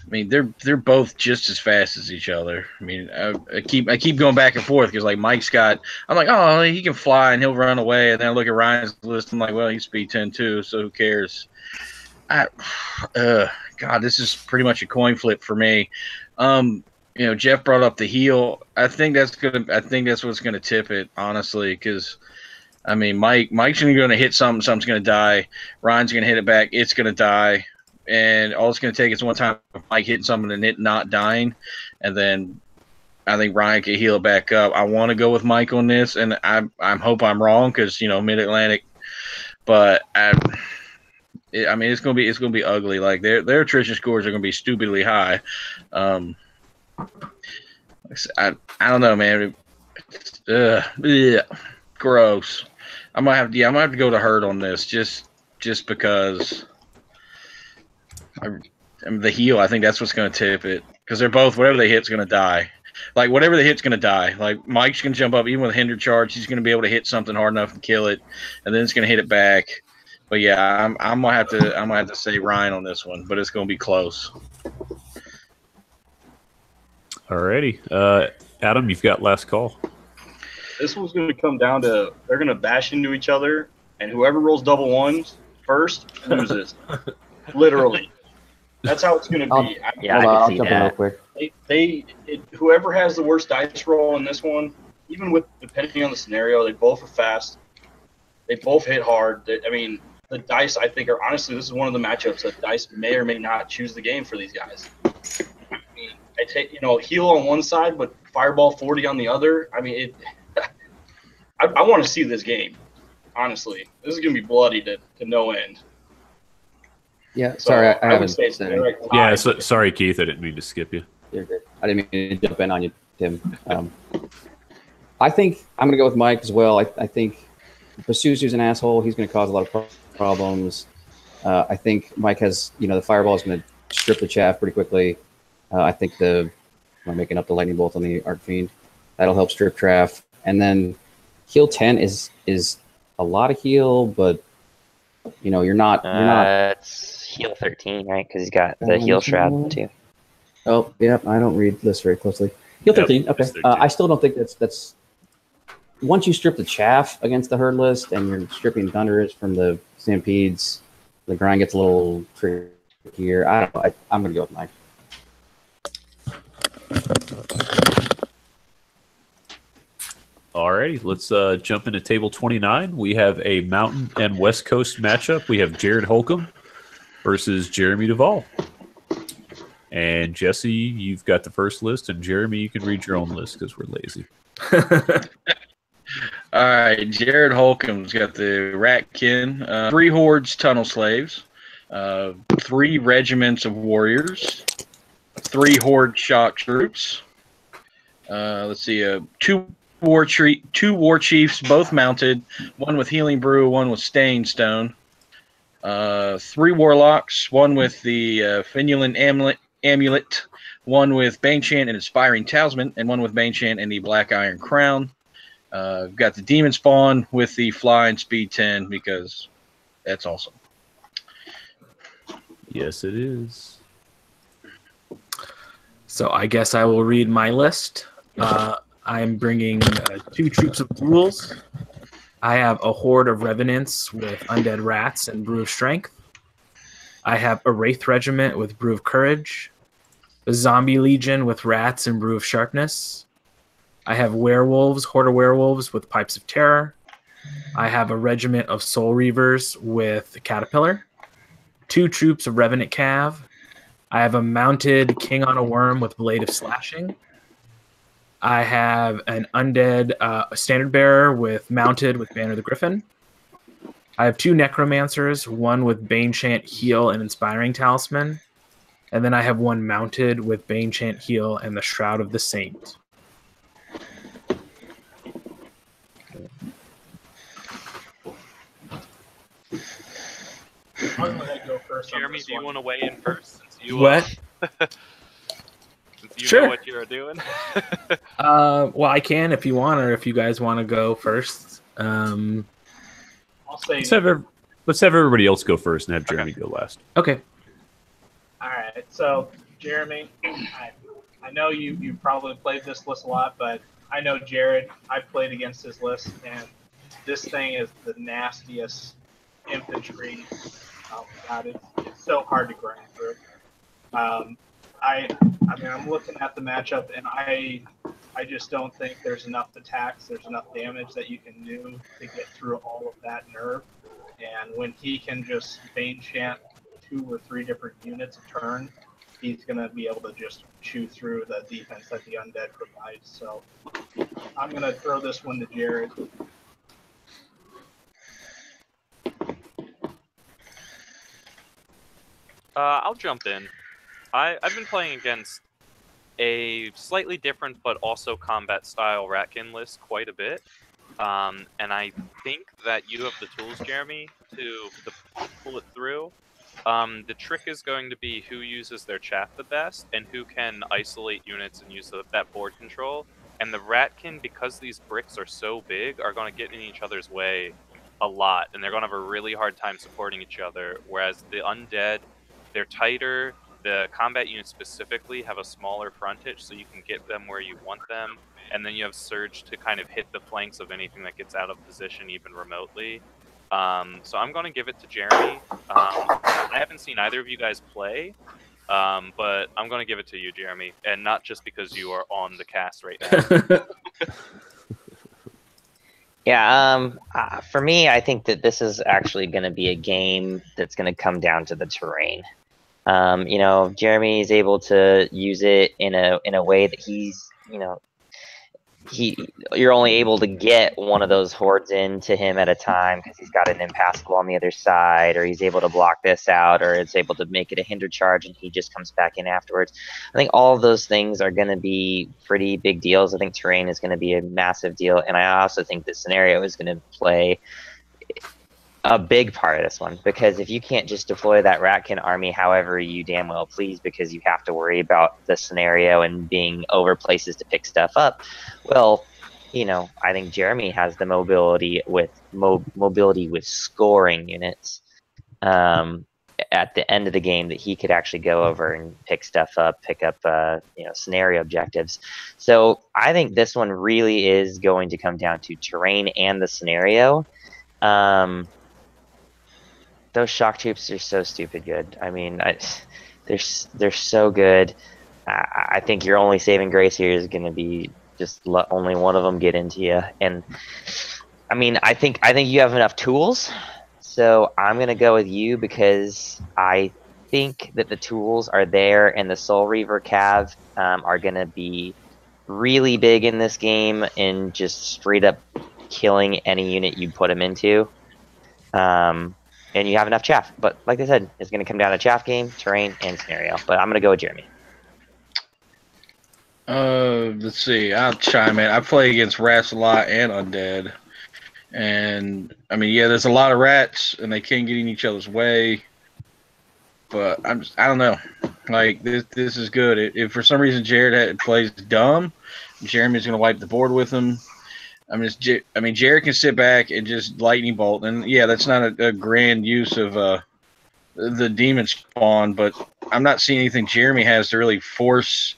they're both just as fast as each other. I mean, I keep going back and forth because like Mike's got, I'm like, oh, he can fly and he'll run away, and then I look at Ryan's list, I'm like, well, he's speed 10 too, so who cares? God, this is pretty much a coin flip for me. Jeff brought up the heal. I think that's what's gonna tip it, honestly, because Mike's gonna hit something, something's gonna die. Ryan's gonna hit it back, it's gonna die. And all it's going to take is one time of Mike hitting something and it not dying, and then I think Ryan can heal it back up. I want to go with Mike on this, and I hope I'm wrong because Mid-Atlantic, but it's going to be ugly. Like their attrition scores are going to be stupidly high. I don't know, man. Gross. I'm gonna have to go to hurt on this just because. The heal, I think that's what's going to tip it, because they're both, whatever they hit's going to die. Like whatever they hit's going to die. Like Mike's going to jump up even with a hinder charge. He's going to be able to hit something hard enough and kill it, and then it's going to hit it back. But yeah, I'm gonna have to say Ryan on this one, but it's going to be close.
Alrighty, Adam, you've got last call.
This one's going to come down to they're going to bash into each other, and whoever rolls double ones first loses. Literally. That's how it's going to be.
I'll jump in real quick.
Whoever has the worst dice roll in this one, even with depending on the scenario, they both are fast. They both hit hard. The dice, I think, are honestly, this is one of the matchups that dice may or may not choose the game for these guys. I take heal on one side, but fireball 40 on the other. I want to see this game. Honestly, this is going to be bloody to no end.
Yeah, sorry, I haven't
said
said.
Yeah, sorry, Keith. I didn't mean to skip you.
You're good. I didn't mean to jump in on you, Tim. I think I'm going to go with Mike as well. I think Basusu's an asshole. He's going to cause a lot of problems. I think Mike has, the fireball is going to strip the chaff pretty quickly. I think the by making up the lightning bolt on the Archfiend. That'll help strip Traff. And then heal 10 is a lot of heal, but you're not.
It's heal 13, right? Because he's got the heal shroud too.
Oh, yeah, I don't read lists very closely. Heal 13, okay. 13. I still don't think that's. Once you strip the chaff against the herd list and you're stripping Thunderous from the Stampedes, the grind gets a little trickier. I don't know. I'm going to go with 9.
Alrighty, let's jump into table 29. We have a Mountain and West Coast matchup. We have Jared Holcomb versus Jeremy Duvall. And Jesse, you've got the first list, and Jeremy, you can read your own list because we're lazy.
All right, Jared Holcomb's got the Ratkin, 3 hordes tunnel slaves, 3 regiments of warriors, 3 horde shock troops. Let's see, 2 war chiefs, both mounted, 1 with healing brew, 1 with staying stone. 3 warlocks, 1 with the Finulan amulet, 1 with Banechant and Inspiring Talisman, and 1 with Banechant and the Black Iron Crown. We've got the Demon Spawn with the Fly and Speed 10 because that's awesome.
Yes, it is.
So I guess I will read my list. I'm bringing 2 troops of ghouls. I have a horde of revenants with undead rats and brew of strength. I have a wraith regiment with brew of courage. A zombie legion with rats and brew of sharpness. I have werewolves, horde of werewolves with pipes of terror. I have a regiment of soul reavers with caterpillar. 2 troops of revenant cav. I have a mounted king on a worm with blade of slashing. I have an undead standard bearer mounted with banner of the griffin. I have 2 necromancers, 1 with Banechant heal and inspiring talisman. And then I have 1 mounted with Banechant heal and the shroud of the saint.
I'm gonna let go first.
Jeremy, do you want to weigh in first? Since you,
What?
Since you
Sure.
know what you're doing.
Well, I can if you want, or if you guys want to go first.
I'll say.
Let's have everybody else go first and have Jeremy go last.
Okay.
All right. So, Jeremy, I know you probably played this list a lot, but I know Jared. I played against his list, and this thing is the nastiest infantry. Oh my God, it's so hard to grind through. I mean, I'm looking at the matchup, and I just don't think there's enough attacks, there's enough damage that you can do to get through all of that nerve. And when he can just Banechant 2 or 3 different units a turn, he's going to be able to just chew through the defense that the undead provides. So I'm going to throw this one to Jared.
I'll jump in. I've been playing against a slightly different but also combat style Ratkin list quite a bit. And I think that you have the tools, Jeremy, to pull it through. The trick is going to be who uses their chaff the best and who can isolate units and use that board control. And the Ratkin, because these bricks are so big, are going to get in each other's way a lot. And they're going to have a really hard time supporting each other. Whereas the undead, they're tighter. The combat units specifically have a smaller frontage, so you can get them where you want them. And then you have Surge to kind of hit the flanks of anything that gets out of position, even remotely. So I'm going to give it to Jeremy. I haven't seen either of you guys play, but I'm going to give it to you, Jeremy. And not just because you are on the cast right now.
Yeah, for me, I think that this is actually going to be a game that's going to come down to the terrain. Jeremy is able to use it in a way that you're only able to get one of those hordes into him at a time because he's got an impassable on the other side, or he's able to block this out, or it's able to make it a hinder charge and he just comes back in afterwards. I think all of those things are going to be pretty big deals. I think terrain is going to be a massive deal, and I also think the scenario is going to play a big part of this one, because if you can't just deploy that Ratkin army however you damn well please, because you have to worry about the scenario and being over places to pick stuff up, well, you know, I think Jeremy has the mobility with scoring units at the end of the game that he could actually go over and pick stuff up, pick up you know, scenario objectives. So I think this one really is going to come down to terrain and the scenario. Those shock troops are so stupid good. I mean, they're so good. I think your only saving grace here is going to be just let only one of them get into you. And I mean, I think you have enough tools. So I'm going to go with you because I think that the tools are there, and the Soul Reaver Cav are going to be really big in this game and just straight up killing any unit you put them into. And you have enough chaff. But like I said, it's going to come down to chaff game, terrain, and scenario. But I'm going to go with Jeremy.
Let's see. I'll chime in. I play against rats a lot and undead. And I mean, yeah, there's a lot of rats, and they can't get in each other's way. But I don't know. Like this is good. If for some reason Jared plays dumb, Jeremy's gonna wipe the board with him. I mean, Jared can sit back and just lightning bolt, and yeah, that's not a grand use of the demon spawn. But I'm not seeing anything Jeremy has to really force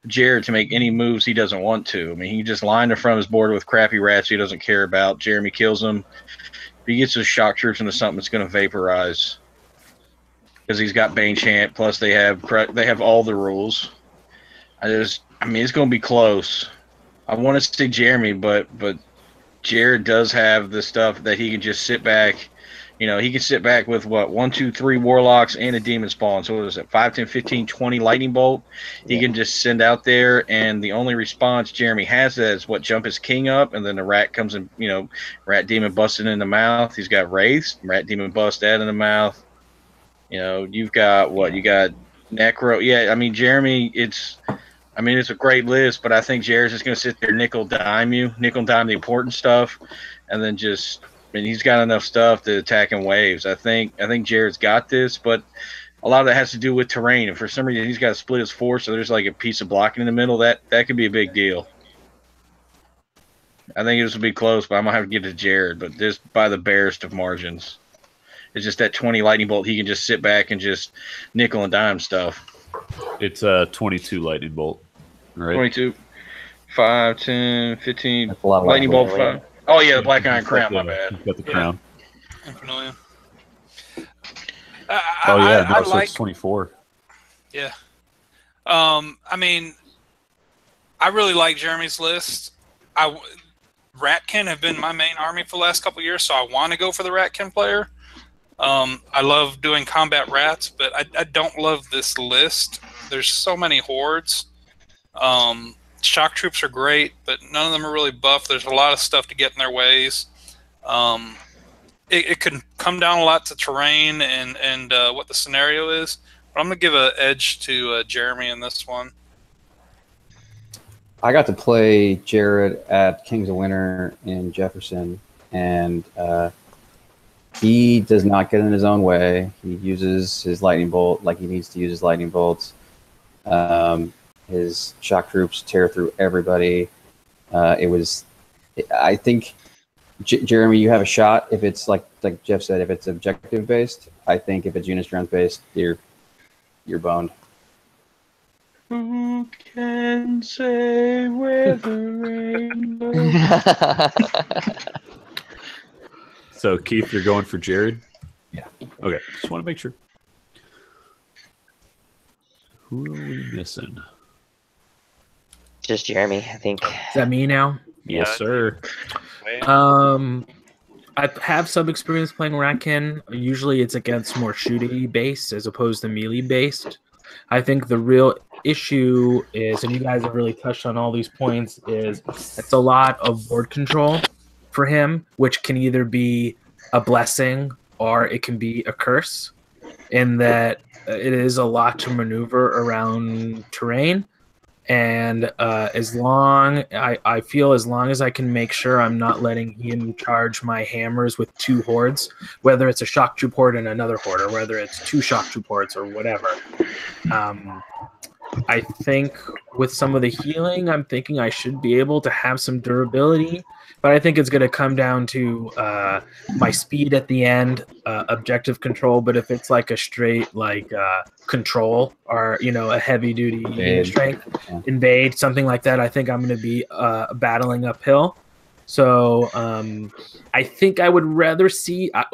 Jared to make any moves he doesn't want to. I mean, he just lined in front of his board with crappy rats he doesn't care about. Jeremy kills him. If he gets his shock troops into something, it's going to vaporize. Because he's got Bane Chant, plus they have all the rules. I mean, it's going to be close. I want to see Jeremy, but Jared does have the stuff that he can just sit back. You know, he can sit back with, what, 1, 2, 3 Warlocks and a Demon Spawn. So what is it, 5, 10, 15, 20 Lightning Bolt? He can just send out there, and the only response Jeremy has is, what, jump his king up, and then the rat comes in, you know, Rat Demon busted in the mouth. He's got Wraiths, Rat Demon bust that in the mouth. You know, you've got, what, you got Necro. Yeah, I mean, Jeremy, it's a great list, but I think Jared's just going to sit there nickel-dime the important stuff, and then just... I mean, he's got enough stuff to attack in waves. I think Jared's got this, but a lot of that has to do with terrain. And for some reason, he's got to split his force, so there's like a piece of blocking in the middle. That could be a big deal. I think this will be close, but I'm going to have to give it to Jared, but just by the barest of margins. It's just that 20 Lightning Bolt, he can just sit back and just nickel and dime stuff.
It's 22 Lightning Bolt, right?
22. 5, 10, 15. Lightning Bolt 5. Oh, yeah, the Black Iron Crown, my bad.
You've got the crown.
Infinitely.
I like... it's 24.
Yeah. I mean, I really like Jeremy's list. Ratkin have been my main army for the last couple of years, so I want to go for the Ratkin player. I love doing combat rats, but I don't love this list. There's so many hordes. Shock troops are great, but none of them are really buffed. There's a lot of stuff to get in their ways. It can come down a lot to terrain and what the scenario is. But I'm going to give an edge to Jeremy in this one.
I got to play Jared at Kings of Winter in Jefferson, and he does not get in his own way. He uses his lightning bolt like he needs to use his lightning bolts. His shock troops tear through everybody. I think, Jeremy, you have a shot if it's like Jeff said, if it's objective based. I think if it's unit strength based, you're boned.
Who can say where the rainbow?
So, Keith, you're going for Jared?
Yeah.
Okay, just want to make sure. Who are we missing?
Just Jeremy, I think.
Is that me now?
Yes, sir.
I have some experience playing Ratkin. Usually it's against more shooting based as opposed to melee based. I think the real issue is, and you guys have really touched on all these points, is it's a lot of board control for him, which can either be a blessing or it can be a curse, in that it is a lot to maneuver around terrain. And as long as I can make sure I'm not letting him charge my hammers with 2 hordes, whether it's a shock troop horde and another horde, or whether it's 2 shock troop hordes or whatever. I think with some of the healing, I'm thinking I should be able to have some durability, but I think it's going to come down to my speed at the end, objective control. But if it's like a straight control or a heavy duty unit strength, invade, something like that, I think I'm going to be battling uphill. So I think I would rather see. I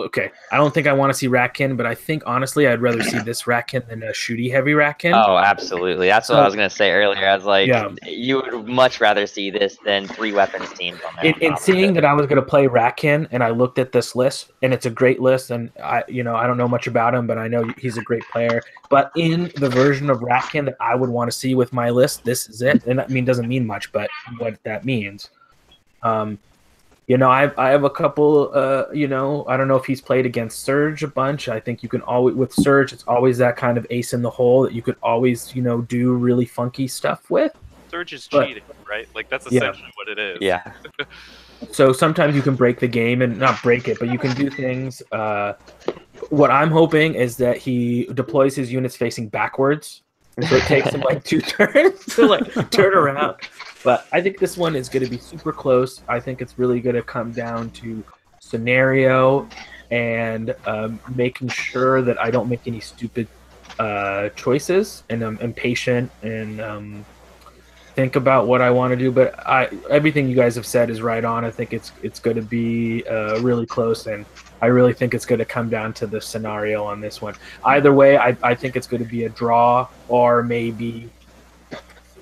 don't think I want to see Ratkin, but I think honestly I'd rather see this Ratkin than a shooty heavy Ratkin.
Oh, absolutely. That's what I was gonna say earlier. I was like, you would much rather see this than 3 weapons teams on there.
In seeing that I was gonna play Ratkin, and I looked at this list, and it's a great list, and I don't know much about him, but I know he's a great player. But in the version of Ratkin that I would want to see with my list, this is it. And doesn't mean much, but what that means. I have a couple, I don't know if he's played against Surge a bunch. I think you can always, with Surge, it's always that kind of ace in the hole that you could always, do really funky stuff with.
Surge is cheating, right? Like, that's essentially what it is.
Yeah.
So sometimes you can break the game, and not break it, but you can do things. What I'm hoping is that he deploys his units facing backwards. So it takes him 2 turns to turn around. But I think this one is going to be super close. I think it's really going to come down to scenario and making sure that I don't make any stupid choices, and I'm impatient and think about what I want to do. But everything you guys have said is right on. I think it's going to be really close, and I really think it's going to come down to the scenario on this one. Either way, I think it's going to be a draw or maybe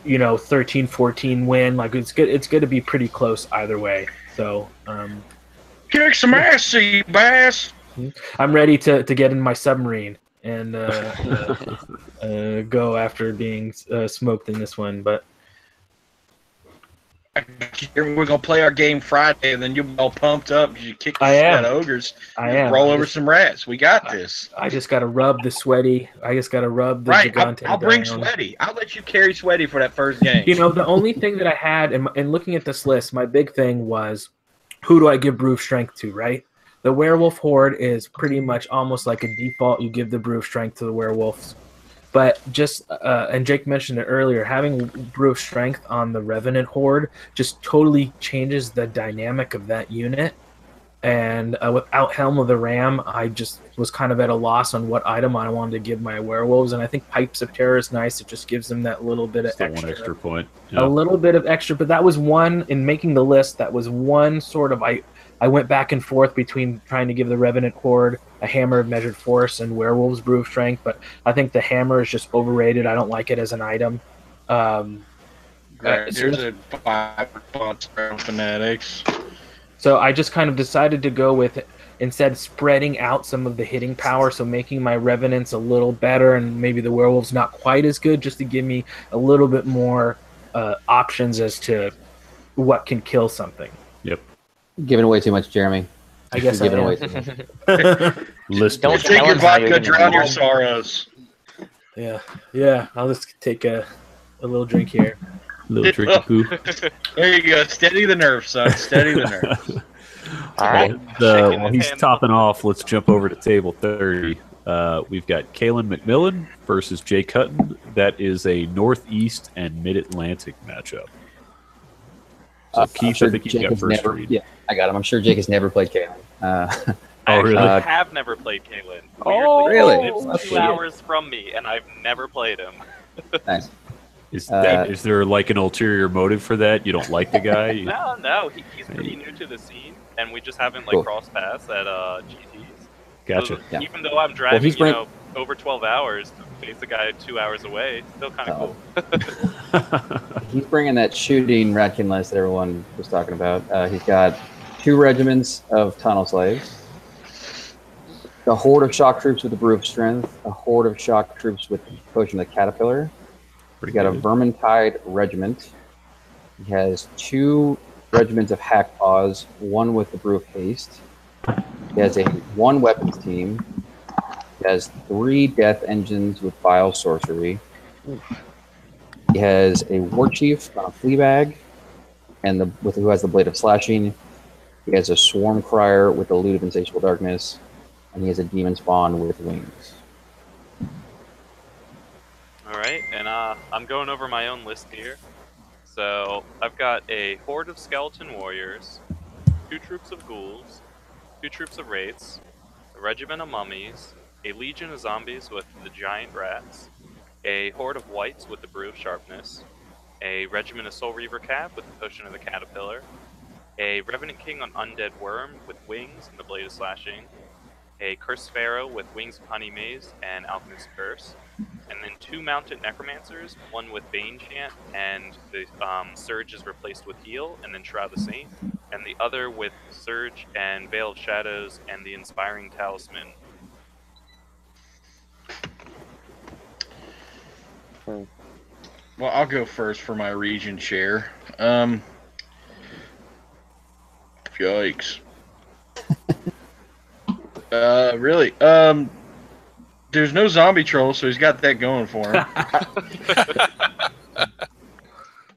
13-14 win. It's good. It's going to be pretty close either way. So
kick some ass, sea bass.
I'm ready to get in my submarine and go after being smoked in this one. But
we're gonna play our game Friday, and then you'll be all pumped up. You kick the shit out of ogres. Roll over some rats. We got this.
I just gotta rub the sweaty. I just gotta rub the Gigante.
I'll bring Sweaty. I'll let you carry Sweaty for that first game.
The only thing that I had in looking at this list, my big thing was, who do I give Brew Strength to? Right, the Werewolf Horde is pretty much almost like a default. You give the Brew Strength to the Werewolves. But just, and Jake mentioned it earlier, having Brew of Strength on the Revenant Horde just totally changes the dynamic of that unit. And without Helm of the Ram, I just was kind of at a loss on what item I wanted to give my werewolves. And I think Pipes of Terror is nice. It just gives them that little bit of extra.
One extra point.
A little bit of extra. But that was one, in making the list, that was one sort of, I went back and forth between trying to give the Revenant Horde a Hammer of Measured Force and Werewolves Brew of Strength, but I think the Hammer is just overrated. I don't like it as an item.
There's a 5 fanatics.
So I just kind of decided to go with, instead, spreading out some of the hitting power, so making my Revenants a little better and maybe the Werewolves not quite as good, just to give me a little bit more options as to what can kill something.
Yep.
Giving away too much, Jeremy.
I guess
giving away too much.
Don't take your vodka, drown your sorrows.
Yeah. I'll just take a little drink here.
A little drink of poo.
There you go. Steady the nerves, son. Steady the nerves.
All right.
While he's topping off, let's jump over to table 30. We've got Kalen McMillan versus Jake Hutton. That is a Northeast and Mid-Atlantic matchup. So Keith, I think you got first read.
Yeah, I got him. I'm sure Jake has never played Kalen.
I
really?
have never played Kalen.
Oh, really?
He lives 2 hours from me, and I've never played him.
Nice.
Is there an ulterior motive for that? You don't like the guy?
No. He's pretty new to the scene, and we just haven't crossed paths at GTs.
Gotcha.
So even though I'm driving, over 12 hours to face a guy 2 hours away, still kind of cool.
He's bringing that shooting Ratkin list that everyone was talking about. He's got 2 regiments of Tunnel Slaves, a horde of shock troops with the Brew of Strength, a horde of shock troops with the Potion of the Caterpillar. He's got a Vermintide regiment. He has 2 regiments of Hackpaws, 1 with the Brew of Haste. He has a 1 weapons team. He has 3 death engines with Vile Sorcery. He has a War Chief on a Fleabag, and who has the Blade of Slashing. He has a Swarm Crier with the Loot of Insatiable Darkness, and he has a Demon Spawn with Wings.
All right, and I'm going over my own list here. So I've got a horde of skeleton warriors, 2 troops of ghouls, 2 troops of wraiths, a regiment of mummies, a legion of zombies with the giant rats, a horde of wights with the brew of sharpness, a regiment of soul reaver cav with the potion of the caterpillar, a revenant king on undead worm with wings and the blade of slashing, a cursed pharaoh with wings of honey maze and alchemist's curse, and then 2 mounted necromancers, one with bane chant and the surge is replaced with heal, and then shroud the saint, and the other with surge and veil of shadows and the inspiring talisman.
Well, I'll go first for my region share. Yikes. Really? There's no zombie troll, so he's got that going for him.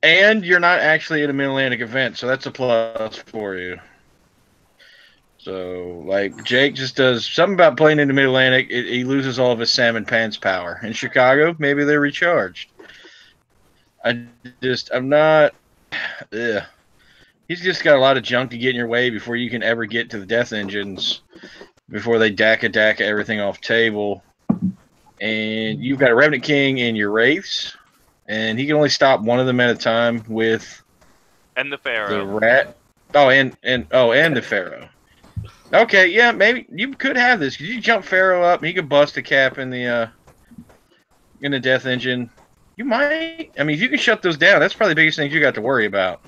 And you're not actually at a Mid-Atlantic event, so that's a plus for you. So, like, Jake just does something about playing in the Mid-Atlantic. He loses all of his salmon pants power. In Chicago, maybe they're recharged. I'm not. Ugh. He's just got a lot of junk to get in your way before you can ever get to the death engines, before they daka everything off table. And you've got a Revenant King in your Wraiths, and he can only stop one of them at a time with
and the Pharaoh.
The rat. Oh, and the Pharaoh. Okay, yeah, maybe you could have this. Could you jump Pharaoh up? He could bust a cap in the death engine. You might. I mean, if you can shut those down, that's probably the biggest thing you got to worry about.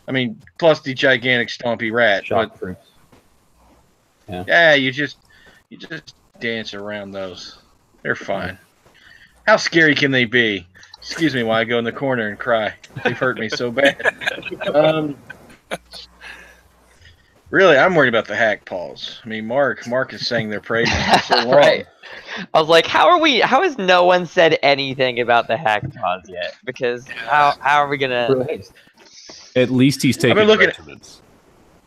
I mean, plus the gigantic stompy rat.
Shock proofs.
Yeah, you just dance around those. They're fine. How scary can they be? Excuse me while I go in the corner and cry. They've hurt me so bad. Really, I'm worried about the hack paws. I mean, Mark is saying their praises for so long.
Right. I was like, how has no one said anything about the hack paws yet? Because how are we gonna?
At least he's taking regiments.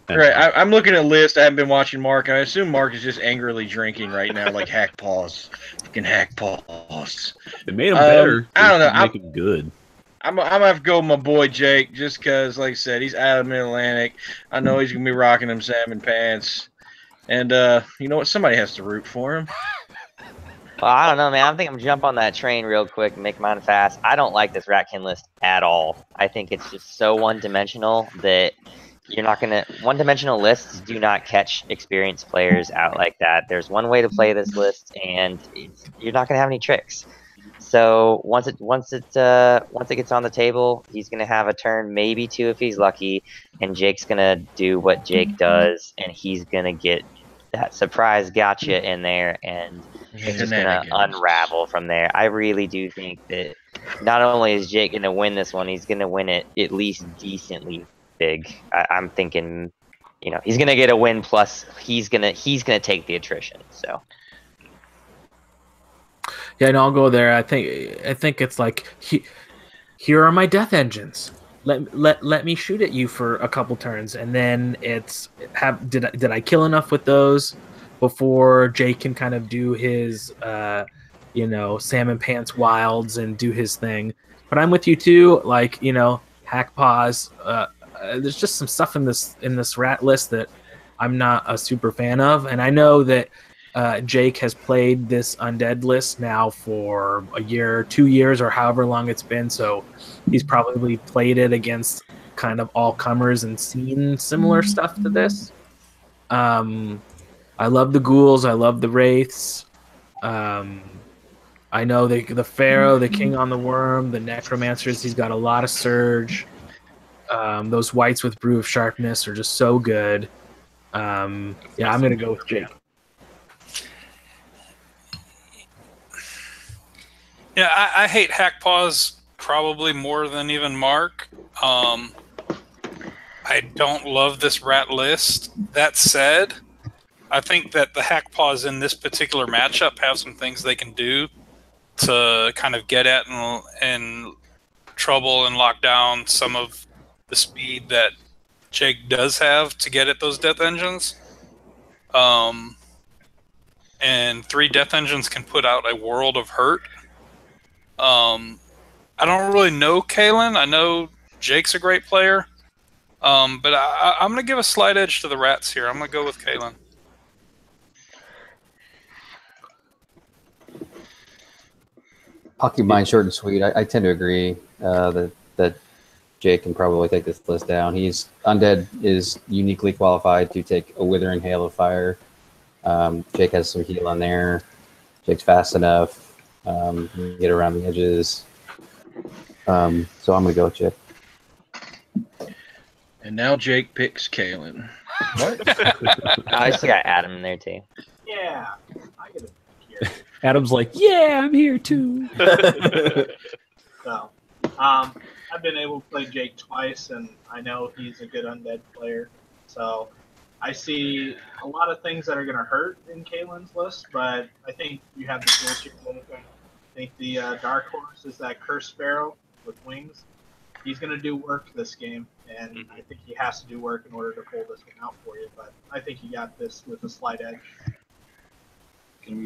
Right, I'm looking at a list. I haven't been watching Mark. I assume Mark is just angrily drinking right now, like hack paws, fucking hack paws.
They made him better.
I don't know.
Make him good.
I'm gonna have to go with my boy Jake, just because, like I said, he's out of Mid-Atlantic. I know he's gonna be rocking them salmon pants, and you know what? Somebody has to root for him.
Well, I don't know, man. I think I'm gonna jump on that train real quick and make mine fast. I don't like this Ratkin list at all. I think it's just so one-dimensional that you're not gonna. One-dimensional lists do not catch experienced players out like that. There's one way to play this list, and you're not gonna have any tricks. So once it gets on the table, he's gonna have a turn, maybe 2 if he's lucky, and Jake's gonna do what Jake does, and he's gonna get that surprise gotcha in there, and it's just gonna unravel from there. I really do think that not only is Jake gonna win this one, he's gonna win it at least decently big. I'm thinking, you know, he's gonna get a win plus he's gonna take the attrition. So.
Yeah, no, I'll go there. I think it's like here are my death engines. Let me shoot at you for a couple turns, and then did I kill enough with those before Jake can kind of do his salmon pants wilds and do his thing. But I'm with you too. Like, you know, hack paws. There's just some stuff in this rat list that I'm not a super fan of, and I know that. Jake has played this undead list now for a year, 2 years, or however long it's been. So he's probably played it against kind of all comers and seen similar stuff to this. I love the ghouls. I love the wraiths. I know the pharaoh, the king on the worm, the necromancers. He's got a lot of surge. Those wights with brew of sharpness are just so good. Yeah, I'm gonna go with Jake.
Yeah, I hate hack paws probably more than even Mark. I don't love this rat list. That said, I think that the hack paws in this particular matchup have some things they can do to kind of get at and trouble and lock down some of the speed that Jake does have to get at those death engines. And 3 death engines can put out a world of hurt. I don't really know Kalen. I know Jake's a great player. But I'm going to give a slight edge to the rats here. I'm going to go with Kalen.
I'll keep mine short and sweet. I tend to agree that Jake can probably take this list down. Undead is uniquely qualified to take a Withering Hail of Fire. Jake has some heal on there. Jake's fast enough. He can get around the edges. So I'm going to go with Jake.
And now Jake picks Kalen.
What? I still got Adam in there too.
Yeah, I get a pick here.
Adam's like, yeah, I'm here too.
So, I've been able to play Jake twice, and I know he's a good undead player. So, I see a lot of things that are going to hurt in Kalen's list, but I think you have the tools here. I think the dark horse is that Cursed Sparrow with wings. He's going to do work this game, and I think he has to do work in order to pull this one out for you. But I think he got this with a slight edge.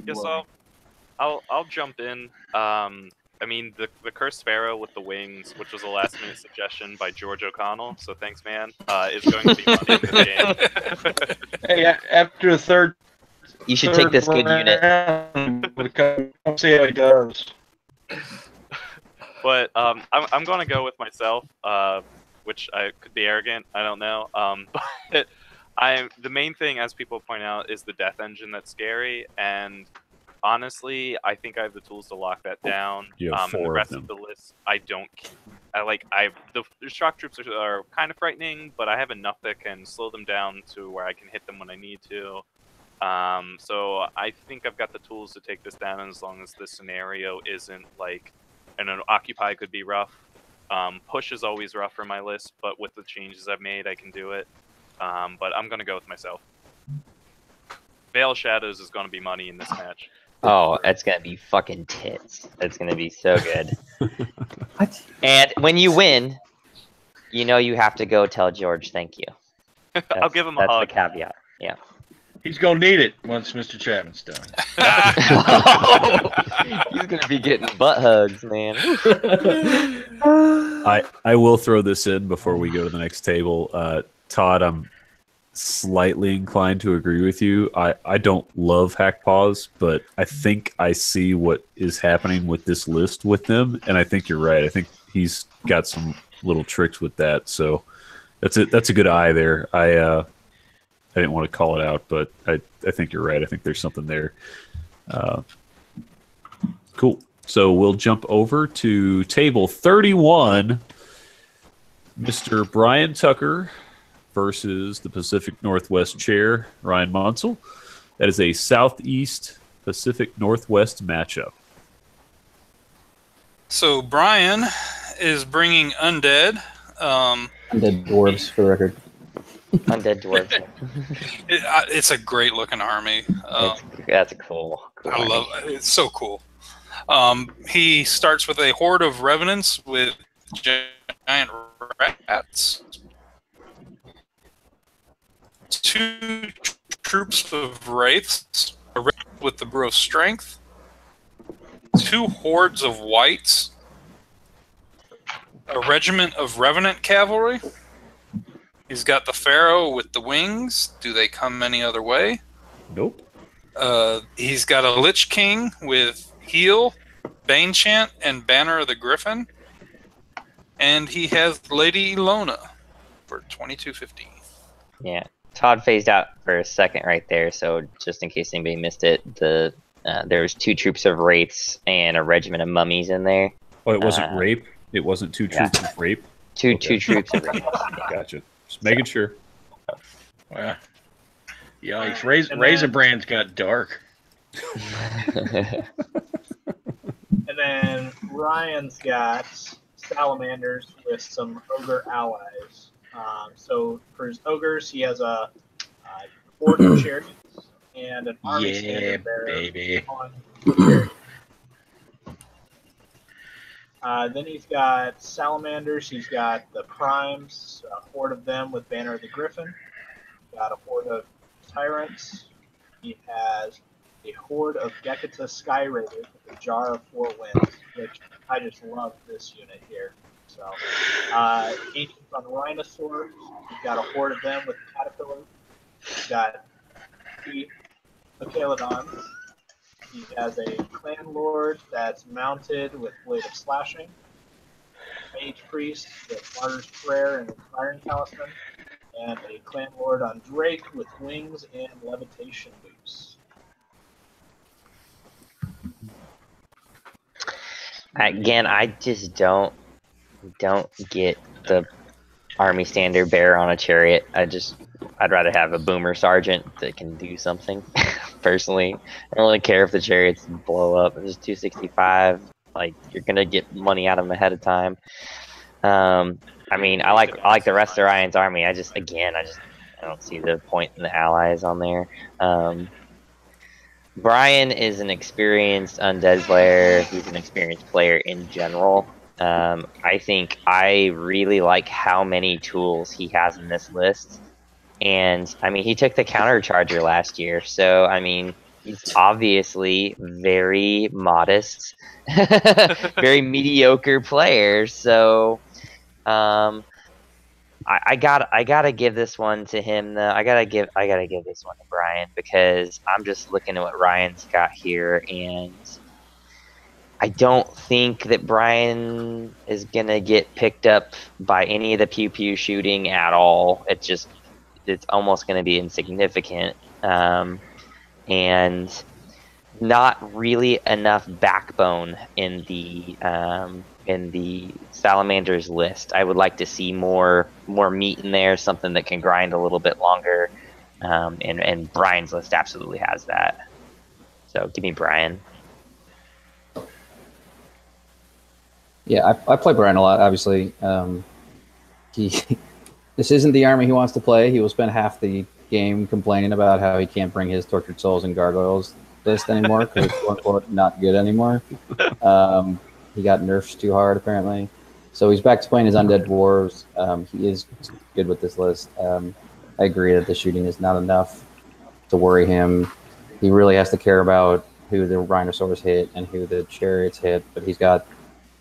Guess I'll jump in. I mean, the Cursed Sparrow with the wings, which was a last-minute suggestion by George O'Connell, so thanks, man, is going to be money in this game.
Hey, after the third...
You should take this good unit.
I'll see how he does.
But I'm going to go with myself, which I could be arrogant. I don't know. But the main thing, as people point out, is the death engine that's scary. And honestly, I think I have the tools to lock that down.
You have 4
and the rest
of them.
the list, I don't. The shock troops are kind of frightening, but I have enough that can slow them down to where I can hit them when I need to. So I think I've got the tools to take this down, as long as this scenario isn't like. And an Occupy could be rough. Push is always rough for my list, but with the changes I've made, I can do it. But I'm going to go with myself. Veil Shadows is going to be money in this match.
Oh, that's going to be fucking tits. That's going to be so good. And when you win, you know you have to go tell George thank you.
I'll give him a hug.
That's the caveat. Yeah.
He's going to need it once Mr. Chapman's done.
He's going to be getting butt hugs, man.
I will throw this in before we go to the next table. Todd, I'm slightly inclined to agree with you. I don't love Hack Paws, but I think I see what is happening with this list with them, and I think you're right. I think he's got some little tricks with that, so that's a good eye there. I didn't want to call it out, but I think you're right. I think there's something there. Cool. So we'll jump over to table 31. Mr. Brian Tucker versus the Pacific Northwest chair, Ryan Monsell. That is a Southeast Pacific Northwest matchup.
So Brian is bringing Undead.
Undead dwarves, for the record.
Undead dwarf.
It's a great looking army.
That's cool.
I love it. It's so cool. He starts with a horde of revenants with giant rats, 2 troops of wraiths with the brew of strength, 2 hordes of wights, a regiment of revenant cavalry. He's got the Pharaoh with the wings. Do they come any other way?
Nope.
He's got a Lich King with heal, Bane Chant, and Banner of the Griffin. And he has Lady Ilona for 2250.
Yeah. Todd phased out for a second right there, so just in case anybody missed it, there was 2 troops of wraiths and a regiment of mummies in there.
Oh, it wasn't rape? It wasn't 2 troops of rape?
Two troops of wraiths.
Gotcha. Just making sure.
Wow. Yikes. Razor Brand's got dark.
And then Ryan's got salamanders with some ogre allies. So for his ogres, he has a horde of chariots and an army standard bearer
baby.
on Then he's got salamanders. He's got the primes, a horde of them with Banner of the Griffin. He's got a horde of tyrants. He has a horde of Gekata Sky Raiders with a Jar of Four Winds, which I just love this unit here. So, Ancients on Rhinosaurs. He's got a horde of them with Caterpillars. He's got 3 Mechalodons. He has a Clan Lord that's mounted with Blade of Slashing, Mage Priest with Martyr's Prayer and Inspiring Talisman, and a Clan Lord on Drake with Wings and Levitation Boots.
Again, I just don't get the army standard bearer on a chariot. I'd rather have a boomer sergeant that can do something. Personally, I don't really care if the chariots blow up. It's just 265. Like, you're gonna get money out of them ahead of time. I mean, I like the rest of Ryan's army. I don't see the point in the allies on there. Brian is an experienced undead player. He's an experienced player in general. I think I really like how many tools he has in this list. And, I mean, he took the countercharger last year. So, I mean, he's obviously very modest, very mediocre player. So, I gotta give this one to him. I gotta give this one to Brian, because I'm just looking at what Ryan's got here, and I don't think that Brian is gonna get picked up by any of the pew pew shooting at all. It's almost gonna be insignificant, and not really enough backbone in the salamanders list. I would like to see more meat in there, something that can grind a little bit longer, and Brian's list absolutely has that. So give me Brian.
Yeah, I play Brian a lot, obviously. This isn't the army he wants to play. He will spend half the game complaining about how he can't bring his Tortured Souls and Gargoyles list anymore because it's not good anymore. He got nerfed too hard, apparently. So he's back to playing his Undead Dwarves. He is good with this list. I agree that the shooting is not enough to worry him. He really has to care about who the Rhinosaurs hit and who the Chariots hit, but he's got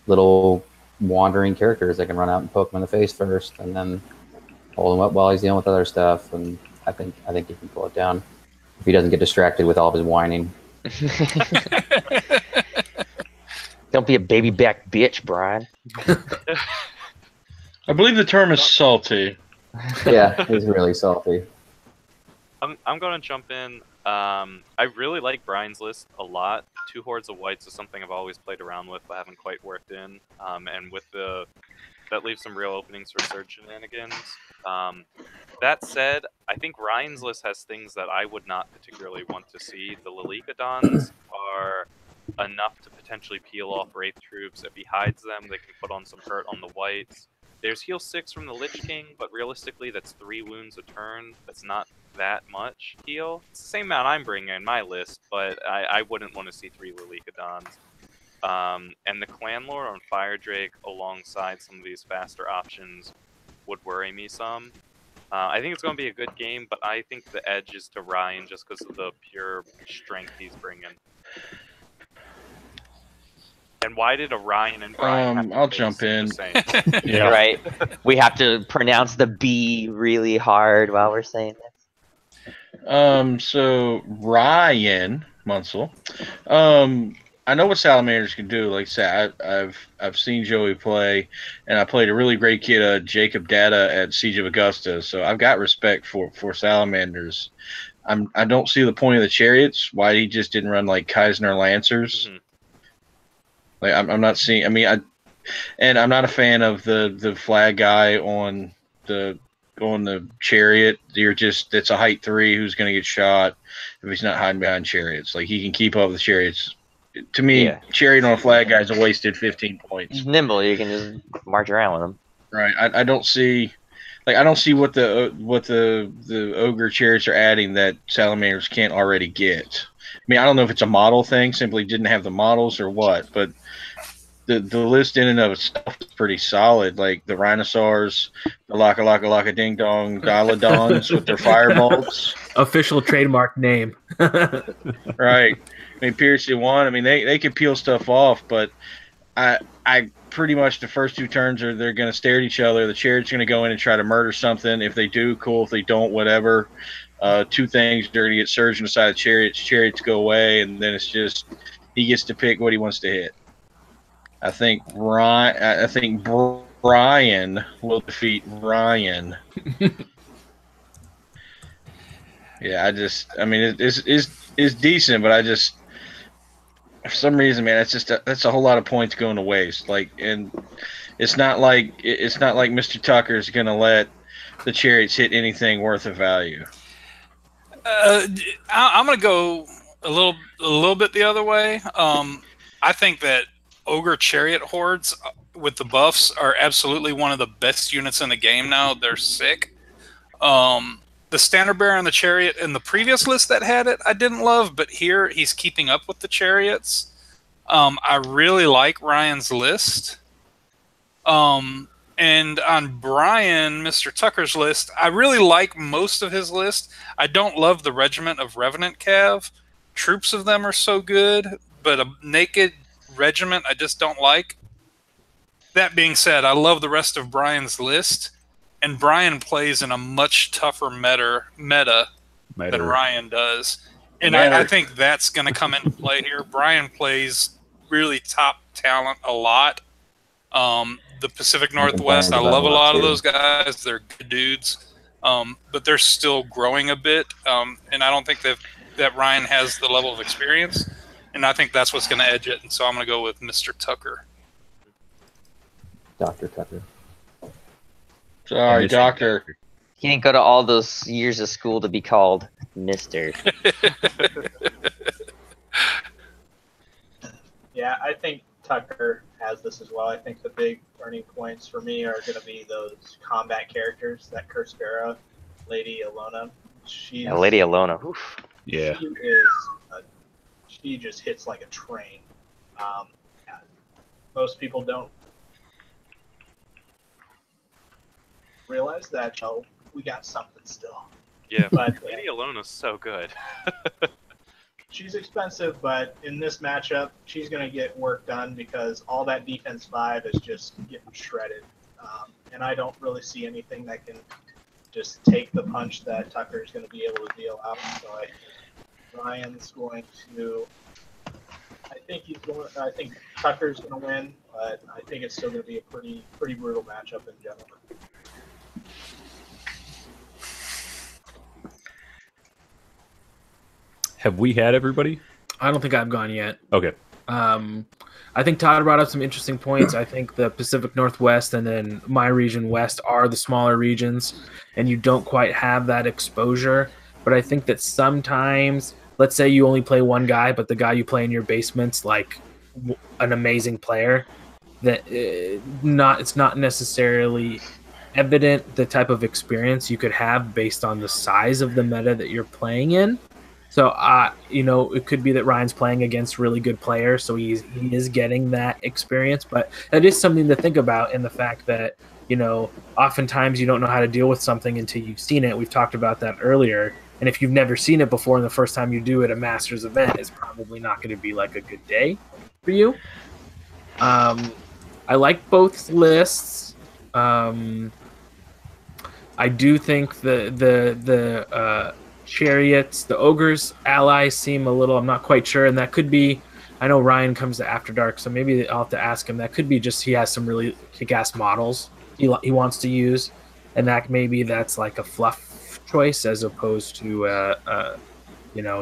little wandering characters that can run out and poke him in the face first and then hold him up while he's dealing with other stuff. And I think he can pull it down if he doesn't get distracted with all of his whining.
Don't be a baby back bitch, Brian.
I believe the term is salty.
Yeah, he's really salty.
I'm going to jump in. I really like Brian's list a lot. 2 hordes of whites is something I've always played around with, but haven't quite worked in. And with that leaves some real openings for surge shenanigans. That said, I think Ryan's list has things that I would not particularly want to see. The Lilikodons are enough to potentially peel off Wraith troops. If he hides them, they can put on some hurt on the whites. There's heal 6 from the Lich King, but realistically that's 3 wounds a turn. That's not that much heal. It's the same amount I'm bringing in my list, but I wouldn't want to see 3 Lilikodons. And the Clan Lord on Fire Drake alongside some of these faster options would worry me some. I think it's going to be a good game, but I think the edge is to Ryan just because of the pure strength he's bringing. And why did Orion and Brian
I'll jump in.
Yeah. Right. We have to pronounce the B really hard while we're saying this.
So Ryan Munsell. I know what salamanders can do. Like I said, I've seen Joey play, and I played a really great kid, Jacob Data, at Siege of Augusta. So I've got respect for salamanders. I don't see the point of the chariots. Why he just didn't run like Kaisner Lancers. Mm-hmm. Like I'm not seeing. I mean, I'm not a fan of the flag guy on the chariot. It's a height 3 who's going to get shot if he's not hiding behind chariots. Like he can keep up with chariots. To me, yeah. Chariot on a flag guy is a wasted 15 points.
He's nimble. You can just march around with him.
Right. I don't see. Like I don't see what the ogre chariots are adding that salamanders can't already get. I mean, I don't know if it's a model thing, simply didn't have the models or what, but the list in and of itself is pretty solid. Like the Rhinosaurs, the Laka Laka Laka Ding Dong Dialodons with their firebolts.
Official trademark name.
Right. I mean, Piercy one. I mean, they could peel stuff off, but I pretty much the first 2 turns are they're going to stare at each other. The Chariot's going to go in and try to murder something. If they do, cool. If they don't, whatever. 2 things, they're going to get surged inside the Chariots go away, and then it's just he gets to pick what he wants to hit. I think Brian will defeat Ryan. Yeah, I mean, it's decent, but I just, for some reason, man, that's a whole lot of points going to waste. Like, and it's not like Mr. Tucker is going to let the Chariots hit anything worth of value.
I'm going to go a little bit the other way. I think that Ogre Chariot Hordes with the buffs are absolutely one of the best units in the game now. They're sick. The Standard Bearer and the Chariot in the previous list that had it, I didn't love, but here he's keeping up with the Chariots. I really like Ryan's list. And on Brian, Mr. Tucker's list, I really like most of his list. I don't love the Regiment of Revenant Cav. Troops of them are so good, but a naked regiment I just don't like. That being said, I love the rest of Brian's list, and Brian plays in a much tougher meta than Ryan does. And I think that's going to come into play here. Brian plays really top talent a lot. The Pacific Northwest, I love a lot of those guys. They're good dudes, but they're still growing a bit, and I don't think that Ryan has the level of experience, and I think that's what's going to edge it, and so I'm going to go with Mr. Tucker.
Dr. Tucker.
Sorry, Doctor.
He didn't go to all those years of school to be called Mr.
Yeah, I think Tucker has this as well. I think the big turning points for me are going to be those combat characters, that Kurspera, Lady Alona.
Lady Alona. Oof.
Yeah.
She just hits like a train. Most people don't realize that we got something still.
Yeah,
but
Lady Alona's so good.
She's expensive, but in this matchup, she's going to get work done because all that defense 5 is just getting shredded. And I don't really see anything that can just take the punch that Tucker's going to be able to deal out. So I think Ryan's going to. I think Tucker's going to win, but I think it's still going to be a pretty brutal matchup in general.
Have we had everybody?
I don't think I've gone yet.
Okay.
I think Todd brought up some interesting points. I think the Pacific Northwest and then my region West are the smaller regions, and you don't quite have that exposure. But I think that sometimes, let's say you only play one guy, but the guy you play in your basement's like an amazing player, that it's not necessarily evident the type of experience you could have based on the size of the meta that you're playing in. So, it could be that Ryan's playing against really good players, so he is getting that experience. But that is something to think about in the fact that, oftentimes you don't know how to deal with something until you've seen it. We've talked about that earlier. And if you've never seen it before and the first time you do it, a Masters event is probably not going to be like a good day for you. I like both lists. I do think the Chariots, the Ogres allies seem a little, I'm not quite sure, and that could be, I know Ryan comes to After Dark, so maybe I'll have to ask him. That could be just he has some really kick-ass models he wants to use, and that's like a fluff choice as opposed to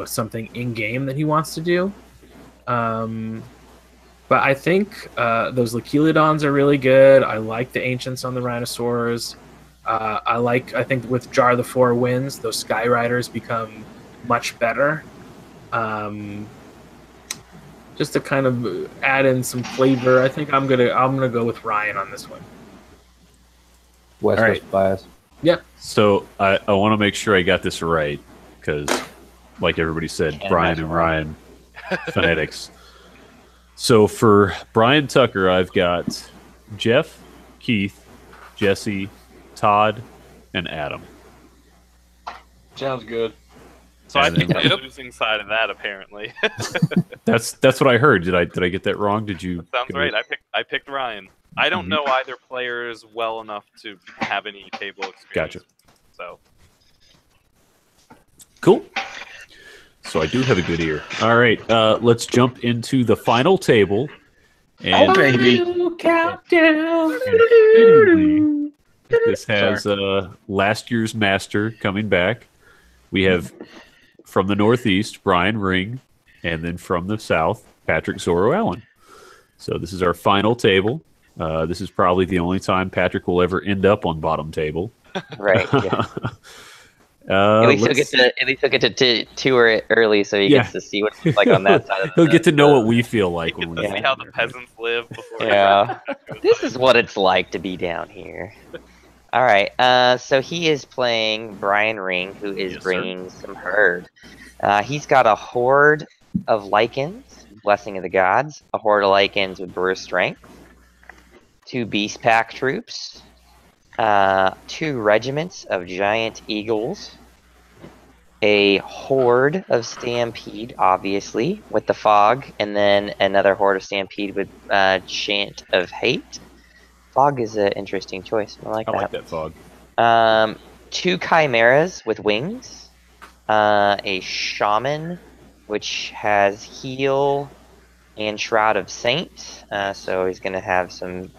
something in-game that he wants to do. But I think those Lachilodons are really good. I like the Ancients on the Rhinosaurs. I think with Jar the Four Winds, those Sky Riders become much better. Just to kind of add in some flavor, I think I'm gonna go with Ryan on this one.
West Coast bias.
Yep.
So I want to make sure I got this right because, like everybody said, Brian and Ryan phonetics. So for Brian Tucker, I've got Jeff, Keith, Jesse, Todd, and Adam.
Sounds good.
So I
And
picked
then-
the losing side of that, apparently.
That's what I heard. Did I get that wrong? Did you?
Sounds right. I picked Ryan. I don't know either players well enough to have any table experience.
Gotcha.
So
Cool. So I do have a good ear. All right, let's jump into the final table. And
baby.
this has last year's master coming back. We have from the Northeast, Brian Ring, and then from the South, Patrick Zorro Allen. So this is our final table. This is probably the only time Patrick will ever end up on bottom table.
Right. Yeah. At least he'll get to tour it early, so he gets to see what it's like on that side.
He'll get to know what we feel like
you
when
get
we.
to see how the peasants live before.
Yeah. This is what it's like to be down here. All right. So he is playing Brian Ring, who is bringing some herd. He's got a horde of lichens, Blessing of the Gods, a horde of lichens with Brewer Strength, 2 Beast Pack troops, 2 regiments of Giant Eagles, a horde of Stampede, obviously, with the Fog, and then another horde of Stampede with Chant of Hate. Fog is an interesting choice. I like that
Fog.
2 Chimeras with wings, a Shaman, which has Heal and Shroud of Saint, so he's going to have some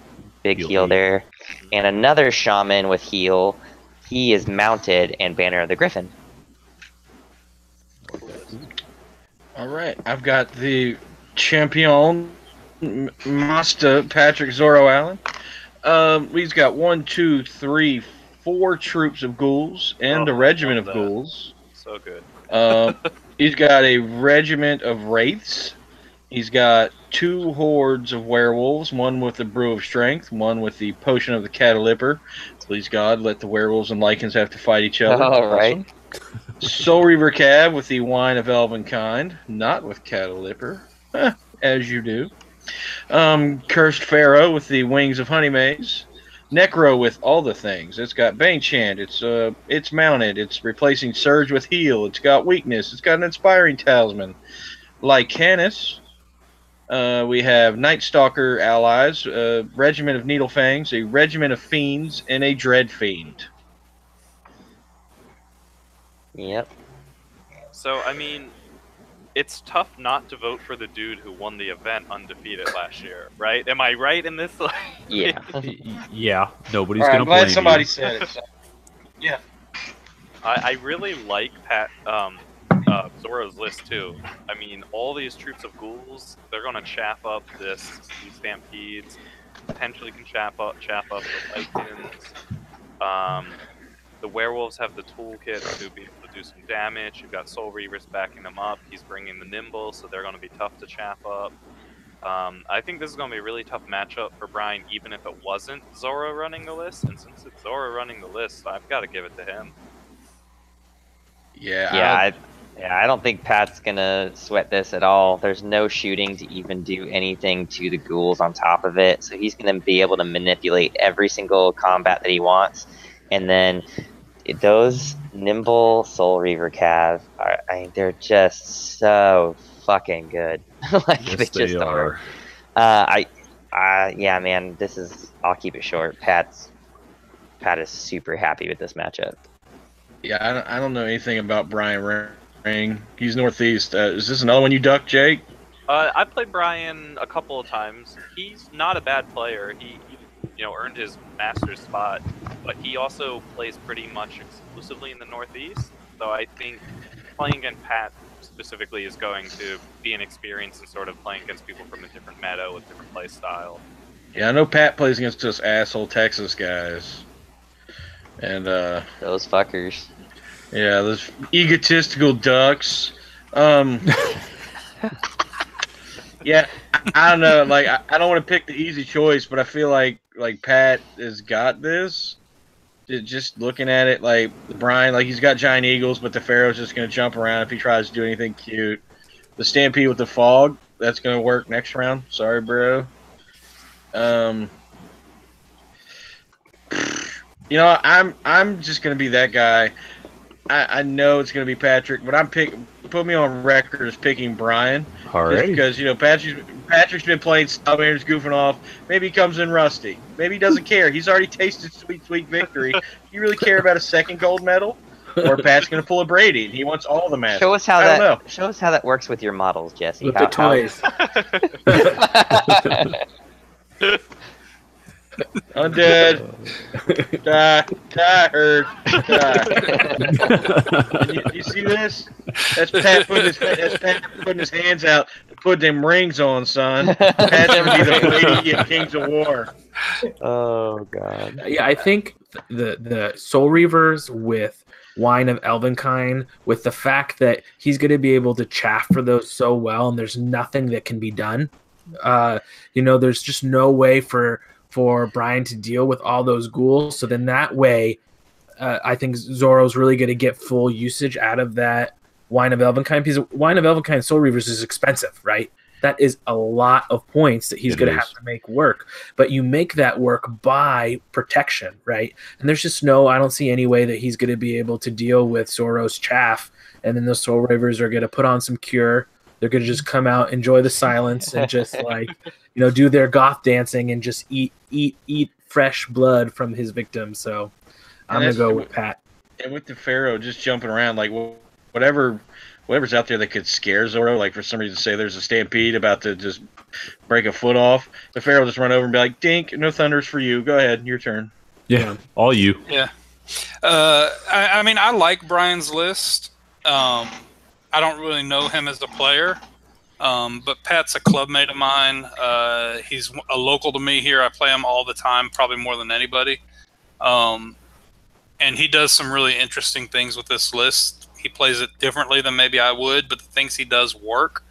big heal there, and another Shaman with Heal. He is mounted and Banner of the Griffin.
All right, I've got the champion, Master Patrick Zorro Allen. He's got 1, 2, 3, 4 troops of ghouls and a regiment of ghouls.
So good.
He's got a regiment of wraiths. He's got 2 hordes of werewolves, one with the Brew of Strength, one with the Potion of the Catalipper. Please God, let the werewolves and lichens have to fight each other.
All right.
Soul Reaver Cab with the Wine of Elvenkind, not with Catalipper, as you do. Cursed Pharaoh with the Wings of Honeymaze. Necro with all the things. It's got Bane Chant. It's mounted. It's replacing Surge with Heal. It's got Weakness. It's got an Inspiring Talisman. Lycanus. We have Night Stalker allies, a Regiment of Needlefangs, a Regiment of Fiends, and a Dread Fiend.
Yep.
So, I mean, it's tough not to vote for the dude who won the event undefeated last year, right? Am I right in this?
Yeah.
Yeah, nobody's
All right,
going
I'm
to blame
glad somebody
you.
said it. So. Yeah.
I really like Zorro's list too. I mean, all these troops of ghouls, they're gonna chap up these stampedes. Potentially can chap up the lichens. The werewolves have the toolkit to be able to do some damage. You've got Soul Reavers backing them up. He's bringing the nimble, so they're gonna be tough to chap up. I think this is gonna be a really tough matchup for Brian, even if it wasn't Zorro running the list. And since it's Zorro running the list, I've got to give it to him.
Yeah.
I don't think Pat's gonna sweat this at all. There's no shooting to even do anything to the ghouls on top of it, so he's gonna be able to manipulate every single combat that he wants. And then those nimble Soul Reaver Cav, they're just so fucking good. Like
Yes,
they just
they
are. Yeah, man, I'll keep it short. Pat is super happy with this matchup.
Yeah, I don't know anything about Brian Ring. He's Northeast. Is this another one you ducked, Jake?
I played Brian a couple of times. He's not a bad player. He earned his master's spot, but he also plays pretty much exclusively in the Northeast. So I think playing against Pat specifically is going to be an experience in sort of playing against people from a different meta with different play style.
Yeah, I know Pat plays against us asshole Texas guys. And
Those fuckers.
yeah, those egotistical ducks. Yeah, I don't know. Like, I don't want to pick the easy choice, but I feel like Pat has got this. Just looking at it, like Brian, like he's got giant eagles, but the Pharaoh's just gonna jump around if he tries to do anything cute. The Stampede with the Fog, that's gonna work next round. Sorry, bro. You know, I'm just gonna be that guy. I know it's gonna be Patrick, but put me on record as picking Brian.
All right.
Just because, you know, Patrick's been playing Stubborn's goofing off. Maybe he comes in rusty. Maybe he doesn't care. He's already tasted sweet victory. Do you really care about a second gold medal? Or Pat's gonna pull a Brady and he wants all the matches.
Show us how that works with your models, Jesse.
With the toys.
Undead. Die, hurt. Die. You see this? That's Pat putting his hands out to put them rings on, son. Pat's gonna be the lady of Kings of War.
Oh god.
Yeah, I think the Soul Reavers with Wine of Elvenkind, with the fact that he's going to be able to chaff for those so well, and there's nothing that can be done. You know, there's just no way for Brian to deal with all those ghouls. So then that way, I think Zoro's really going to get full usage out of that Wine of Elvenkind, because Wine of Elvenkind Soul Reavers is expensive, right? That is a lot of points that he's going to have to make work. But you make that work by protection, right? And there's just I don't see any way that he's going to be able to deal with Zoro's chaff. And then the Soul Reavers are going to put on some cure. They're going to just come out, enjoy the silence, and just do their goth dancing and just eat fresh blood from his victims. So I'm going to go with Pat.
And with the Pharaoh just jumping around, like whatever's out there that could scare Zoro, like for some reason say there's a stampede about to just break a foot off, the Pharaoh will just run over and be like, "Dink, no thunders for you. Go ahead, your turn."
Yeah, all you.
Yeah. I mean, I like Brian's list. I don't really know him as a player, but Pat's a clubmate of mine. He's a local to me here. I play him all the time, probably more than anybody. And he does some really interesting things with this list. He plays it differently than maybe I would, but the things he does work.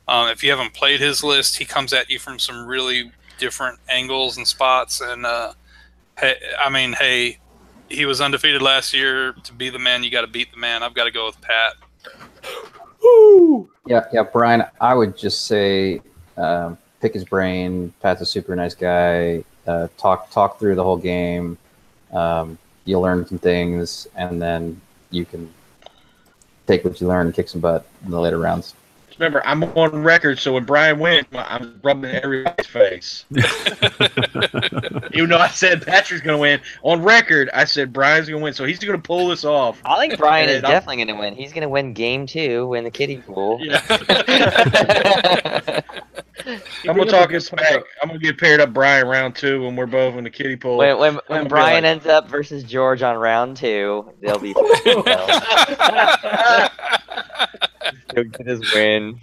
If you haven't played his list, he comes at you from some really different angles and spots. And hey, he was undefeated last year. To be the man, you got to beat the man. I've got to go with Pat.
Woo! Yeah, Brian. I would just say pick his brain. Pat's a super nice guy. Talk through the whole game. You'll learn some things, and then you can take what you learn and kick some butt in the later rounds.
Remember, I'm on record, so when Brian wins, I'm rubbing everybody's face. Even though I said Patrick's going to win, on record, I said Brian's going to win, so he's going to pull this off.
I think Brian is definitely going to win. He's going to win game 2, win the kiddie pool.
Yeah. I'm going to talk this back. I'm going to get paired up Brian round 2 when we're both in the kiddie pool.
When Brian ends up versus George on round 2, they'll be he'll get his win.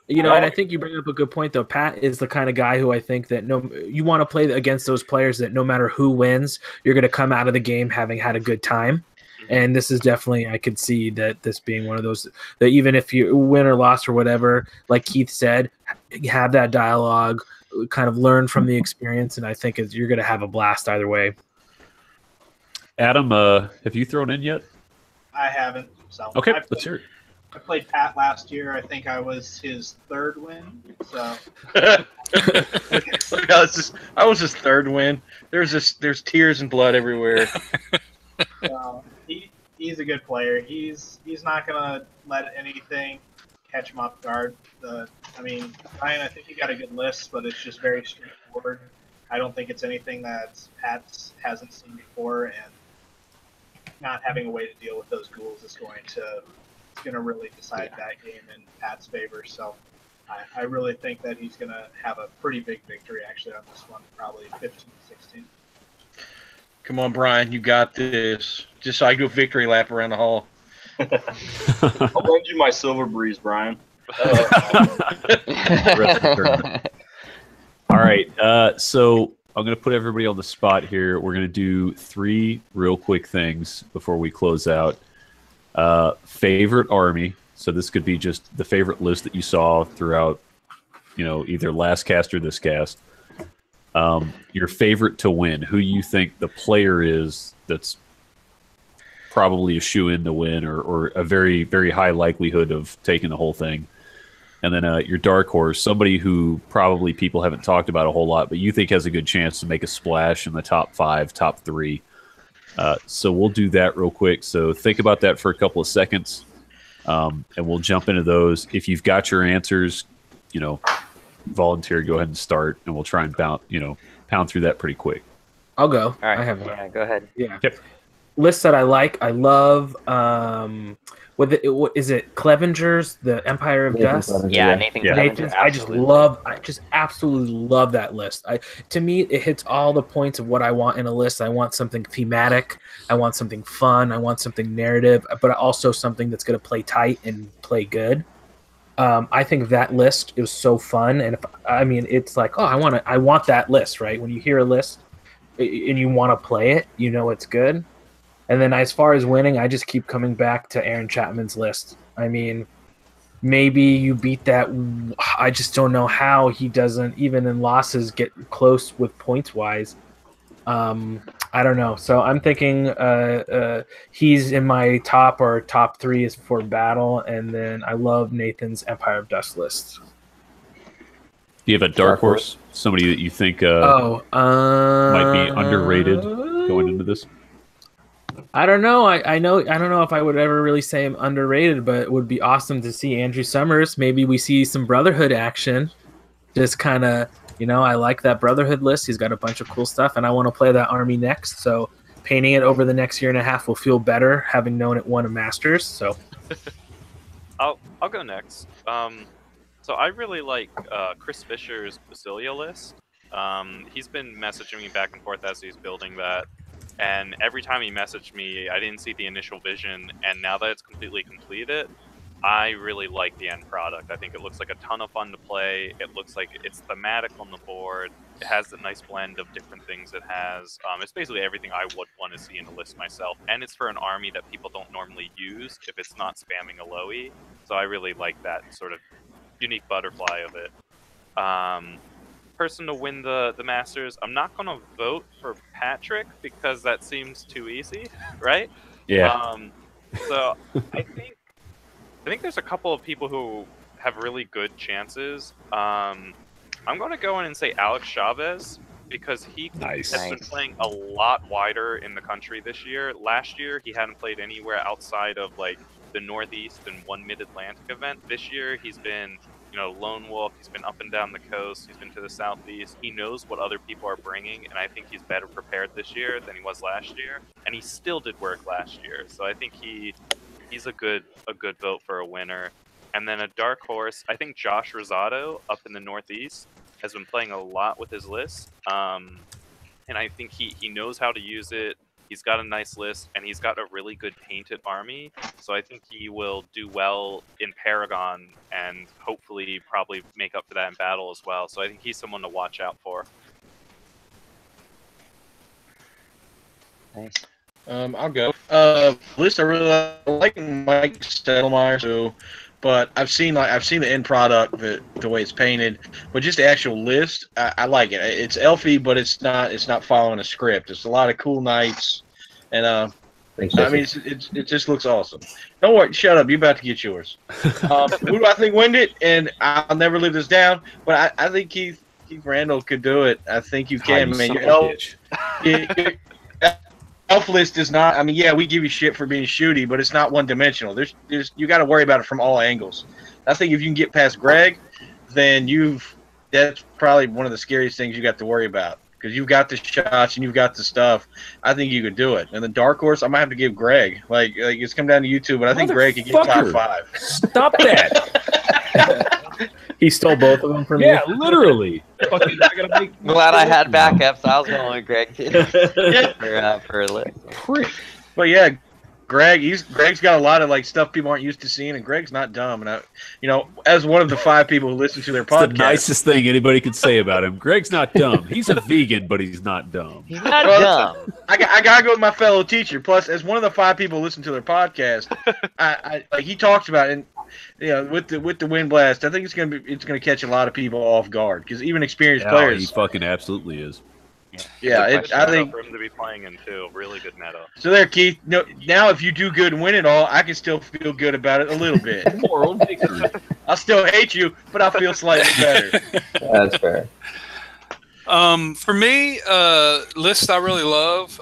And I think you bring up a good point, though. Pat is the kind of guy who I think that you want to play against those players that no matter who wins, you're going to come out of the game having had a good time. And this is definitely, I could see that this being one of those that even if you win or lost or whatever, like Keith said, have that dialogue, kind of learn from the experience, and I think you're going to have a blast either way.
Adam, have you thrown in yet?
I haven't. So
okay, let's hear it.
I played Pat last year. I think I was his 3rd win. So
look, I was his 3rd win. There's tears and blood everywhere.
He's a good player. He's not gonna let anything catch him off guard. Ryan, I think you got a good list, but it's just very straightforward. I don't think it's anything that Pat hasn't seen before, and not having a way to deal with those ghouls is going to really decide that game in Pat's favor. So I really think that he's going to have a pretty big victory actually on this one, probably 15-16.
Come on, Brian, you got this. Just so I can do a victory lap around the hall.
I'll lend you my Silver Breeze, Brian.
All right, so I'm going to put everybody on the spot here. We're going to do 3 real quick things before we close out. Favorite army. So this could be just the favorite list that you saw throughout, either last cast or this cast. Your favorite to win. Who you think the player is that's probably a shoe-in to win, or a very, very high likelihood of taking the whole thing. And then your dark horse, somebody who probably people haven't talked about a whole lot, but you think has a good chance to make a splash in the top 5, top 3. So we'll do that real quick. So think about that for a couple of seconds, and we'll jump into those. If you've got your answers, volunteer, go ahead and start, and we'll try and pound through that pretty quick.
I'll go.
All right.
I have
Yeah, go ahead.
Yeah.
Yep.
Lists that I like. I love. What is it? Clevenger's The Empire of
Nathan
Dust.
Clevenger,
Yeah, Nathan.
Yeah.
Clevenger,
Nathan's, I just absolutely love that list. To me, it hits all the points of what I want in a list. I want something thematic. I want something fun. I want something narrative, but also something that's going to play tight and play good. I think that list is so fun, and it's like, oh, I want that list, right? When you hear a list and you want to play it, it's good. And then as far as winning, I just keep coming back to Aaron Chapman's list. I mean, maybe you beat that. I just don't know how he doesn't, even in losses, get close with points-wise. I don't know. So I'm thinking he's in my top 3 is for battle, and then I love Nathan's Empire of Dust list.
Do you have a dark horse? Somebody that you think might be underrated going into this?
I don't know. I don't know if I would ever really say him underrated, but it would be awesome to see Andrew Summers. Maybe we see some Brotherhood action. Just kind of, I like that Brotherhood list. He's got a bunch of cool stuff, and I want to play that army next. So painting it over the next year and a half will feel better, having known it won a Masters. So
I'll go next. So I really like Chris Fisher's Basilia list. He's been messaging me back and forth as he's building that. And every time he messaged me, I didn't see the initial vision, and now that it's completely completed, I really like the end product. I think it looks like a ton of fun to play. It looks like it's thematic on the board. It has a nice blend of different things it has. It's basically everything I would want to see in a list myself, and it's for an army that people don't normally use if it's not spamming a Lowy. So I really like that sort of unique butterfly of it. Person to win the Masters, I'm not going to vote for Patrick because that seems too easy, right?
Yeah.
So I think there's a couple of people who have really good chances. I'm going to go in and say Alex Chavez because he has been playing a lot wider in the country this year. Last year, he hadn't played anywhere outside of like the Northeast and one Mid-Atlantic event. This year, he's been lone wolf. He's been up and down the coast. He's been to the southeast. He knows what other people are bringing, and I think he's better prepared this year than he was last year. And he still did work last year, so I think he's a good vote for a winner. And then a dark horse, I think Josh Rosado up in the northeast has been playing a lot with his list, and I think he knows how to use it. He's got a nice list, and he's got a really good painted army. So I think he will do well in Paragon and hopefully probably make up for that in battle as well. So I think he's someone to watch out for.
Nice.
I'll go. List I really like Mike Stettlemyer, but I've seen the end product, the way it's painted, but just the actual list, I like it. It's elfy, but it's not following a script. It's a lot of cool knights, and it just looks awesome. Don't worry, shut up. You're about to get yours. Who do I think win it? And I'll never live this down, but I think Keith Randall could do it. I think you can, man. Your elf list is not. I mean, yeah, we give you shit for being shooty, but it's not one dimensional. There's you got to worry about it from all angles. I think if you can get past Greg, then that's probably one of the scariest things you got to worry about because you've got the shots and you've got the stuff. I think you could do it. And the dark horse, I might have to give Greg. Like it's come down to you two, but I think Greg could get top 5.
Stop that!
He stole both of them from me.
Yeah, literally.
Glad I had backups. I was going with Greg too for a list.
But yeah, Greg's got a lot of like stuff people aren't used to seeing, and Greg's not dumb. And as one of the 5 people who listen to their podcast,
the nicest thing anybody could say about him. Greg's not dumb. He's a vegan, but he's not dumb.
He's not dumb.
I gotta go with my fellow teacher. Plus, as one of the 5 people who listen to their podcast, he talks about it, and with the wind blast, I think it's gonna catch a lot of people off guard because even experienced players.
He fucking absolutely is.
Yeah, I think
for him to be playing in too. Really good meta.
so. There, Keith. No, now if you do good and win it all, I can still feel good about it a little bit.
Moral victory.
I'll still hate you, but I'll feel slightly better.
That's fair.
For me, list I really love.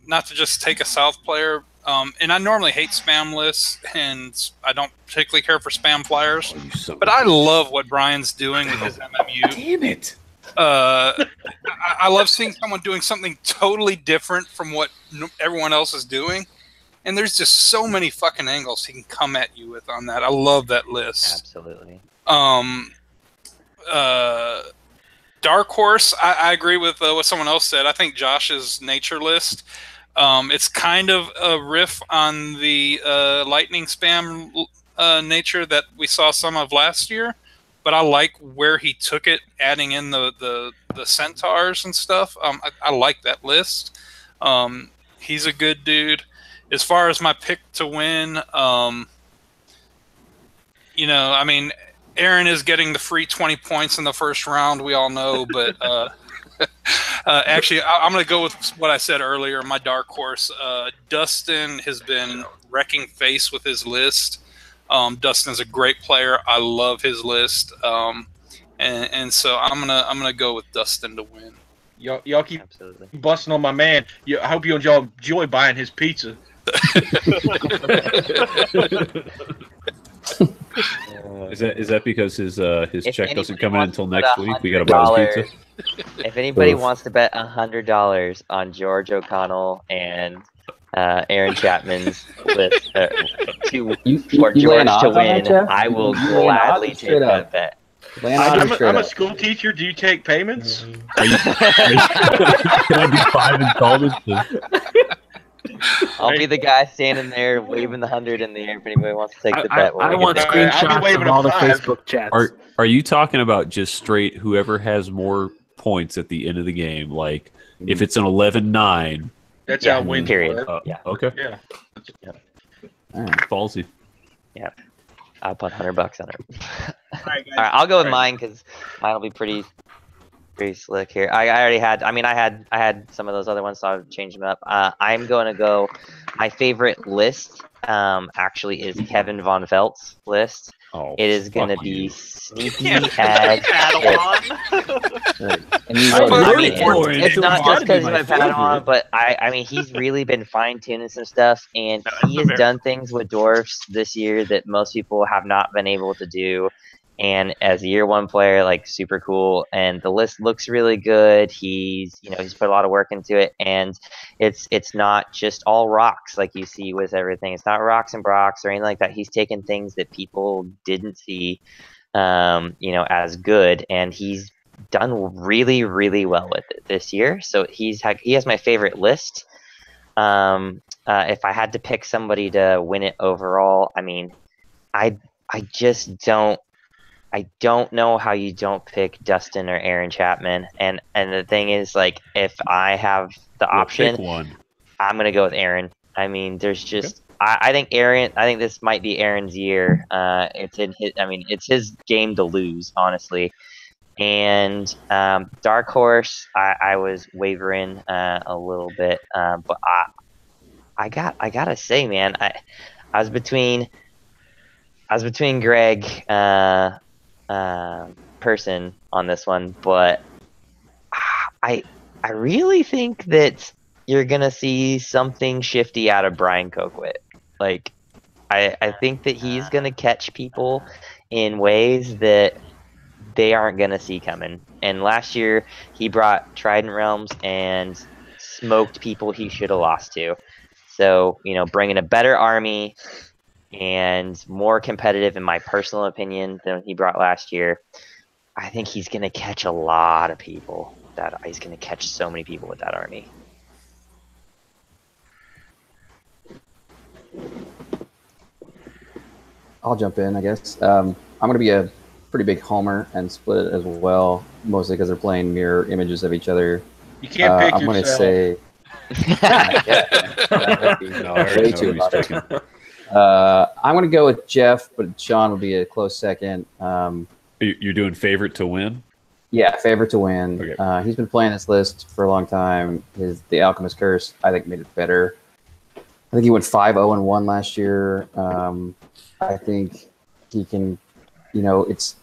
Not to just take a South player. And I normally hate spam lists, and I don't particularly care for spam flyers. But I love what Brian's doing with his MMU.
Damn it.
I love seeing someone doing something totally different from what everyone else is doing. And there's just so many fucking angles he can come at you with on that. I love that list.
Absolutely.
Dark Horse, I agree with what someone else said. I think Josh's nature list, it's kind of a riff on the lightning spam nature that we saw some of last year. But I like where he took it, adding in the centaurs and stuff. I like that list. He's a good dude. As far as my pick to win, I mean, Aaron is getting the free 20 points in the first round. We all know, but actually, I'm going to go with what I said earlier. My dark horse, Dustin, has been wrecking face with his list. Dustin's a great player. I love his list, and so I'm gonna go with Dustin to win.
Y'all keep busting on my man. I hope y'all enjoy buying his pizza.
Is that because his check doesn't come in until next week? We got to buy his pizza.
If anybody wants to bet $100 on George O'Connell and Aaron Chapman's list for George to win, I will gladly take that bet.
I'm a school teacher. Do you take payments?
Can I do 5 installments?
I'll be the guy standing there waving the 100 in the air if anybody wants to take the bet.
I want screenshots of all the Facebook chats.
Are you talking about just straight whoever has more points at the end of the game? Like if it's an 11-9.
That's how win.
Period.
Yeah. Okay.
Yeah.
Yep.
All right. Ballsy.
Yeah. I'll put $100 on it.
All right, guys.
All right, I'll go with mine because mine will be pretty slick here. I already had. I mean, I had some of those other ones, so I'll change them up. I'm going to go. My favorite list actually is Kevin Von Velt's list.
Oh,
it is going to be sneaky as it's not just because of my Padawan, but I mean, he's really been fine-tuning some stuff, and he has done things with dwarfs this year that most people have not been able to do. And as a year 1 player, like, super cool. And the list looks really good. He's put a lot of work into it, and it's not just all rocks like you see with everything. It's not rocks and brocks or anything like that. He's taken things that people didn't see, as good, and he's done really, really well with it this year. So he has my favorite list. If I had to pick somebody to win it overall, I mean, I don't know how you don't pick Dustin or Aaron Chapman. And the thing is, like, if I have the option, I'm going to go with Aaron. I mean, there's just I think this might be Aaron's year. It's his game to lose, honestly. And Dark Horse, I was wavering a little bit, but I gotta say, man, I was between Greg person on this one, but I really think that you're gonna see something shifty out of Brian Coquit. Like, I think that he's gonna catch people in ways that they aren't gonna see coming. And last year he brought Trident Realms and smoked people he should have lost to. So, bringing a better army and more competitive, in my personal opinion, than he brought last year, I think he's going to catch a lot of people. He's going to catch so many people with that army.
I'll jump in, I guess. I'm going to be a pretty big homer and split it as well, mostly because they're playing mirror images of each other.
You can't pick
I'm going to say... way too much. I'm going to go with Jeff, but Sean will be a close second.
You're doing favorite to win?
Yeah, favorite to win.
Okay.
He's been playing this list for a long time. The Alchemist Curse, I think, made it better. I think he went 5-0-1 last year. I think he can, it's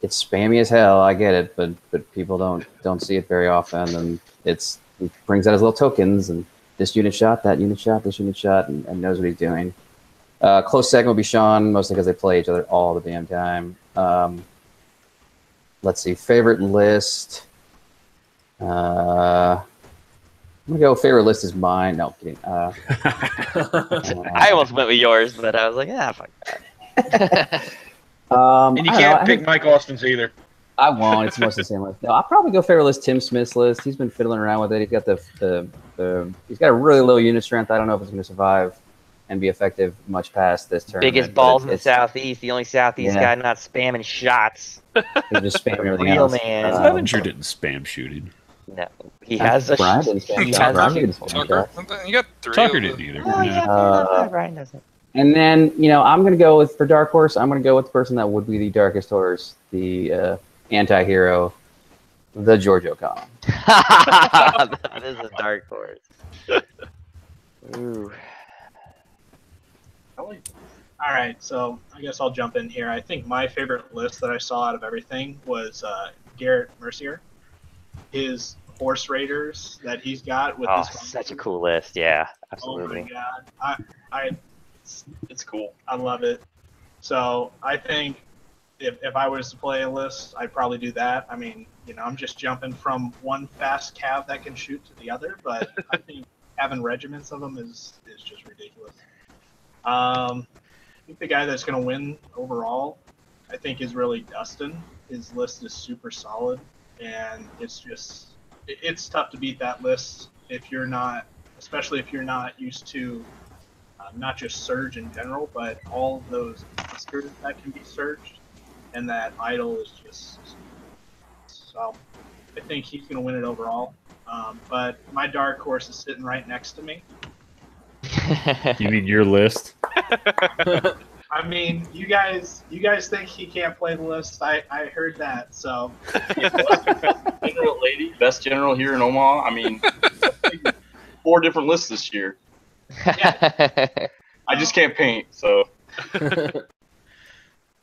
spammy as hell. I get it, but people don't see it very often, and he brings out his little tokens and this unit shot, that unit shot, this unit shot, and knows what he's doing. Close second will be Sean, mostly because they play each other all the damn time. Let's see, favorite list. I'm gonna go. Favorite list is mine. No, I'm kidding.
I almost went with yours, but I was like, fuck that.
And you can't pick Mike Austin's either.
I won't. It's mostly the same list. No, I'll probably go favorite list. Tim Smith's list. He's been fiddling around with it. He's got he's got a really low unit strength. I don't know if it's going to survive and be effective much past this tournament.
Biggest balls in the Southeast. The only Southeast guy not spamming shots.
He's just spamming everything
Real
else.
man.
Avenger didn't spam shooting.
No, he has a.
Brian didn't spam shots. Brian didn't spam
Tucker,
shots.
you got 3.
Tucker didn't either.
Brian doesn't.
And then, I'm going to go for Dark Horse. I'm going to go with the person that would be the darkest horse, the anti-hero, the Giorgio Khan.
That is a dark horse. Ooh.
All right, so I guess I'll jump in here. I think my favorite list that I saw out of everything was Garrett Mercier. His horse raiders that he's got with this.
Such a cool list. Yeah,
Oh
absolutely.
my god, it's cool. I love it. So I think if I was to play a list, I'd probably do that. I mean, I'm just jumping from one fast cav that can shoot to the other, but I think having regiments of them is just ridiculous. I think the guy that's going to win overall, I think, is really Dustin. His list is super solid, and it's tough to beat that list especially if you're not used to not just Surge in general, but all of those monsters that can be surged, and that idol is just. So I think he's going to win it overall. But my dark horse is sitting right next to me.
You mean your list?
I mean, you guys think he can't play the list? I heard that. So
General Lady, best general here in Omaha. I mean, 4 different lists this year. I just can't paint, so.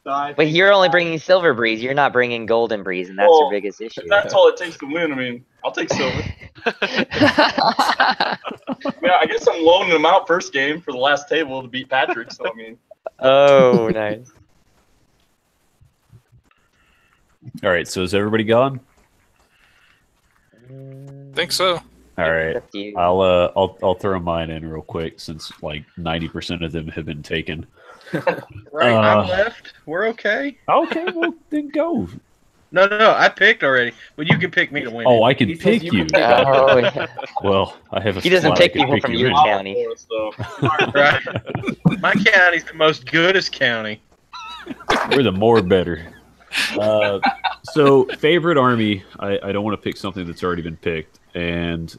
But you're only bringing Silver Breeze. You're not bringing Golden Breeze, and that's your biggest issue.
That's all it takes to win. I mean, I'll take silver. Yeah, I guess I'm loaning him out first game for the last table to beat Patrick. So I mean.
Oh, nice.
All right. So is everybody gone?
Think so.
All right.
Up to you.
I'll throw mine in real quick since like 90% of them have been taken.
Right, I'm left. We're okay.
Okay, well then go.
No, I picked already. But you can pick me to win.
Oh, I can pick you.
Oh, yeah.
Well, I have a.
He doesn't
slot I
pick
can
people from
you
your
in.
county.
Right. My county's the most goodest county.
We're the more better. So favorite army. I don't want to pick something that's already been picked, and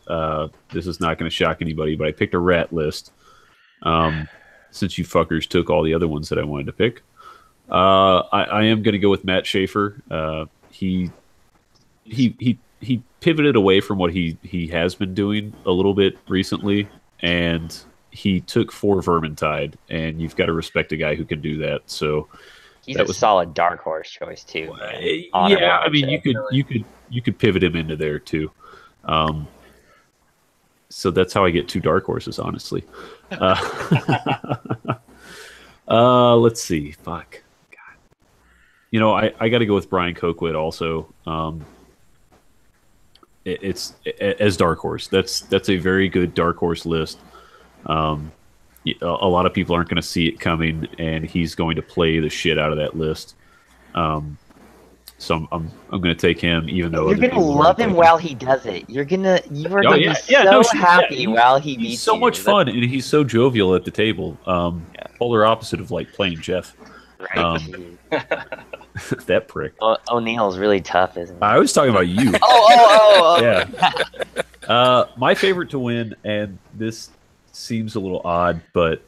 this is not going to shock anybody, but I picked a rat list. Since you fuckers took all the other ones that I wanted to pick, I am going to go with Matt Schaefer. He pivoted away from what he has been doing a little bit recently, and he took 4 Vermintide, and you've got to respect a guy who can do that. So
He's a solid dark horse choice too.
yeah, I mean you could pivot him into there too. So that's how I get 2 dark horses, honestly. Let's see. Fuck. God. I got to go with Brian Coquit also. It's as dark horse. That's a very good dark horse list. A lot of people aren't going to see it coming, and he's going to play the shit out of that list. So I'm going to take him, even though
you're going to love him while he does it. You are going to be happy while he beats you.
He's so much fun, and he's so jovial at the table. Polar opposite of like playing Jeff.
Right.
That prick.
O'Neill's really tough, isn't he?
I was talking about you. Yeah. My favorite to win, and this seems a little odd, but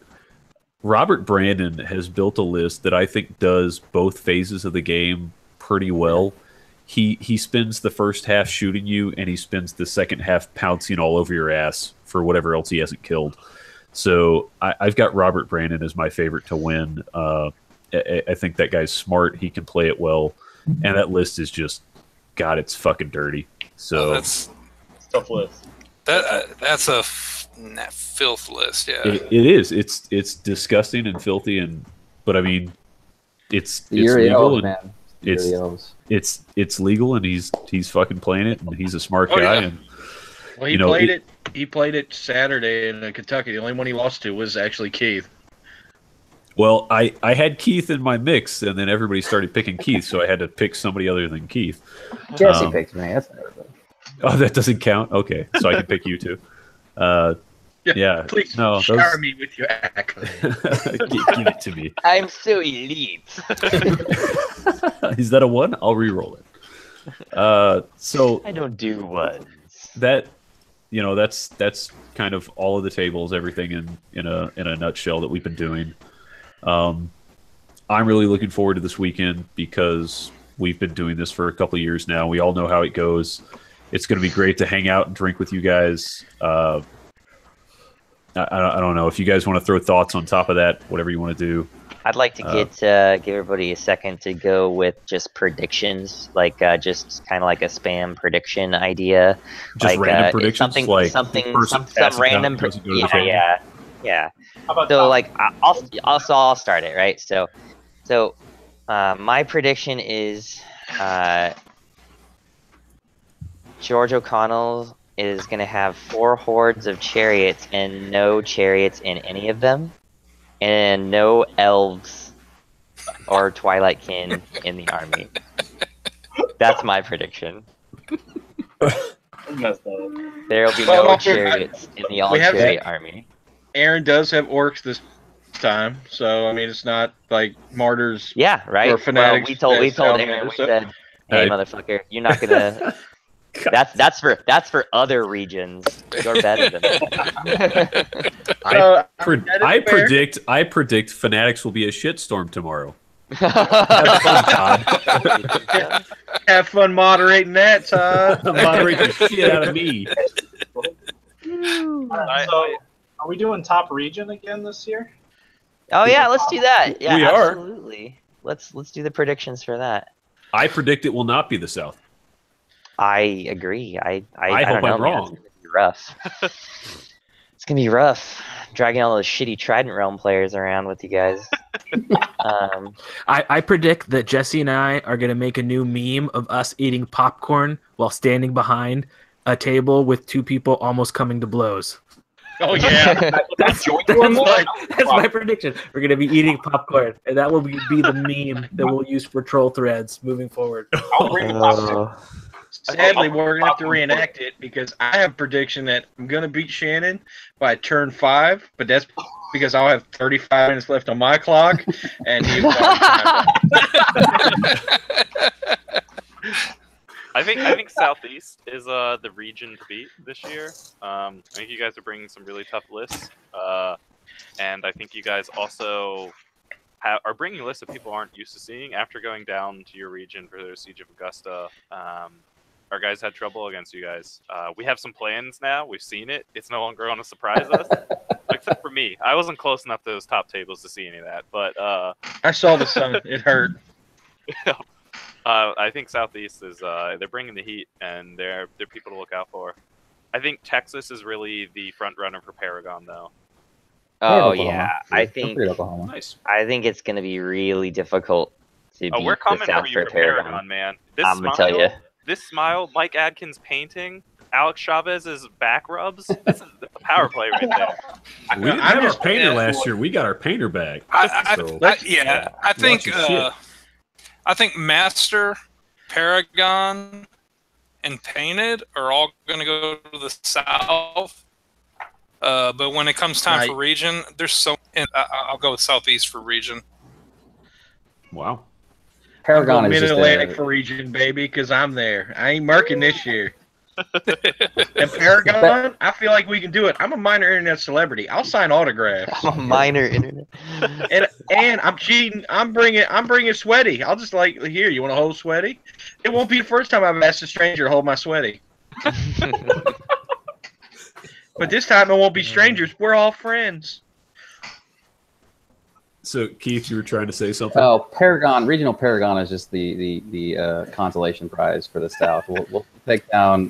Robert Brandon has built a list that I think does both phases of the game pretty well. he spends the first half shooting you, and he spends the second half pouncing all over your ass for whatever else he hasn't killed. So I've got Robert Brandon as my favorite to win. I think that guy's smart. He can play it well, and that list is just, God, it's fucking dirty. So
It's a tough list.
That's a filth list. Yeah,
it is. It's disgusting and filthy, but I mean, it's
Yuri
legal
Elves,
and
man. Yuri Elves.
it's legal, and he's fucking playing it, and he's a smart guy.
yeah.
And
Well, he played it Saturday in Kentucky. The only one he lost to was actually Keith.
well, I had Keith in my mix, and then everybody started picking Keith, so I had to pick somebody other than Keith.
Jesse picked me. That's not everybody.
Oh, that doesn't count. Okay, so I can pick you too. Yeah.
Please
No,
shower me with your accolades.
give it to me.
I'm so elite.
Is that a 1? I'll re-roll it. So
I don't do ones.
that, that's kind of all of the tables, everything in a nutshell that we've been doing. I'm really looking forward to this weekend because we've been doing this for a couple of years now. We all know how it goes. It's going to be great to hang out and drink with you guys. I don't know if you guys want to throw thoughts on top of that, whatever you want to do.
I'd like to give everybody a second to go with just predictions, like just kind of like a spam prediction idea.
Just
like,
random predictions,
something,
like
some random. Yeah.
How about
So
top?
like I'll start it, right? So my prediction is George O'Connell is going to have 4 hordes of chariots and no chariots in any of them, and no elves or Twilight Kin in the army. That's my prediction.
Messed up.
There will be
Well,
no chariots in the all-chariot army.
Aaron does have orcs this time, so I mean it's not like martyrs.
Yeah, right.
Or fanatics
we told
that's down
Aaron.
there,
We
so-
said, "Hey,
Hey.
motherfucker, you're not gonna." That's for other regions. You're better than that.
I predict Fanatics will be a shitstorm tomorrow. Have fun, Todd.
Have fun moderating that, Todd.
Moderate the shit out of me.
So, are we doing top region again this year?
Oh yeah, let's do that. Yeah,
We are.
absolutely. Let's do the predictions for that.
I predict it will not be the South.
I agree. I
hope
don't know,
I'm
man.
wrong.
It's gonna be rough. It's gonna be rough dragging all those shitty Trident Realm players around with you guys.
I predict that Jesse and I are going to make a new meme of us eating popcorn while standing behind a table with 2 people almost coming to blows.
Oh yeah.
That's my prediction. We're going to be eating popcorn, and that will be the meme that we'll use for troll threads moving forward.
I'll bring the popcorn.
Sadly, we're gonna have to reenact it because I have a prediction that I'm gonna beat Shannon by turn 5, but that's because I'll have 35 minutes left on my clock, and he will have time left.
I think Southeast is the region to beat this year. I think you guys are bringing some really tough lists, and I think you guys also are bringing lists that people aren't used to seeing. After going down to your region for the Siege of Augusta, our guys had trouble against you guys. We have some plans now. We've seen it. It's no longer going to surprise us, except for me. I wasn't close enough to those top tables to see any of that, but
I saw the sun. It hurt.
I think Southeast is they're bringing the heat, and they're people to look out for. I think Texas is really the front runner for Paragon, though.
Oh
Oklahoma.
yeah, I think
Oklahoma.
Nice.
it's going to be really difficult to beat
We're coming
the South
for you
for
for Paragon,
Paragon.
man.
I'm gonna tell you.
This smile, Mike Adkins painting, Alex Chavez's back rubs. This is the power play right there.
We didn't have our painter last year. We got our painter back.
I think
Watch your shit.
I think Master, Paragon, and Painted are all going to go to the South. But when it comes time for region, there's so. And I'll go with Southeast for region.
Wow.
Paragon is just
Mid-Atlantic for region, baby, because I'm there. I ain't marking this year. And Paragon, I feel like we can do it. I'm a minor internet celebrity. I'll sign autographs.
I'm a minor internet.
And And I'm cheating. I'm bringing Sweaty. I'll just like here. You want to hold Sweaty? It won't be the first time I've asked a stranger to hold my Sweaty. But this time it won't be strangers. We're all friends.
So Keith, you were trying to say something?
Oh, Paragon, regional Paragon is just the consolation prize for the South. We'll take down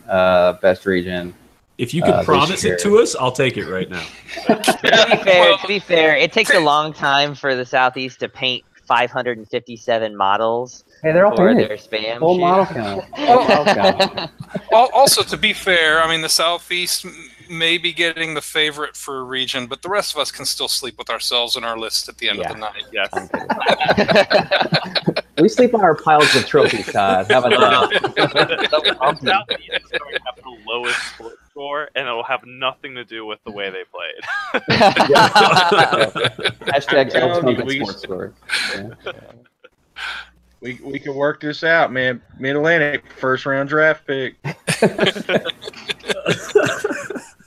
best region.
If you can promise it to us, I'll take it right now.
To be fair, it takes a long time for the Southeast to paint 557 models.
Hey, they're all
for
painted.
their spam.
Full
shit.
model count. Full model count.
Also, to be fair, I mean, the Southeast may be getting the favorite for a region, but the rest of us can still sleep with ourselves in our list at the end of the night.
Yes.
We sleep on our piles of trophies, Todd. How about that?
The Southeast is going to have the lowest sport score, and it will have nothing to do with the way they played.
Hashtag ultimate sports score. Yeah.
We can work this out, man. Mid-Atlantic first round draft pick.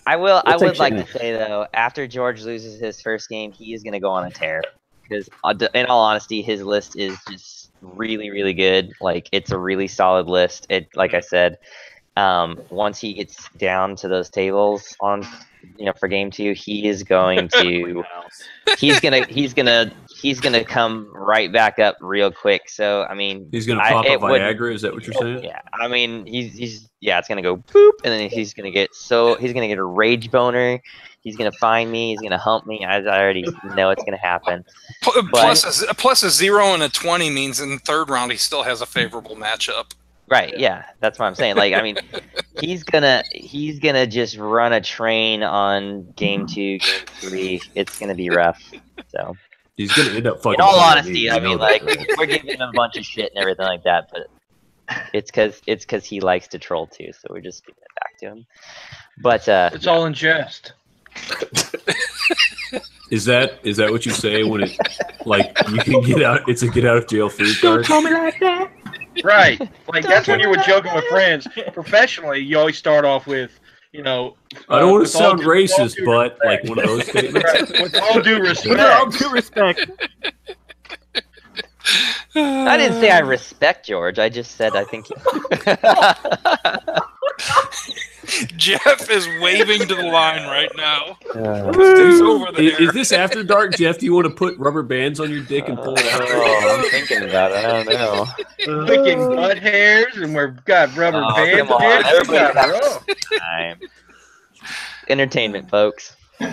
I would like to say though, after George loses his first game, he is going to go on a tear. Because in all honesty, his list is just really, really good. Like it's a really solid list. It, like I said, once he gets down to those tables on, for game 2, he is going to, he's gonna come right back up real quick. So I mean,
he's gonna pop a Viagra. Is that what you're saying?
Yeah, I mean, it's gonna go boop, and then he's gonna get a rage boner. He's gonna find me. He's gonna hump me. I already know it's gonna happen.
Plus a 0 and a 20 means in the third round he still has a favorable matchup.
Right, yeah, that's what I'm saying. Like, I mean, he's gonna just run a train on game 2, game 3. It's gonna be rough. So
he's gonna end up fucking.
In all honesty, I mean, like we're giving him a bunch of shit and everything like that, but it's because he likes to troll too. So we're just giving it back to him. But
it's all in jest.
Is that what you say when it like you can get out? It's a get out of jail free card.
Don't tell me like that.
Right, like that's when you were joking with friends. Professionally, you always start off with,
I don't want to sound racist, but like one of those statements.
Right. With all due respect.
With all due respect.
I didn't say I respect George. I just said I think.
Jeff is waving to the line right now.
He's over there. Is this after dark, Jeff? Do you want to put rubber bands on your dick and pull it out?
Oh, I'm thinking about it. I don't know.
Licking butt hairs, and we've got rubber bands.
Come on. Everybody time. Entertainment, folks.
Wait,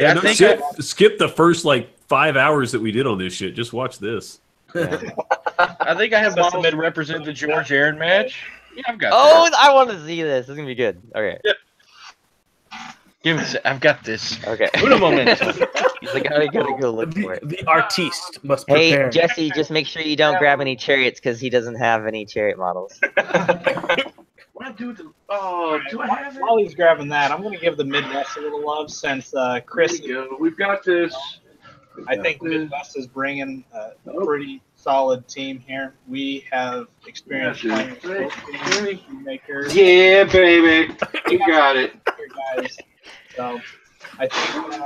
Yeah,
I think
skip the first like 5 hours that we did on this shit. Just watch this.
I think I have models that represent the George Aaron match. Yeah, I've got.
Oh, I want to see this. This is gonna be good. Okay.
Give me. I've got this.
Okay.
Uno momento.
He's like, I gotta go look for it.
The artiste must
Hey,
prepare.
Jesse, just make sure you don't grab any chariots because he doesn't have any chariot models.
While he's grabbing that, I'm going to give the Midwest a little love since Chris.
We've got this.
I think the Midwest is bringing a pretty solid team here. We have experience playing with both teams, makers.
Yeah, baby. You got it.
Guys. So I think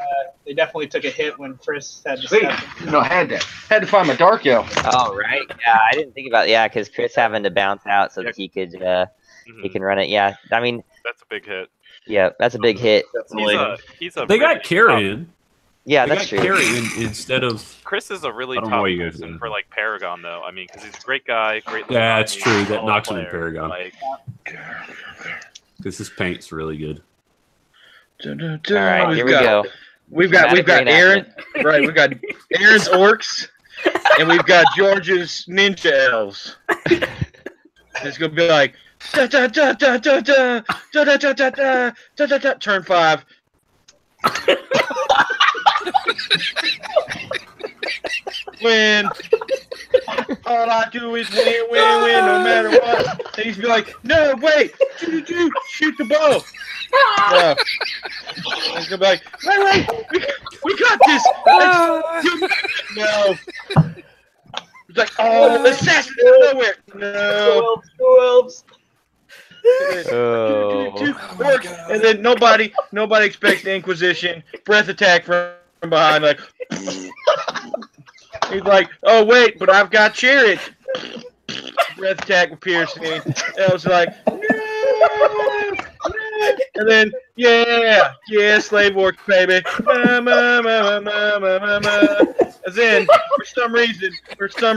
they definitely took a hit when Chris had to step in.
No, had to find my dark yellow.
Oh, right. Yeah, I didn't think about because Chris having to bounce out so that he could he can run it. Yeah, I mean
That's a big hit.
Yeah, that's a big hit.
They got Carrion.
Yeah, that's true.
Carrion instead of
Chris is a really
I don't
tough
know what you guys
person
do.
for like Paragon though. I mean, because he's a great guy, great.
Yeah, that's
he's
true.
a
That
solid
knocks him in
player.
Paragon.
Like,
because this paint's really good.
All right, here we go.
We've got Aaron. Right, we've got Aaron's orcs, and we've got George's ninja elves. It's gonna be like da da da da da da da da da da da da da da. Turn 5. Win. All I do is win, win, win, no matter what. And he's be like, no, wait, shoot the bow. Yeah. He's gonna be like, wait, we got this. No. He's like, oh, assassin out of nowhere. No. Work. And then nobody expects the Inquisition. Breath attack from behind, like. He's like, oh wait, but I've got chariot. Breath attack with piercing. And I was like, no. And then, yeah, slave work, baby. And then, for some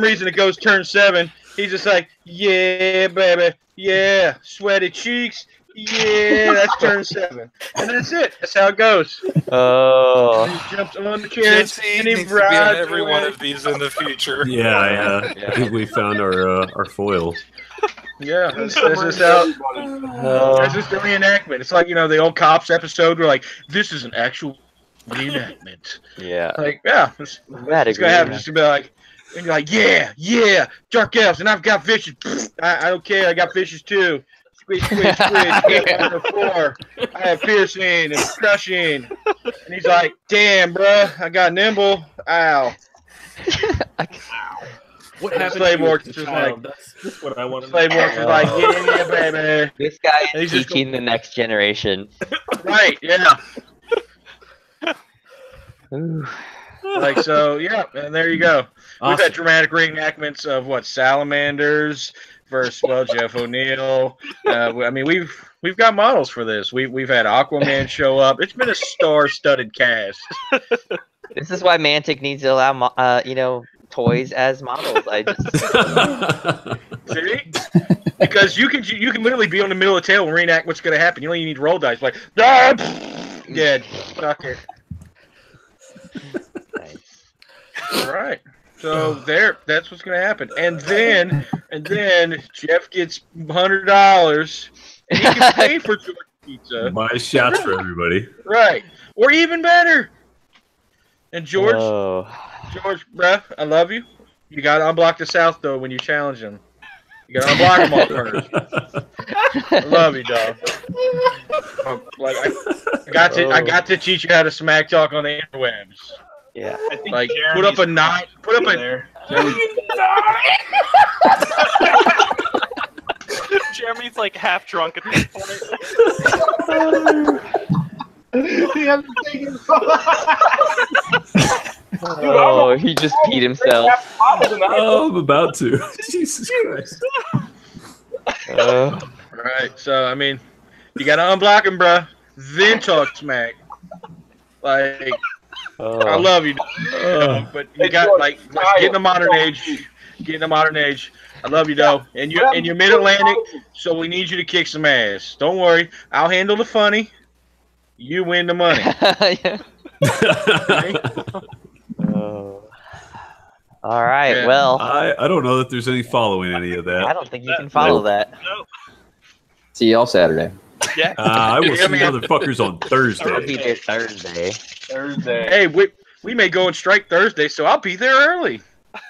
reason, it goes turn 7. He's just like, yeah, baby, yeah, sweaty cheeks, yeah, that's turn 7, and that's it. That's how it goes.
Oh.
He jumps on the chariot and he
needs to be on
rides
every
away.
one of these in the future.
Yeah. I think we found our foil.
Yeah, this is how. This is the reenactment. It's like, the old Cops episode where like, this is an actual reenactment.
Yeah.
Like, yeah, it's gonna happen. Just to be like, and you're like, yeah, dark elves, and I've got fishes. I don't care. I got fishes too. Squeeze. Number 4. I have piercing and crushing. And he's like, damn, bruh, I got nimble. Ow.
What happened
Slave
to
Orcs
the
is
child?
like,
That's what I want to know.
Slave Orcs is like, yeah, baby.
This guy
And
is
he's just
teaching the next generation.
Right, yeah.
Ooh.
Like, so, yeah, and there you go. We've
Awesome.
had dramatic reenactments of salamanders versus Jeff O'Neill. I mean, we've got models for this. We've had Aquaman show up. It's been a star-studded cast.
This is why Mantic needs to allow, toys as models. I just
See? Because you can literally be on the middle of the table and reenact what's going to happen. You only need roll dice. Like, dead. Fuck it.
nice.
All right. So that's what's going to happen. And then Jeff gets $100 and he can pay for George pizza.
Buy shots for everybody.
Right. Or even better. And George,
Oh.
bruh, I love you. You got to unblock the South, though, when you challenge him. You got to unblock them all first. I love you, dog. I got to teach you how to smack talk on the interwebs.
Yeah.
I think
Like,
Jeremy's
put up a 9. Put up a.
there.
Jeremy's like half drunk at this point.
He hasn't taken
Oh, he just peed himself.
Oh, I'm about to. Jesus Christ.
Right. So, I mean, you got to unblock him, bruh. Then talk smack. Like, I love you, but you got like let's get in the modern age. Get in the modern age. I love you though, and you're mid-Atlantic, so we need you to kick some ass. Don't worry, I'll handle the funny. You win the money.
Oh. All right.
Yeah.
Well,
I don't know that there's any following any of that.
I don't think you can follow that.
See y'all Saturday.
Yeah.
I will see motherfuckers on
I'll
Thursday.
be there Thursday.
Hey, we may go and strike Thursday, so I'll be there early.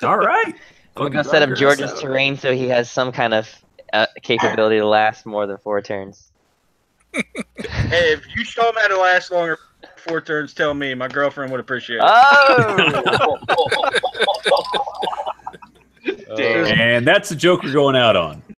All right.
We're gonna set up George's terrain so he has some kind of capability to last more than 4 turns.
Hey, if you show them how to last longer 4 turns, tell me. My girlfriend would appreciate it.
Oh!
And that's the joke we're going out on.